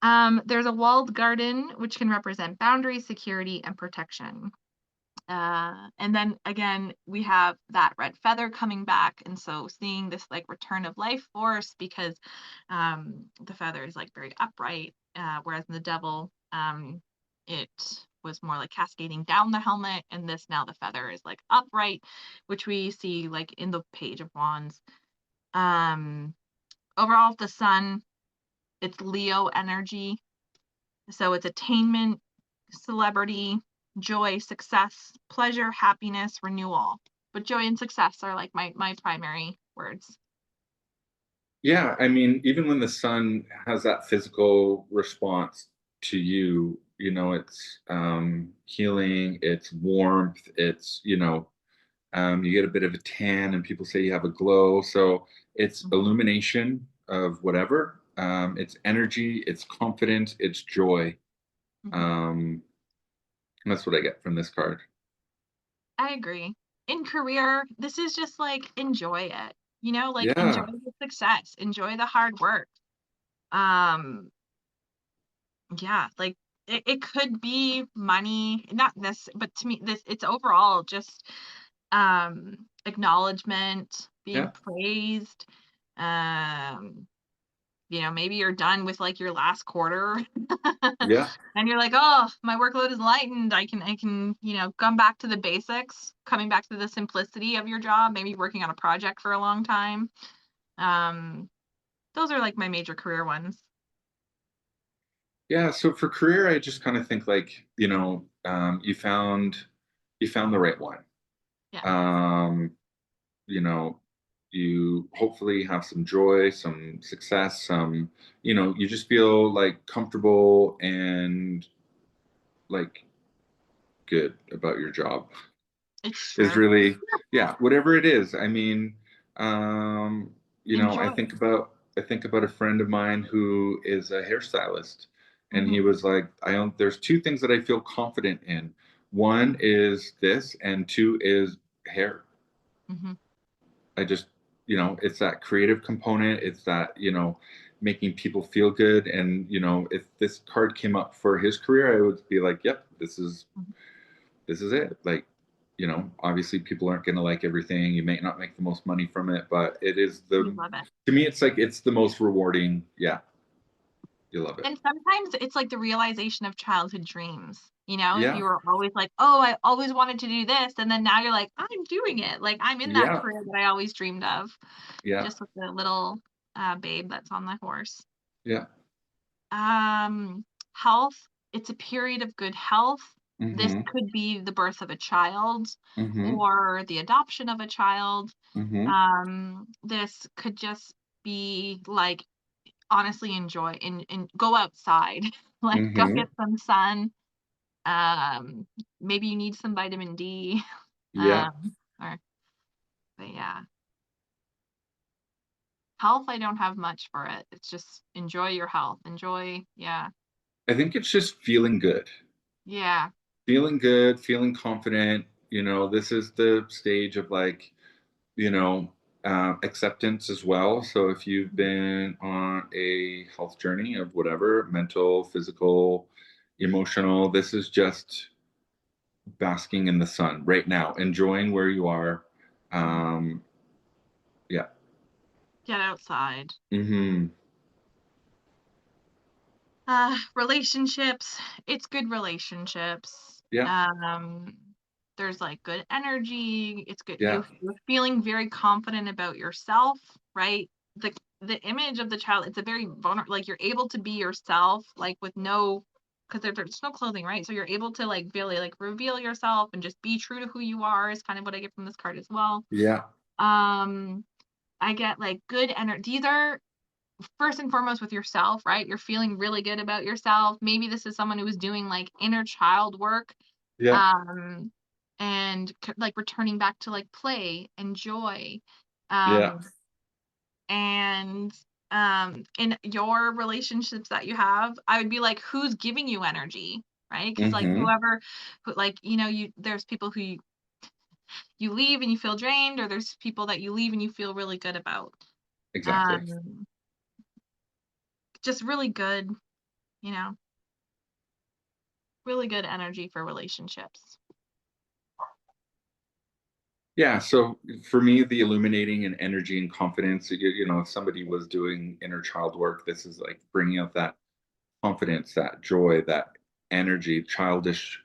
Uh, there's a walled garden, which can represent boundaries, security, and protection. And then again, we have that red feather coming back, and so seeing this like return of life force because the feather is like very upright, whereas in the devil, it was more like cascading down the helmet, and this now the feather is like upright, which we see like in the Page of Wands. Um, Overall, the sun, it's Leo energy, so it's attainment, celebrity, joy, success, pleasure, happiness, renewal. But joy and success are like my primary words. Yeah, I mean, even when the sun has that physical response to you, it's healing, it's warmth, it's, you get a bit of a tan, and people say you have a glow. So it's Mhm, illumination of whatever. It's energy, it's confidence, it's joy. mhm. Um, and that's what I get from this card. I agree. In career, this is just like enjoy it. Like enjoy Yeah, the success, enjoy the hard work. Um, yeah, like it could be money, not this, but to me, this it's overall just acknowledgement, being yeah, praised. Um, maybe you're done with like your last quarter yeah, and you're like, oh, my workload is lightened. I can, come back to the basics, coming back to the simplicity of your job, maybe working on a project for a long time. Um, those are like my major career ones. yeah. So for career, I just kind of think like, you found the right one. Yeah. Um, you know, you hopefully have some joy, some success, you just feel like comfortable and like good about your job It's is true. really, yeah, whatever it is. I mean, um, I Enjoy. think about a friend of mine who is a hairstylist, and he Hmm. was like, there's two things that I feel confident in. One is this, and two is hair. Hmm. I just, it's that creative component. It's that, making people feel good. And, if this card came up for his career, I would be like, yep, this is it. Like, obviously people aren't going to like everything. You may not make the most money from it, but it is You love it. to me, it's like, it's the most rewarding. Yeah. You love it. And sometimes it's like the realization of childhood dreams. If Yeah. you were always like, oh, I always wanted to do this, and then now you're like, I'm doing it. Like I'm in that Yeah. career that I always dreamed of, Yeah. just with the little babe that's on the horse. Yeah. Um, Health, it's a period of good health. This Mm-hmm. could be the birth of a child Mm-hmm. or the adoption of a child. Mm-hmm. This could just be like honestly enjoy and go outside, like go Mm-hmm. get some sun. Um, Maybe you need some vitamin D. Yeah. Or but yeah, health I don't have much for it. It's just enjoy your health. Enjoy, yeah. I think it's just feeling good. Yeah. Feeling good, feeling confident. This is the stage of like, you know, Acceptance as well. So if you've been on a health journey of whatever, mental, physical, emotional, this is just basking in the sun right now, enjoying where you are. Mhm. Um, yeah. Get outside. Hmm. Relationships, it's good relationships. Yeah. There's like good energy. It's good. Yeah. You're feeling very confident about yourself, right? The image of the child, it's a very vulnerable, like you're able to be yourself, like with no, because there's no clothing, right? So you're able to like really like reveal yourself and just be true to who you are is kind of what I get from this card as well. Yeah. Um, I get like good energy. These are first and foremost with yourself, right? You're feeling really good about yourself. Maybe this is someone who is doing like inner child work, Yeah. um, and like returning back to like play and joy. Yeah. Um, and in your relationships that you have, I would be like, who's giving you energy? Right? Because like Hmm. whoever, who, like, there's people who you leave and you feel drained, or there's people that you leave and you feel really good about. Exactly. Um, just really good, you know, really good energy for relationships. Yeah. So for me, the illuminating and energy and confidence, if somebody was doing inner child work, this is like bringing out that confidence, that joy, that energy, childish,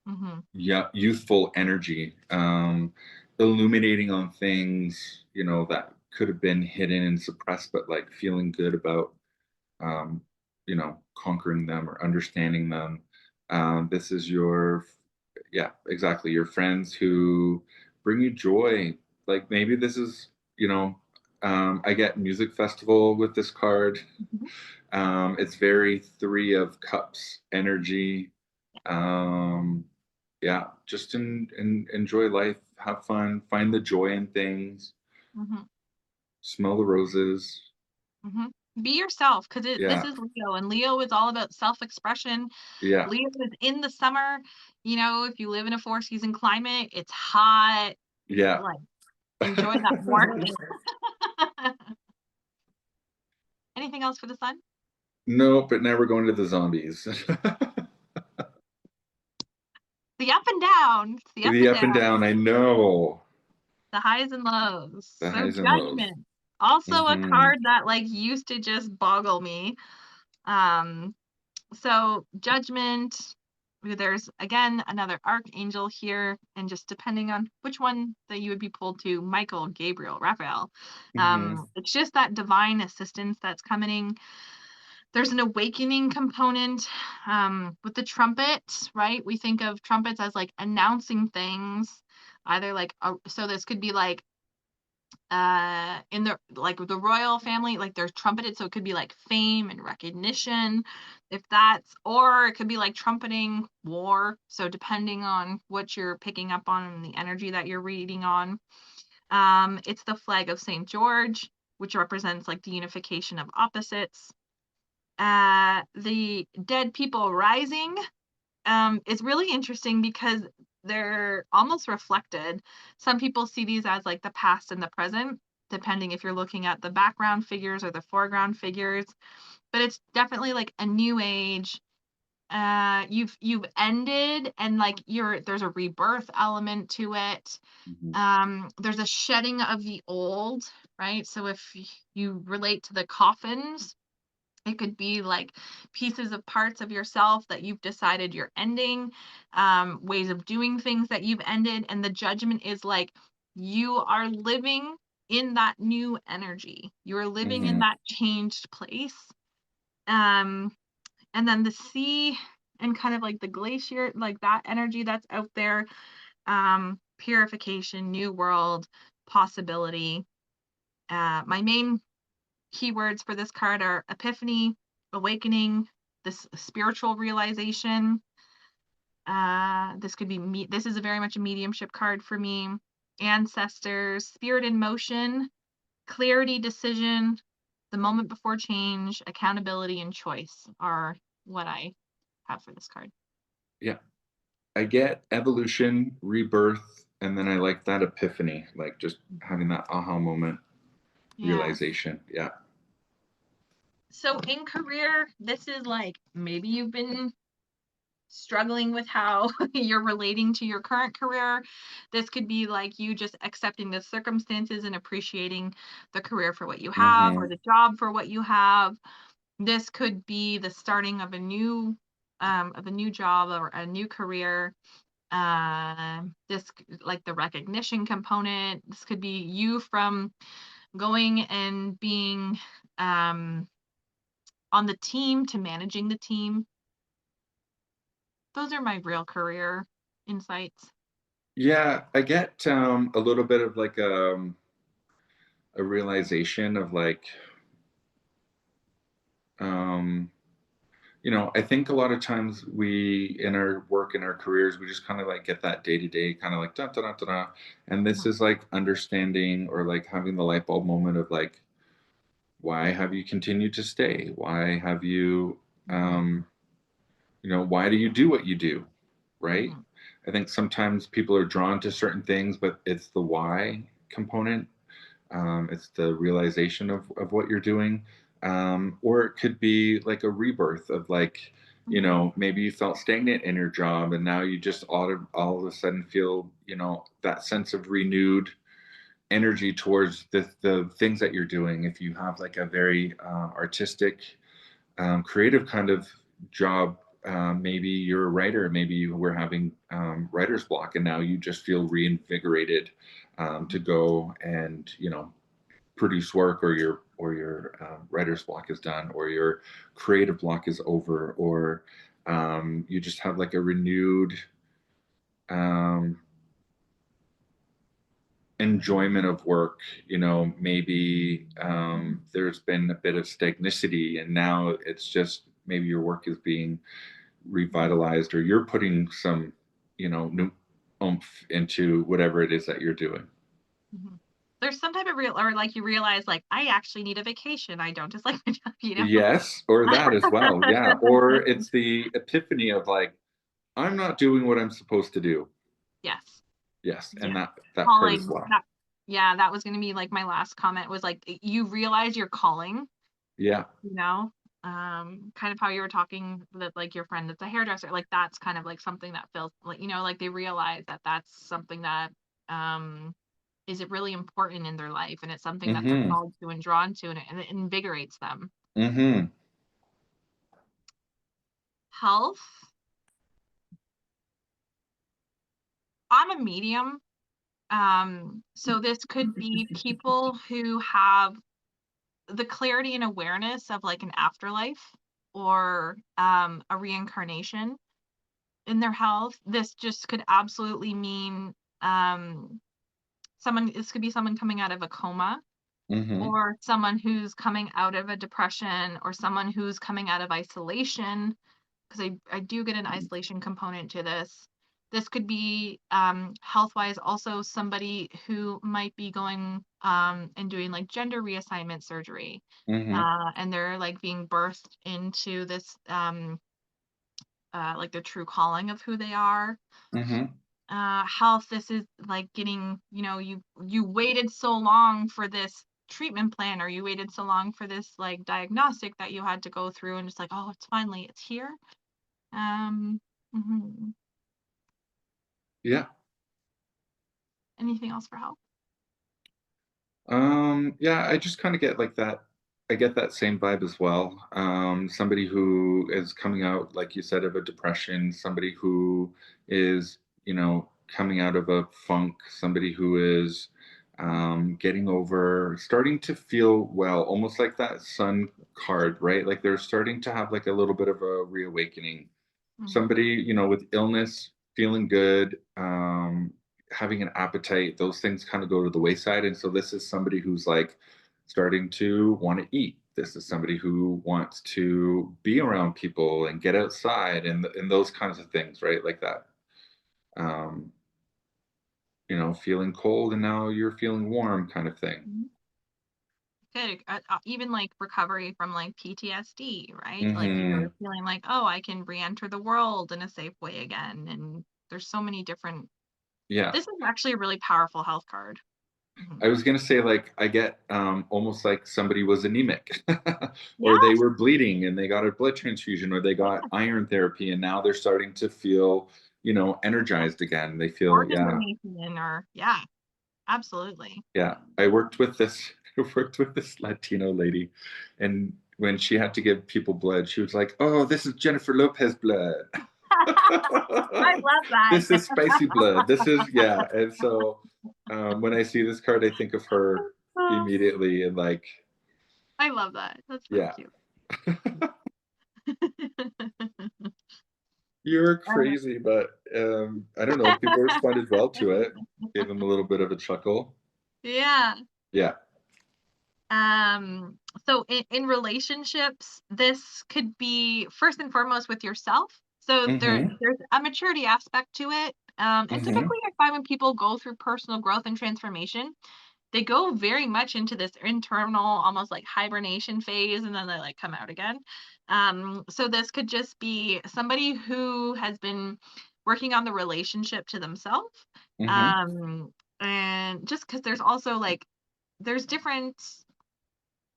Mhm, yeah, youthful energy, illuminating on things, that could have been hidden and suppressed, but like feeling good about, um, conquering them or understanding them. This is yeah, exactly, your friends who bring you joy. Like maybe this is, I get music festival with this card. mhm. It's very Three of Cups energy. Um, yeah, just enjoy life, have fun, find the joy in things, Mhm, smell the roses. mhm. Be yourself, 'cause this Yeah, is Leo, and Leo is all about self-expression. yeah, Leo is in the summer, if you live in a four-season climate, it's hot, yeah. like, enjoy that warmth. Anything else for the sun? No, but now we're going to the zombies. The up and downs, the up The and up and downs, down, I know. the highs and lows. The So highs and lows. Judgment, also a Hmm. card that, like, used to just boggle me. Um So judgment, there's again another archangel here, and just depending on which one that you would be pulled to, Michael, Gabriel, Raphael. Hmm. It's just that divine assistance that's coming. There's an awakening component with the trumpet, right? We think of trumpets as like announcing things, either like so this could be like in the like the royal family, like they're trumpeted, so it could be like fame and recognition, if that's, or it could be like trumpeting war, so depending on what you're picking up on and the energy that you're reading on. It's the flag of St. George, which represents like the unification of opposites. The dead people rising is really interesting because they're almost reflected. Some people see these as like the past and the present, depending if you're looking at the background figures or the foreground figures. But it's definitely like a new age. You've ended, and like there's a rebirth element to it. Hmm. There's a shedding of the old, right? So if you relate to the coffins, it could be like pieces of parts of yourself that you've decided you're ending, ways of doing things that you've ended. And the judgment is like you are living in that new energy. You're living in Hmm. that changed place. Um, and then the sea and kind of like the glacier, like that energy that's out there, purification, new world, possibility. My main keywords for this card are epiphany, awakening, this spiritual realization. This could be me. This is a very much a mediumship card for me. Ancestors, spirit in motion, clarity, decision, the moment before change, accountability, and choice are what I have for this card. Yeah, I get evolution, rebirth, and then I like that epiphany, like just having that aha moment. Yes. realization. Yeah. So in career, this is like maybe you've been struggling with how you're relating to your current career. This could be like you just accepting the circumstances and appreciating the career for what you have or Mm-hmm. the job for what you have. This could be the starting of a new job or a new career. Like the recognition component. This could be you from going and being on the team to managing the team. Those are my real career insights. Yeah, I get a little bit of like a realization of like, um, I think a lot of times we in our work in our careers, we just kind of like get that day to day kind of like da da da da da. And this Mhm, is like understanding or like having the light bulb moment of like, why have you continued to stay? Why have you, mhm, um, why do you do what you do? Right? mhm, I think sometimes people are drawn to certain things, but it's the why component. It's the realization of what you're doing. Or it could be like a rebirth of like, mhm, maybe you felt stagnant in your job and now you just all of a sudden feel, that sense of renewed energy towards the things that you're doing. If you have like a very artistic, creative kind of job, maybe you're a writer, maybe you were having writer's block and now you just feel reinvigorated to mhm, go and produce work, or your writer's block is done, or your creative block is over, or you just have like a renewed um, enjoyment of work. Maybe mhm, there's been a bit of stagnicity and now it's just maybe your work is being mhm, revitalized, or you're putting some new oomph into whatever it is that you're doing. mhm. There's some type of real or like you realize like I actually need a vacation. I don't just like my job. Yes, or that as well. Yeah, or it's the epiphany of like, I'm not doing what I'm supposed to do. Yes. Yes, and Yes. that part as Calling well. that yeah, that was gonna be like my last comment was like you realize you're calling, Yeah. you know? Kind of how you were talking that like your friend that's a hairdresser, like that's kind of like something that feels like, like they realize that that's something that um is it really important in their life and it's something that they're Mhm. called to and drawn to and it invigorates them. Mhm. Health, I'm a medium. So this could be people who have the clarity and awareness of like an afterlife or a reincarnation in their health. This just could absolutely mean um, this could be someone coming out of a coma Mhm. or someone who's coming out of a depression or someone who's coming out of isolation because I do get an isolation component to this. This could be health wise also somebody who might be going and doing like gender reassignment surgery. Mhm. And they're like being birthed into this like the true calling of who they are. Mhm. Health, this is like getting, you waited so long for this treatment plan or you waited so long for this like diagnostic that you had to go through and just like, oh, it's here. Um, mhm. Yeah. Anything else for help? Yeah, I just kind of get like that. I get that same vibe as well. Somebody who is coming out, like you said, of a depression, somebody who is, coming out of a funk, somebody who is getting over, starting to feel well, almost like that sun card, right? Like they're starting to have like a little bit of a reawakening. Mhm, Somebody, with illness, feeling good, having an appetite, those things kind of go to the wayside. And so this is somebody who's like starting to want to eat. This is somebody who wants to be around people and get outside and those kinds of things, right? Like that. Um, feeling cold and now you're feeling warm kind of thing. mhm. Good. Even like recovery from like PTSD, right? Like Hmm. you're feeling like, oh, I can re-enter the world in a safe way again. And there's so many different. Yeah. This is actually a really powerful health card. Mhm. I was gonna say, like, I get almost like somebody was anemic, or they Yes, were bleeding and they got a blood transfusion, or they got yeah, iron therapy, and now they're starting to feel, energized again. They feel, organ yeah, donation or yeah, absolutely. yeah. I worked with this, I worked with this Latino lady, and when she had to give people blood, she was like, "Oh, this is Jennifer Lopez blood." I love that. This is spicy blood. This is, yeah. And so when I see this card, I think of her immediately, and like, I love that. That's so yeah. cute. You're Uh, crazy, but I don't know. People responded well to it. Gave them a little bit of a chuckle. Yeah. Yeah. Um, so in relationships, this could be first and foremost with yourself. So Mm-hmm. there's a maturity aspect to it. And Mm-hmm. typically I find when people go through personal growth and transformation, they go very much into this internal, almost like hibernation phase, and then they like come out again. So this could just be somebody who has been working on the relationship to themselves. Mm-hmm. Um, and just because there's also like there's different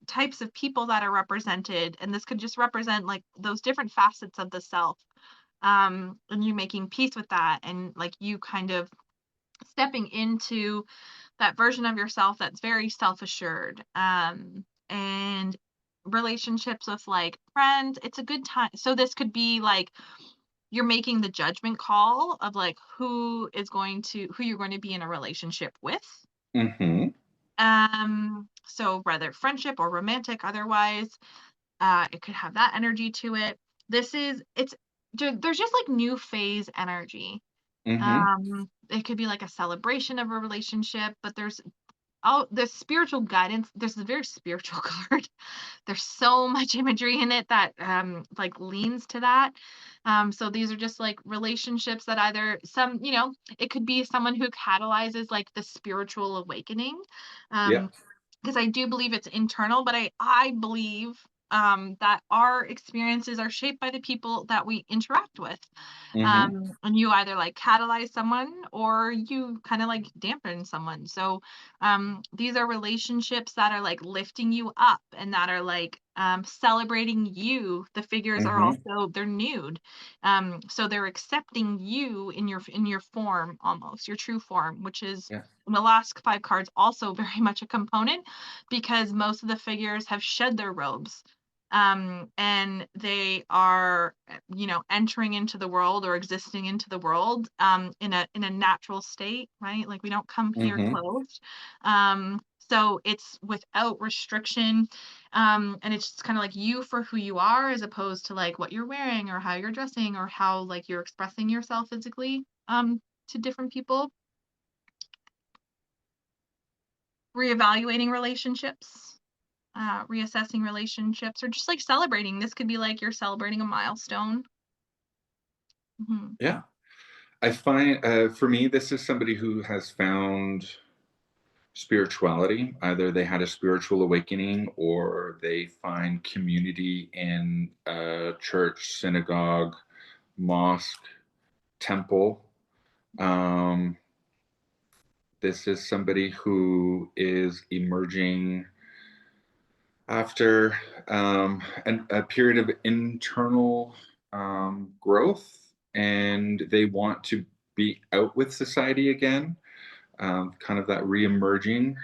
types of people that are represented, and this could just represent like those different facets of the self, and you making peace with that, and like you kind of stepping into that version of yourself that's very self-assured, and relationships with like friends, it's a good time. So this could be like you're making the judgment call of like who you're going to be in a relationship with. Mm-hmm. So whether friendship or romantic otherwise, it could have that energy to it. There's just like new phase energy. Mm-hmm. It could be like a celebration of a relationship, but the spiritual guidance. There's a very spiritual card. There's so much imagery in it that like leans to that. So these are just like relationships that either it could be someone who catalyzes like the spiritual awakening. Yeah. Um, because I do believe it's internal, but I believe that our experiences are shaped by the people that we interact with. Mm-hmm. And you either like catalyze someone or you kind of like dampen someone. So these are relationships that are like lifting you up and that are like celebrating you. The figures are Mm-hmm. also they're nude. So they're accepting you in your form, almost your true form, which is Yeah. in the last five cards also very much a component because most of the figures have shed their robes, and they are entering into the world or existing into the world in a natural state, right? Like we don't come here Mm-hmm. clothed. So it's without restriction, and it's just kind of like you for who you are as opposed to like what you're wearing or how you're dressing or how like you're expressing yourself physically to different people. Reevaluating relationships, reassessing relationships, or just like celebrating. This could be like you're celebrating a milestone. Mhm. Yeah. I find for me, this is somebody who has found spirituality. Either they had a spiritual awakening or they find community in a church, synagogue, mosque, temple. Um, this is somebody who is emerging after a period of internal growth, and they want to be out with society again, kind of that re-emerging.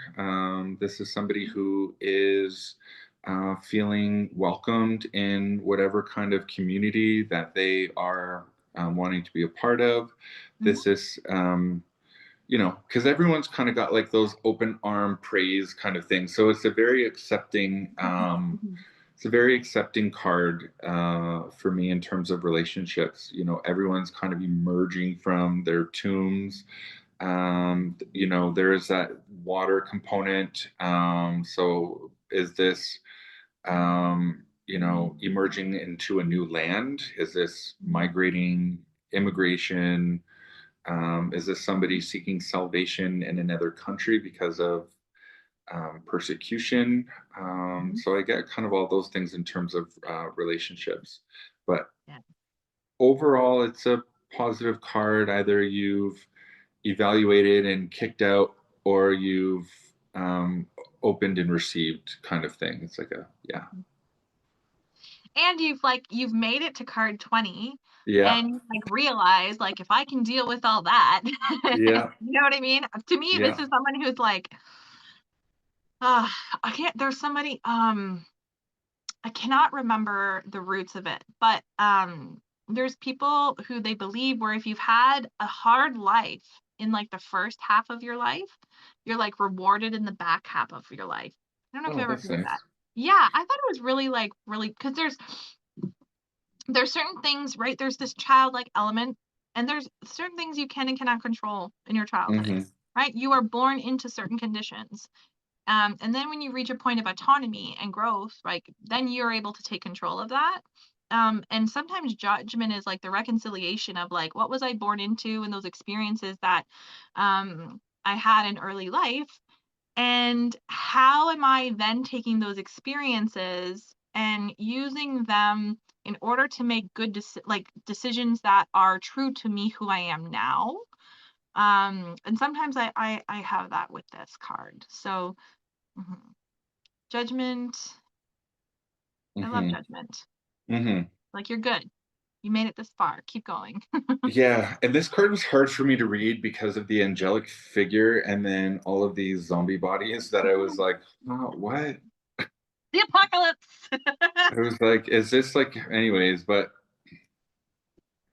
This is somebody who is feeling welcomed in whatever kind of community that they are wanting to be a part of. Mhm, This is, because everyone's kind of got like those open arm praise kind of things. So it's a very accepting. mhm, It's a very accepting card for me in terms of relationships. Everyone's kind of emerging from their tombs. There is that water component. So is this, emerging into a new land? Is this mhm, migrating, immigration? Is this somebody seeking salvation in another country because of persecution? mhm. So I get kind of all those things in terms of relationships. But Yeah. overall, it's a positive card. Either you've evaluated and kicked out, or you've um, opened and received kind of thing. It's like a yeah, And you've made it to card 20 yeah, and you like realize like if I can deal with all that, yeah, you know what I mean? To me, this yeah. is someone who's like, I can't there's somebody I cannot remember the roots of it, but there's people who they believe where if you've had a hard life in like the first half of your life, you're like rewarded in the back half of your life. I don't know if you Oh, ever that's heard that. nice. Yeah, I thought it was really like really because there's certain things, right? There's this childlike element, and there's certain things you can and cannot control in your childhood, Hmm. right? You are born into certain conditions. And then when you reach a point of autonomy and growth, like then you're able to take control of that. And sometimes judgment is like the reconciliation of like what was I born into and those experiences that I had in early life, and how am I then taking those experiences and using them in order to make good decisions that are true to me who I am now. And sometimes I have that with this card. So mhm. Judgment. I love Hmm. judgment. Hmm. Like you're good. You made it this far. Keep going. Yeah, and this card was hard for me to read because of the angelic figure and then all of these zombie bodies that I was like, oh, what? The apocalypse. I was like, is this like, anyways, but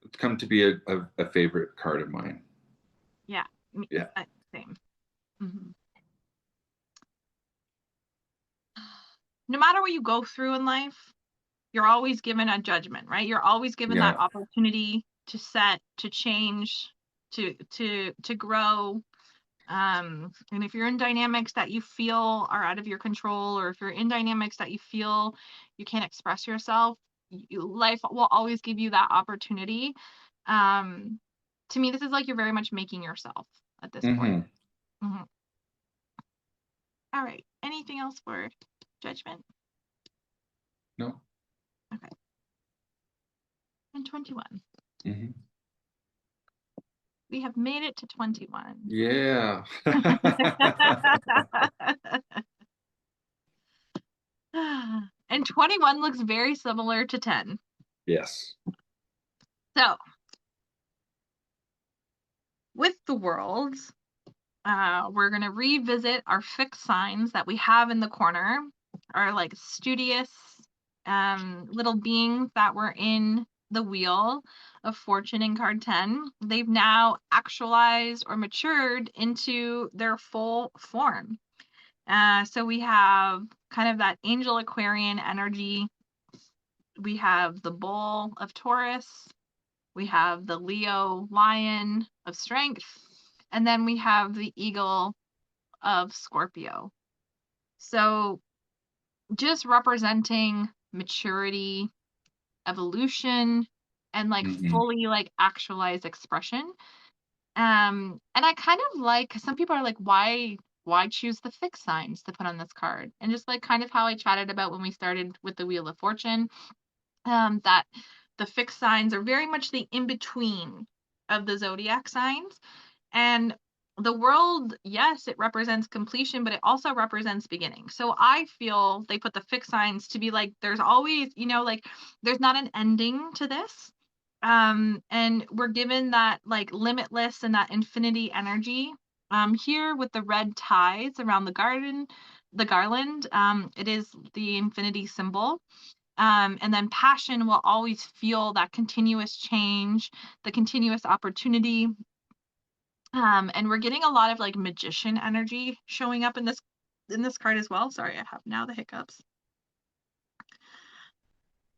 it's come to be a favorite card of mine. Yeah. Me, Yeah. same. Mhm. No matter what you go through in life, you're always given a judgment, right? You're always given that Yeah. opportunity to set, to change, to grow. And if you're in dynamics that you feel are out of your control, or if you're in dynamics that you feel you can't express yourself, life will always give you that opportunity. Um, to me, this is like you're very much making yourself at this point. Hmm. Mhm. All right. Anything else for judgment? No. Okay. And 21. Hmm. We have made it to 21. Yeah. And 21 looks very similar to 10. Yes. So, with the worlds, we're going to revisit our fixed signs that we have in the corner, our like studious little beings that were in the wheel of fortune in card 10. They've now actualized or matured into their full form. So we have kind of that angel Aquarian energy. We have the bull of Taurus. We have the Leo lion of strength. And then we have the eagle of Scorpio. So just representing maturity, evolution, and like Hmm. fully like actualized expression. And I kind of like 'cause some people are like, why choose the fixed signs to put on this card? And just like kind of how I chatted about when we started with the Wheel of Fortune, that the fixed signs are very much the in-between of the zodiac signs. And the world, yes, it represents completion, but it also represents beginning. So I feel they put the fixed signs to be like, there's always, like there's not an ending to this. And we're given that like limitless and that infinity energy. Here with the red ties around the garland, it is the infinity symbol. And then passion will always feel that continuous change, the continuous opportunity. And we're getting a lot of like magician energy showing up in this card as well. Sorry, I have now the hiccups.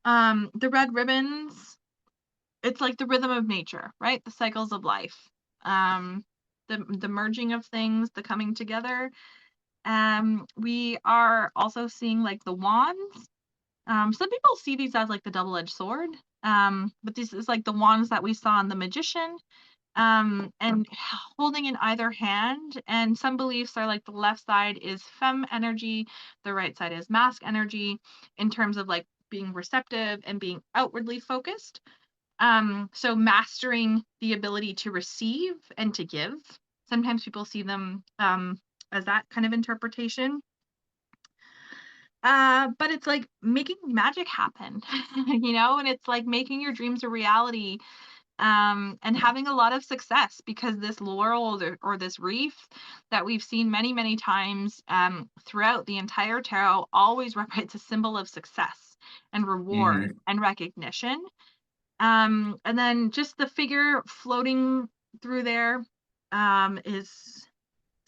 The red ribbons, it's like the rhythm of nature, right? The cycles of life. Um, the merging of things, the coming together. We are also seeing like the wands. Some people see these as like the double-edged sword. But this is like the wands that we saw in the magician, and holding in either hand. And some beliefs are like the left side is femme energy, the right side is masc energy, in terms of like being receptive and being outwardly focused. So mastering the ability to receive and to give. Sometimes people see them as that kind of interpretation. But it's like making magic happen, and it's like making your dreams a reality, and having a lot of success, because this laurel or this wreath that we've seen many, many times throughout the entire tarot always represents a symbol of success and reward Mm-hmm. and recognition. And then just the figure floating through there is,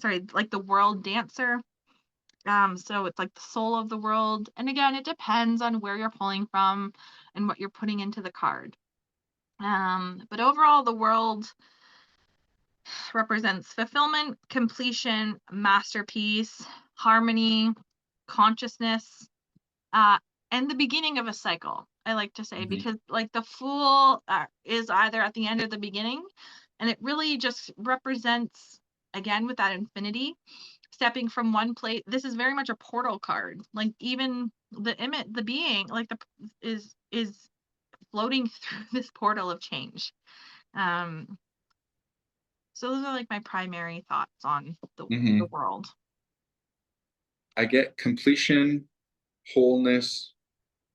sorry, like the world dancer. So it's like the soul of the world. And again, it depends on where you're pulling from and what you're putting into the card. But overall, the world represents fulfillment, completion, masterpiece, harmony, consciousness, uh, and the beginning of a cycle. I like to say, Mm-hmm. because like the fool is either at the end or the beginning, and it really just represents, again, with that infinity, stepping from one place. This is very much a portal card. Like even the image, the being, like the is floating through this portal of change. Um, so those are like my primary thoughts on the Mm-hmm. world. I get completion, wholeness.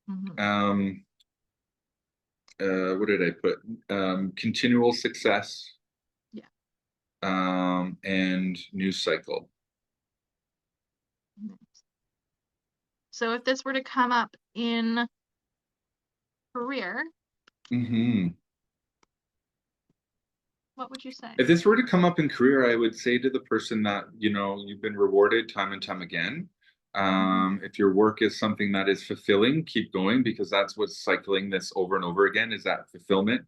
Mhm. Um, what did I put? Continual success, Yeah. and news cycle. So if this were to come up in career, Mm-hmm. what would you say? If this were to come up in career, I would say to the person that, you've been rewarded time and time again. Mhm. If your work is something that is fulfilling, keep going, because that's what's cycling this over and over again, is that fulfillment.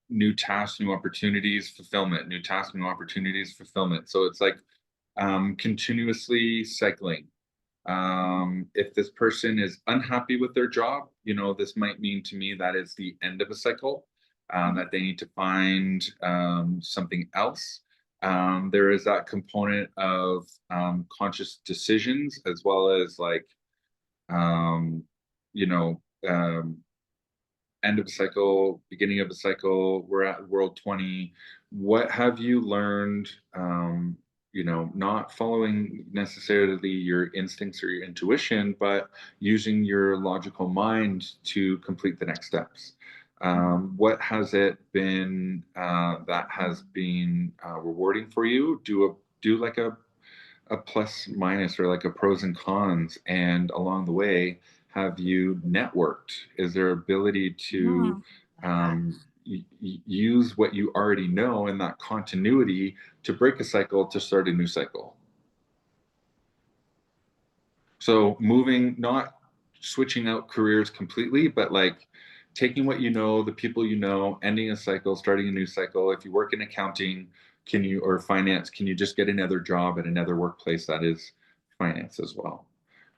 New tasks, new opportunities, fulfillment, new tasks, new opportunities, fulfillment. So it's like continuously cycling. If this person is unhappy with their job, this might mean to me that is the end of a cycle, Mhm. that they need to find something else. There is that component of conscious decisions, as well as like, um, you know, um, end of a cycle, beginning of a cycle. We're at world 20. What have you learned? Not following necessarily your instincts or your intuition, but using your logical mind to complete the next steps. Mhm. What has it been that has been rewarding for you? Do like a plus minus, or like a pros and cons, and along the way, have you networked? Is there ability to Mhm. Yeah. use what you already know in that continuity to break a cycle to start a new cycle? So moving, not switching out careers completely, but like taking what you know, the people you know, ending a cycle, starting a new cycle. If you work in accounting, or finance, can you just get another job at another workplace that is finance as well?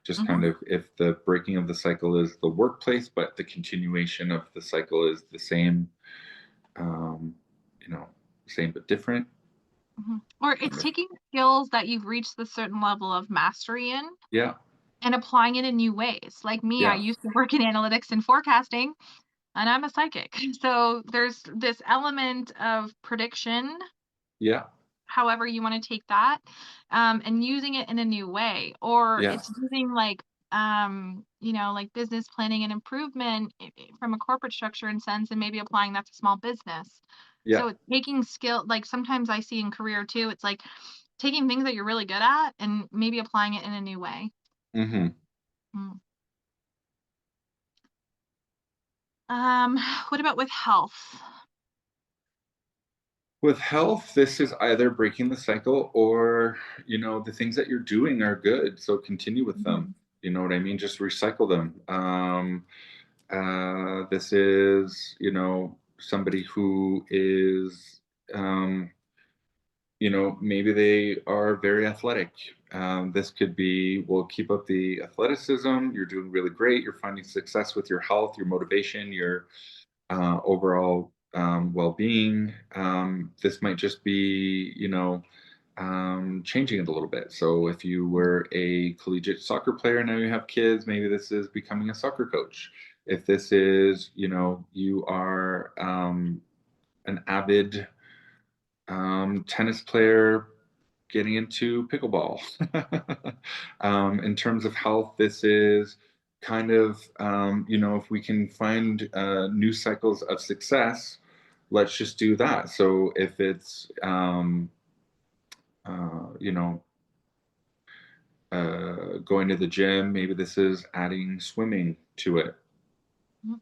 Just kind Mhm. of, if the breaking of the cycle is the workplace, but the continuation of the cycle is the same, um, you know, same but different, Mhm. Or it's kind of. taking skills that you've reached a certain level of mastery in Yeah, and applying it in new ways. Like me, I yeah, used to work in analytics and forecasting, and I'm a psychic. So there's this element of prediction, yeah, however you want to take that, and using it in a new way. Or yeah, it's using like, like business planning and improvement from a corporate structure and sense, and maybe applying that to small business. yeah. So it's taking skill, like sometimes I see in career too, it's like taking things that you're really good at and maybe applying it in a new way. Hmm. Mm. What about with health? With health, this is either breaking the cycle, or, the things that you're doing are good. So continue with them. Mhm. You know what I mean? Just recycle them. This is, somebody who is, maybe they are very athletic. This could be, well, keep up the athleticism. You're doing really great. You're finding success with your health, your motivation, your overall well-being. This might just be, changing it a little bit. So if you were a collegiate soccer player, now you have kids, maybe this is becoming a soccer coach. If this is, you are an avid tennis player, getting into pickleball. In terms of health, this is kind of, if we can find new cycles of success, let's just do that. So if it's, you know, going to the gym, maybe this is adding swimming to it. Mhm.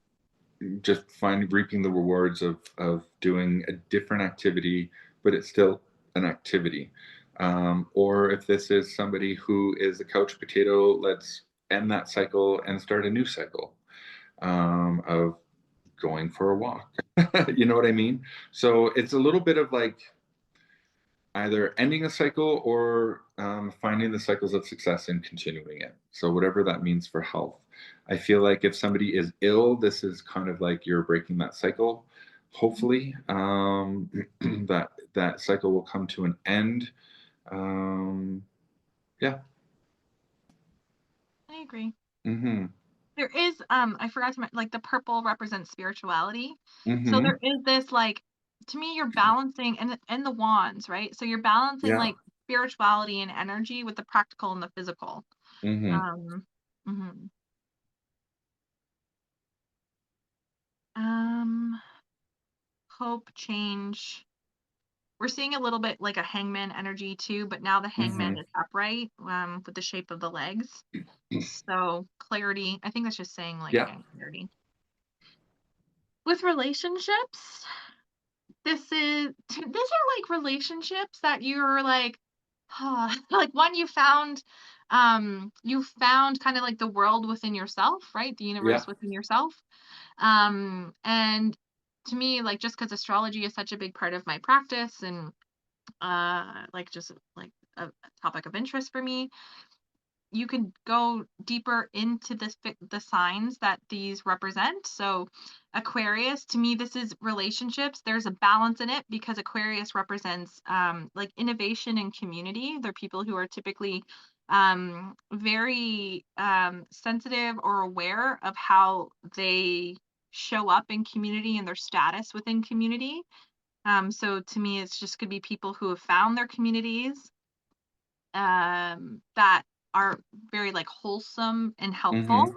Just reaping the rewards of doing a different activity, but it's still an activity. Or if this is somebody who is a couch potato, let's end that cycle and start a new cycle of going for a walk. You know what I mean? So it's a little bit of like either ending a cycle or finding the cycles of success and continuing it. So whatever that means for health. I feel like if somebody is ill, this is kind of like you're breaking that cycle. Hopefully, that cycle will come to an end. Um, yeah. I agree. Mm-hmm. There is, I forgot to mention, like, the purple represents spirituality. So Mm-hmm. there is this, like, to me, you're balancing, and the wands, right? So you're balancing, Yeah. like, spirituality and energy with the practical and the physical. Mm-hmm. Um, mhm. Um, Hope, change. We're seeing a little bit like a hangman energy too, but now the hangman Mm-hmm. is upright, with the shape of the legs. So clarity. I think that's just saying like, Yeah. again, clarity. With relationships, these are like relationships that you're like, like one you found kind of like the world within yourself, right? The Yeah. universe within yourself. And to me, like, just because astrology is such a big part of my practice, and like, just like a topic of interest for me, you can go deeper into the signs that these represent. So Aquarius, to me, this is relationships. There's a balance in it because Aquarius represents like innovation and community. They're people who are typically very sensitive or aware of how they show up in community and their status within community. So to me, it's just could be people who have found their communities that are very like wholesome and helpful.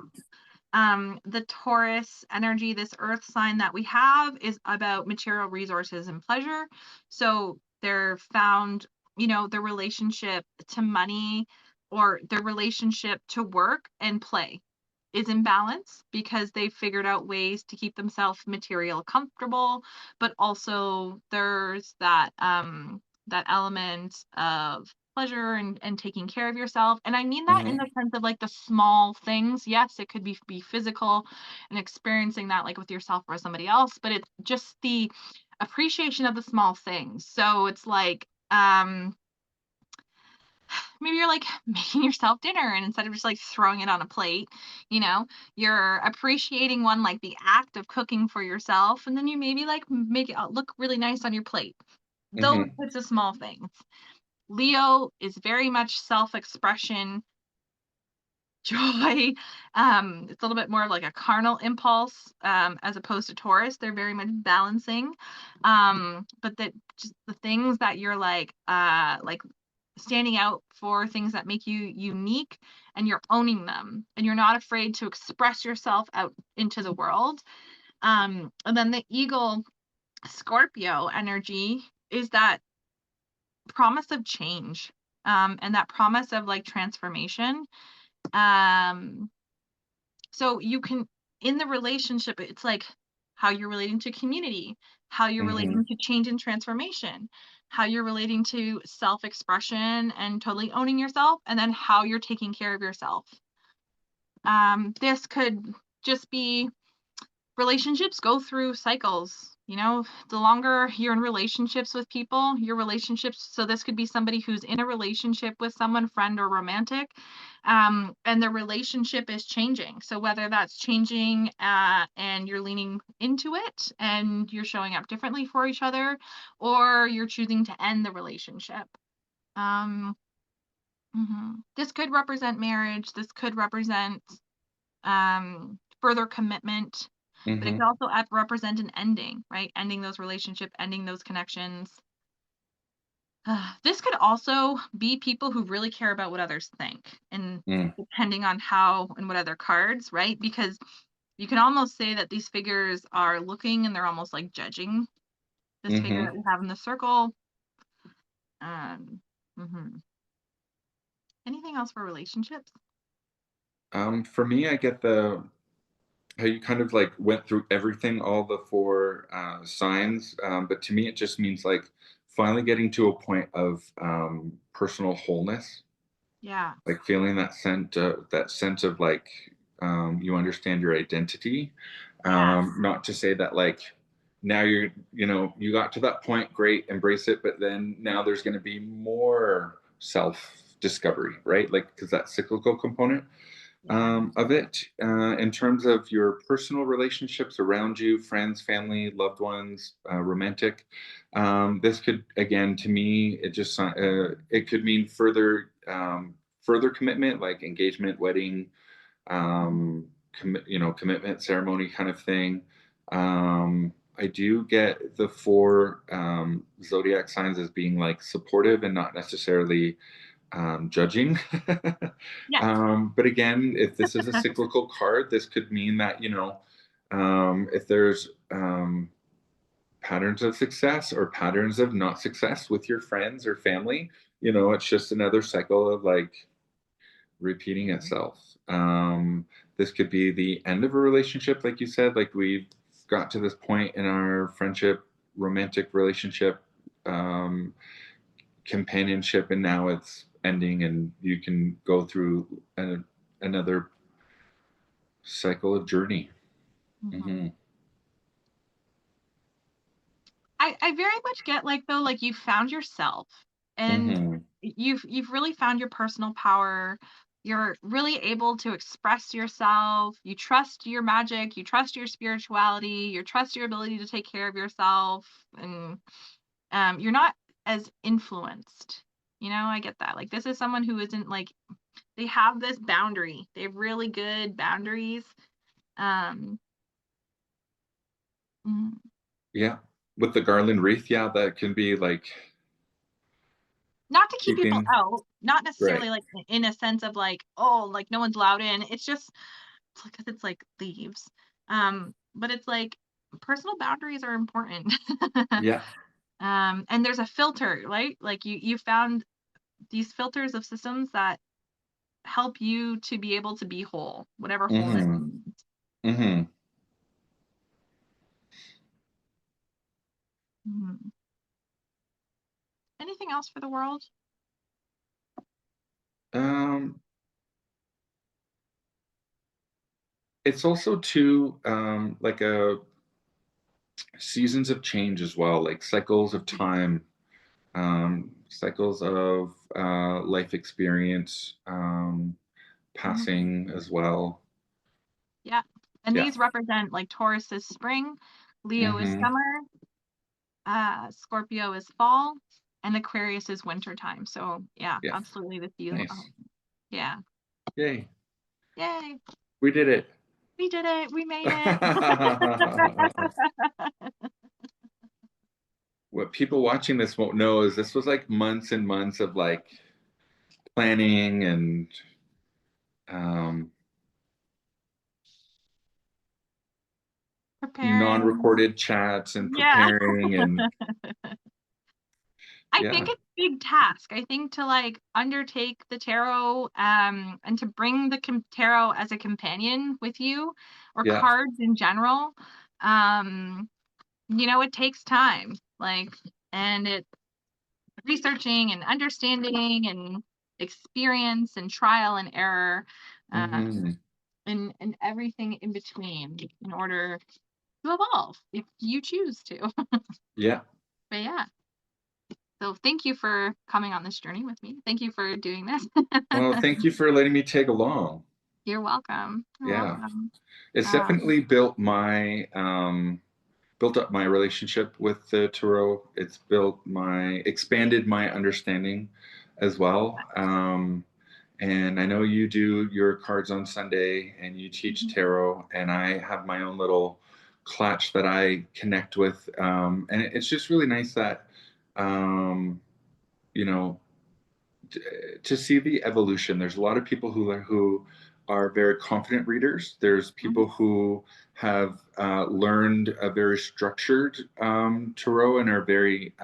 Mm-hmm. The Taurus energy, this earth sign that we have, is about material resources and pleasure. So they're found, their relationship to money or their relationship to work and play is in balance because they've figured out ways to keep themselves material comfortable, but also there's that element of pleasure and taking care of yourself. And I mean that in Mm-hmm. the sense of like the small things. Yes, it could be physical and experiencing that like with yourself or somebody else, but it's just the appreciation of the small things. So it's like maybe you're like making yourself dinner, and instead of just like throwing it on a plate, you know, you're appreciating one, like the act of cooking for yourself, and then you maybe like make it look really nice on your plate. Those Mm-hmm. types of small things. Leo is very much self-expression, joy. It's a little bit more of like a carnal impulse, as opposed to Taurus. They're very much balancing. But that just the things that you're like standing out for, things that make you unique, and you're owning them, and you're not afraid to express yourself out into the world. And then the eagle Scorpio energy is that promise of change, and that promise of like transformation. Um, so you can, in the relationship, it's like how you're relating to community, how you're Mm-hmm. relating to change and transformation, how you're relating to self-expression and totally owning yourself, and then how you're taking care of yourself. This could just be relationships go through cycles. The longer you're in relationships with people, your relationships, so this could be somebody who's in a relationship with someone, friend or romantic, and the relationship is changing. So whether that's changing, and you're leaning into it and you're showing up differently for each other, or you're choosing to end the relationship. um this could represent marriage, this could represent further commitment, but it Mm-hmm. could also represent an ending, right? Ending those relationships, ending those connections. This could also be people who really care about what others think, and Mm. depending on how and what other cards, right? Because you can almost say that these figures are looking and they're almost like judging this figure Mm-hmm. that we have in the circle. Um, mhm. Anything else for relationships? For me, I get the how you kind of like went through everything, all the four signs. But to me, it just means like finally getting to a point of personal wholeness, Yeah. like feeling that sense of like you understand your identity. Yes. Not to say that like now you're, you got to that point, great, embrace it, but then now there's going to be more self discovery, right? Like, because that cyclical component Yeah. of it, in terms of your personal relationships around you, friends, family, loved ones, romantic. This could, again, to me, it could mean further commitment, like engagement, wedding, Mhm. commitment ceremony kind of thing. I do get the four zodiac signs as being like supportive and not necessarily judging. Yes. But again, if this is a cyclical card, this could mean that, if there's patterns of success or patterns of not success with your friends or family, it's just another cycle of like repeating Mhm. itself. This could be the end of a relationship, like you said, like we've got to this point in our friendship, romantic relationship, um, companionship, and now it's ending, and you can go through another cycle of journey. Mhm. Hmm. I very much get like though, like you found yourself and Hmm. you've really found your personal power. You're really able to express yourself. You trust your magic, you trust your spirituality, you trust your ability to take care of yourself, and you're not as influenced. I get that. Like this is someone who isn't like they have this boundary. They have really good boundaries. Um mm, Yeah, with the garland wreath, yeah, that can be like Not to keep people keeping out, not right. necessarily, like, in a sense of, like, "Oh, like, no one's allowed in." It's just because it's, like, leaves. But it's, like, personal boundaries are important. Yeah. And there's a filter, right? Like, you found these filters of systems that help you to be able to be whole, whatever wholeness Hmm. means. Hmm. Mhm. Anything else for the world? um it's also too like a seasons of change as well, like cycles of time, cycles of life experience, Mhm. passing as well. Yeah. And Yeah. these represent, like, Taurus is spring, Leo is Hmm. summer, Scorpio is fall, and Aquarius is winter time. So yeah, Yeah. absolutely with you. Nice. Yeah. Yay. Yay. We did it. We did it. We made it. What people watching this won't know is this was like months and months of like planning and um, Preparing. non-recorded chats and Yeah. preparing and I think yeah, it's a big task. I think to like undertake the tarot and to bring the tarot as a companion with you or yeah. cards in general, um, it takes time. Like and it researching and understanding and experience and trial and error, Hmm. and everything in between in order to evolve if you choose to. Yeah. But yeah, so thank you for coming on this journey with me. Thank you for doing this. Well, thank you for letting me tag along. You're welcome. You're Yeah. welcome. It's Um, definitely built up my relationship with the tarot. It's expanded my understanding as well. And I know you do your cards on Sunday and you teach mhm. tarot, and I have my own little clutch that I connect with. And it's just really nice that um, you know, to see the evolution. There's a lot of people who are very confident readers. There's Mhm. people who have learned a very structured tarot and are very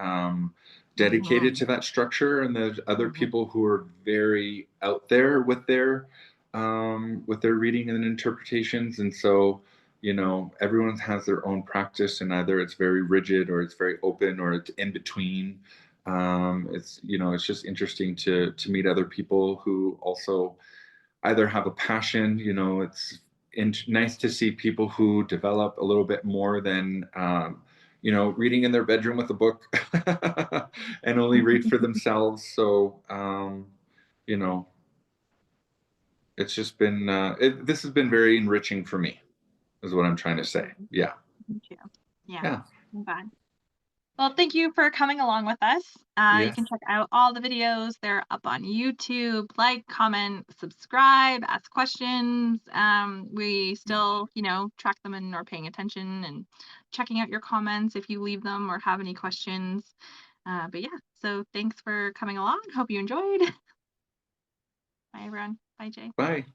dedicated Mhm. to that structure. And there's other Mhm. people who are very out there with their reading and interpretations. And so, everyone has their own practice, and either it's very rigid or it's very open or it's in between. It's just interesting to meet other people who also either have a passion. It's nice to see people who develop a little bit more than reading in their bedroom with a book and only read for themselves. So you know it's just been this has been very enriching for me, is what I'm trying to say. Absolutely. Yeah. Me too. Yeah. Yeah. I'm glad. Well, thank you for coming along with us. You Yes. can check out all the videos. They're up on YouTube. Like, comment, subscribe, ask questions. We still, track them and are paying attention and checking out your comments if you leave them or have any questions. But yeah, so thanks for coming along. Hope you enjoyed. Bye, everyone. Bye, Jay. Bye.